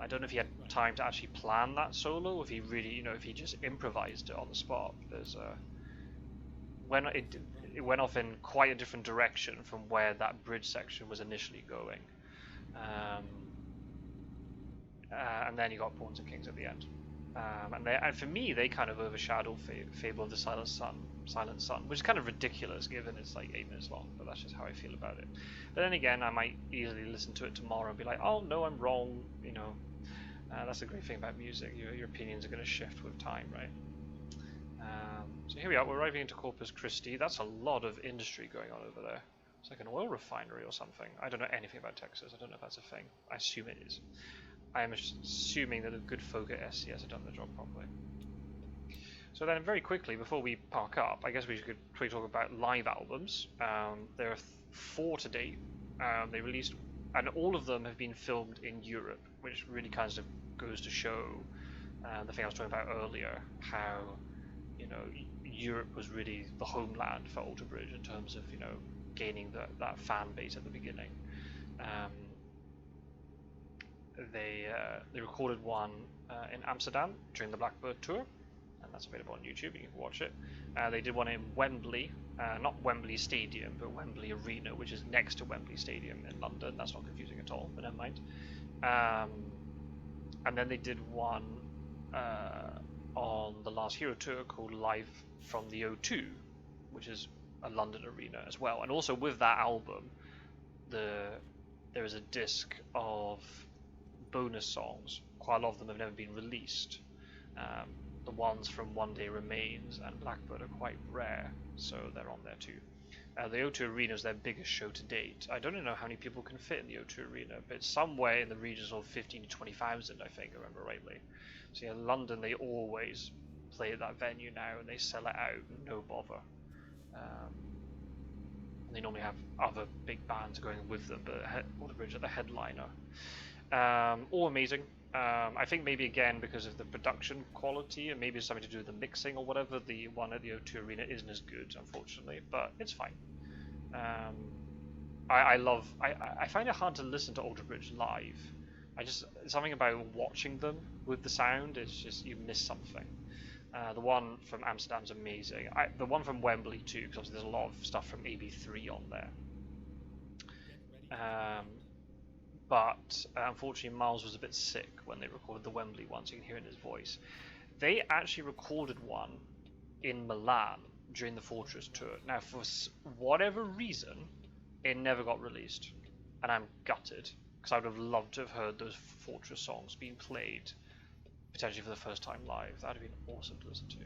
I don't know if he had time to actually plan that solo, if he really, you know, if he just improvised it on the spot. There's when it went off in quite a different direction from where that bridge section was initially going. And then you got Pawns and Kings at the end. And for me, they kind of overshadow Fable of the Silent Sun, which is kind of ridiculous given it's like 8 minutes long, but that's just how I feel about it. But then again, I might easily listen to it tomorrow and be like, oh no, I'm wrong, you know. That's the great thing about music, your opinions are going to shift with time, right? So here we are, we're arriving into Corpus Christi. That's a lot of industry going on over there. It's like an oil refinery or something. I don't know anything about Texas, I don't know if that's a thing. I assume it is. I am assuming that the good folk at SCS have done the job properly. So then very quickly, before we park up, I guess we could quickly talk about live albums. There are 4 to date. They released, and all of them have been filmed in Europe, which really kind of goes to show the thing I was talking about earlier, how, you know, Europe was really the homeland for Alter Bridge in terms of, you know, gaining that fan base at the beginning. They recorded one in Amsterdam during the Blackbird tour, and that's available on YouTube. You can watch it. They did one in Wembley, not Wembley Stadium, but Wembley Arena, which is next to Wembley Stadium in London. That's not confusing at all, but never mind. And then they did one on the Last Hero tour called Live from the O2, which is a London arena as well. And also with that album, there is a disc of bonus songs. Quite a lot of them have never been released. The ones from One Day Remains and Blackbird are quite rare, so they're on there too. The O2 Arena is their biggest show to date. I don't know how many people can fit in the O2 Arena, but it's somewhere in the regions of 15 to 20,000, I think, I remember rightly. So yeah, London, they always play at that venue now, and they sell it out, no bother. They normally have other big bands going with them, but Waterbridge are the headliner. All amazing. I think maybe again because of the production quality and maybe something to do with the mixing or whatever, the one at the O2 Arena isn't as good, unfortunately, but it's fine. I find it hard to listen to Alter Bridge live. Something about watching them with the sound is just, you miss something. The one from Amsterdam's amazing. The one from Wembley too, because obviously there's a lot of stuff from AB3 on there. But unfortunately Miles was a bit sick when they recorded the Wembley one, so you can hear it in his voice. They actually recorded one in Milan during the Fortress tour. Now, for whatever reason, it never got released, and I'm gutted, because I would have loved to have heard those Fortress songs being played, potentially for the first time live. That would have been awesome to listen to.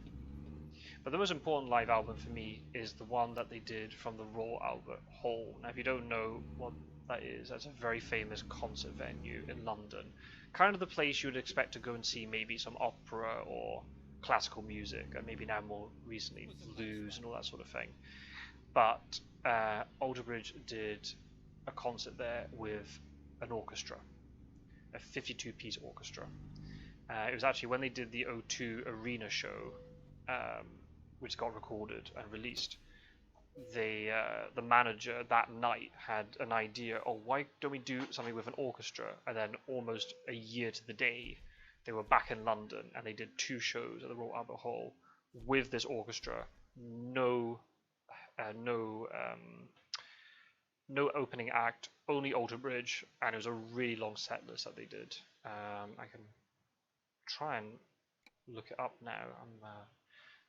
But the most important live album for me is the one that they did from the Royal Albert Hall. Now, if you don't know what that is, that's a very famous concert venue in London. Kind of the place you would expect to go and see maybe some opera or classical music, and maybe now more recently blues and all that sort of thing. But Alter Bridge did a concert there with an orchestra, a 52-piece orchestra. It was actually when they did the O2 Arena show, which got recorded and released. The manager that night had an idea, oh, why don't we do something with an orchestra? And then almost a year to the day, they were back in London and they did 2 shows at the Royal Albert Hall with this orchestra. No opening act, only Alter Bridge, and it was a really long set list that they did. I can try and look it up now,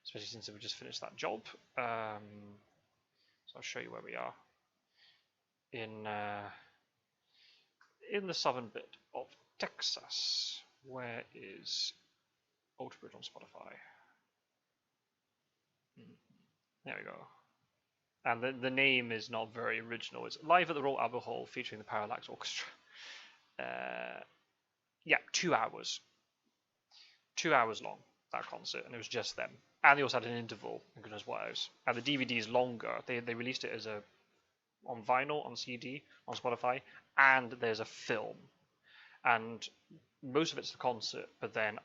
especially since we just finished that job. So I'll show you where we are in the southern bit of Texas. Where is Alter Bridge on Spotify? There we go. And the name is not very original. It's live at the Royal Albert Hall featuring the Parallax Orchestra. Yeah, 2 hours. 2 hours long, that concert, and it was just them. And they also had an interval, and goodness what else. And the DVD is longer. They released it as on vinyl, on CD, on Spotify, and there's a film. And most of it's the concert, but then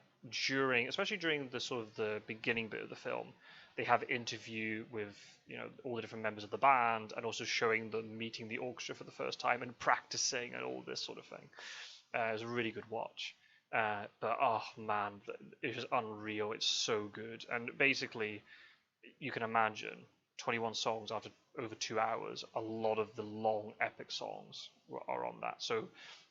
especially during the sort of the beginning bit of the film, they have an interview with all the different members of the band, and also showing them meeting the orchestra for the first time and practicing and all this sort of thing. It was a really good watch. But oh man, it was unreal. It's so good. And basically, you can imagine 21 songs after over 2 hours. A lot of the long epic songs are on that. So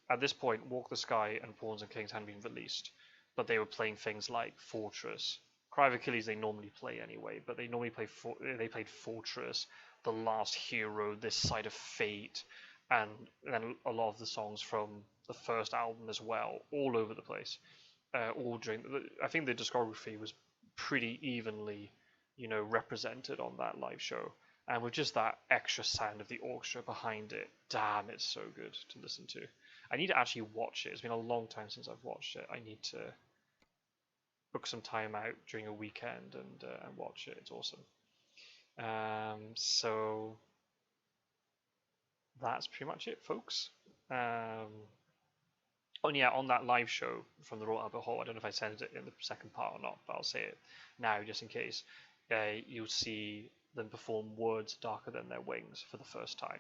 at this point, Walk the Sky and Pawns and Kings hadn't been released, but they were playing things like Fortress. Cry of Achilles they normally play anyway, but they normally played Fortress, The Last Hero, This Side of Fate, and then a lot of the songs from the first album as well, all over the place. All during, I think the discography was pretty evenly, represented on that live show, and with just that extra sound of the orchestra behind it, damn, it's so good to listen to. I need to actually watch it. It's been a long time since I've watched it. I need to book some time out during a weekend and watch it. It's awesome. So that's pretty much it, folks. Oh yeah, on that live show from the Royal Albert Hall, I don't know if I said it in the second part or not, but I'll say it now just in case. You'll see them perform Words Darker Than Their Wings for the first time.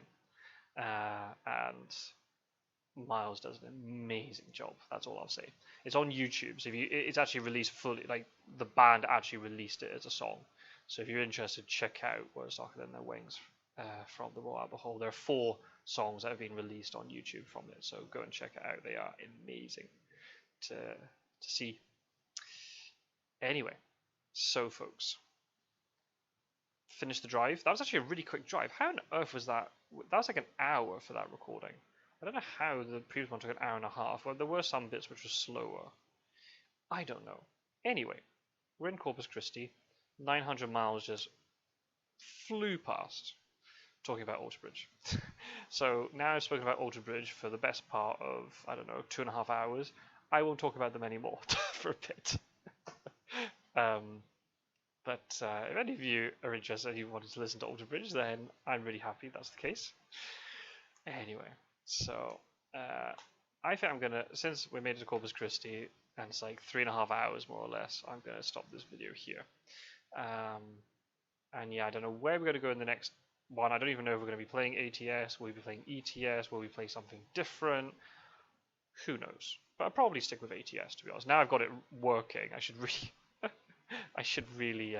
And Miles does an amazing job. That's all I'll say. It's on YouTube, so it's actually released fully. Like the band actually released it as a song. So if you're interested, check out Words Darker Than Their Wings from the Royal Albert Hall. There are 4 songs that have been released on YouTube from it, so go and check it out. They are amazing to see. Anyway, so folks, finished the drive. That was actually a really quick drive. How on earth was that? That was like an hour for that recording. I don't know how the previous one took an hour and a half. Well, there were some bits which were slower. I don't know. Anyway, we're in Corpus Christi. 900 miles just flew past talking about Alter Bridge. So now I've spoken about Alter Bridge for the best part of, I don't know, 2.5 hours. I won't talk about them anymore for a bit. But if any of you are interested and you wanted to listen to Alter Bridge, then I'm really happy that's the case. Anyway, so I think I'm gonna, since we made it to Corpus Christi and it's like 3.5 hours more or less, I'm gonna stop this video here. And yeah, I don't know where we're gonna go in the next one. I don't even know if we're gonna be playing ATS, will we be playing ETS, will we play something different? Who knows? But I'll probably stick with ATS, to be honest. Now I've got it working, I should really, I should really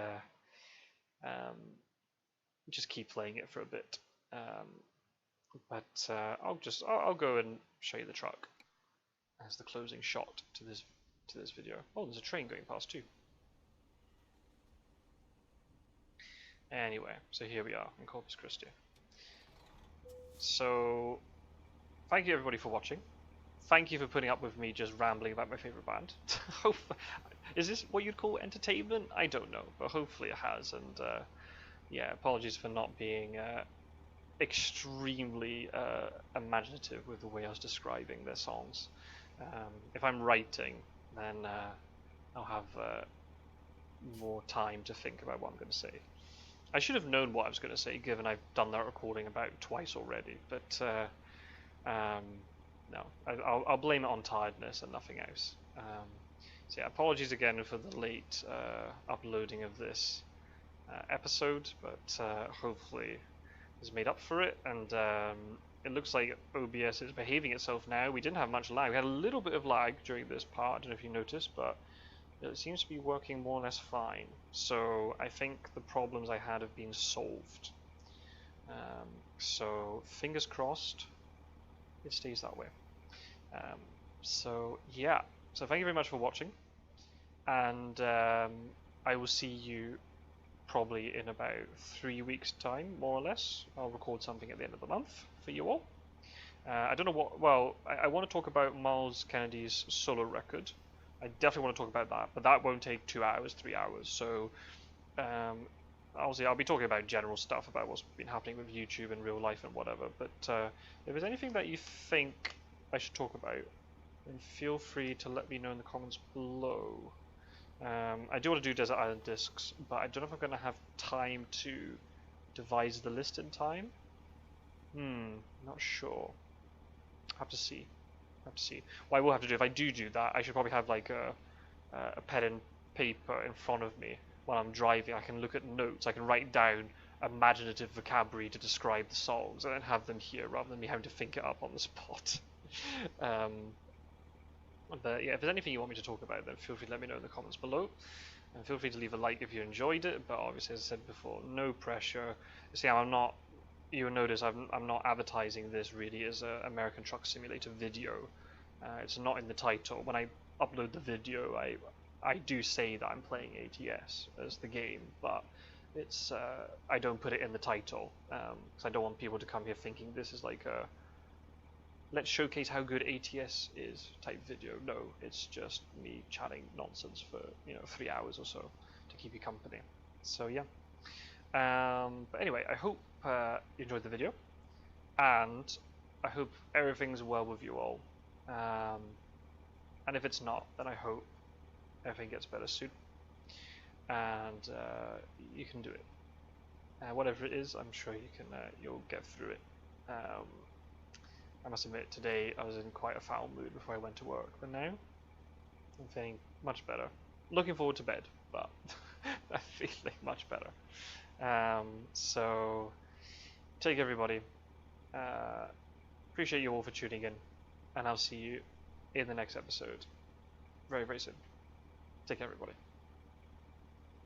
just keep playing it for a bit. But I'll go and show you the truck as the closing shot to this video. Oh, there's a train going past too. Anyway, so here we are in Corpus Christi. So, thank you everybody for watching. Thank you for putting up with me just rambling about my favourite band. Is this what you'd call entertainment? I don't know, but hopefully it has. And yeah, apologies for not being extremely imaginative with the way I was describing their songs. If I'm writing, then I'll have more time to think about what I'm going to say. I should have known what I was going to say, given I've done that recording about twice already, but no, I'll blame it on tiredness and nothing else. So yeah, apologies again for the late uploading of this episode, but hopefully it's made up for it, and it looks like OBS is behaving itself now. We didn't have much lag. We had a little bit of lag during this part, I don't know if you noticed, but it seems to be working more or less fine. So I think the problems I had have been solved. So fingers crossed it stays that way. So yeah, so thank you very much for watching, and I will see you probably in about 3 weeks time, more or less. I'll record something at the end of the month for you all. I don't know what, well, I want to talk about Miles Kennedy's solo record. I definitely want to talk about that, but that won't take 2 hours, 3 hours. So obviously I'll be talking about general stuff about what's been happening with YouTube and real life and whatever, but if there's anything that you think I should talk about, then feel free to let me know in the comments below. I do want to do Desert Island Discs, but I don't know if I'm going to have time to devise the list in time. Not sure. Have to see. What I will have to do, if I do that, I should probably have like a pen and paper in front of me while I'm driving. I can look at notes, I can write down imaginative vocabulary to describe the songs and then have them here rather than me having to think it up on the spot. But yeah, if there's anything you want me to talk about, then feel free to let me know in the comments below. And feel free to leave a like if you enjoyed it, but obviously, as I said before, no pressure. See, I'm not, you'll notice I'm not advertising this really as an American Truck Simulator video. It's not in the title. When I upload the video, I do say that I'm playing ATS as the game, but it's I don't put it in the title because I don't want people to come here thinking this is like a let's showcase how good ATS is type video. No, it's just me chatting nonsense for 3 hours or so to keep you company. So yeah. But anyway, I hope you enjoyed the video, and I hope everything's well with you all. And if it's not, then I hope everything gets better soon, and you can do it. Whatever it is, I'm sure you can. You'll get through it. I must admit, today I was in quite a foul mood before I went to work, but now I'm feeling much better. Looking forward to bed, but I'm feeling much better. So, take care, everybody. Appreciate you all for tuning in, and I'll see you in the next episode very, very soon. Take care, everybody.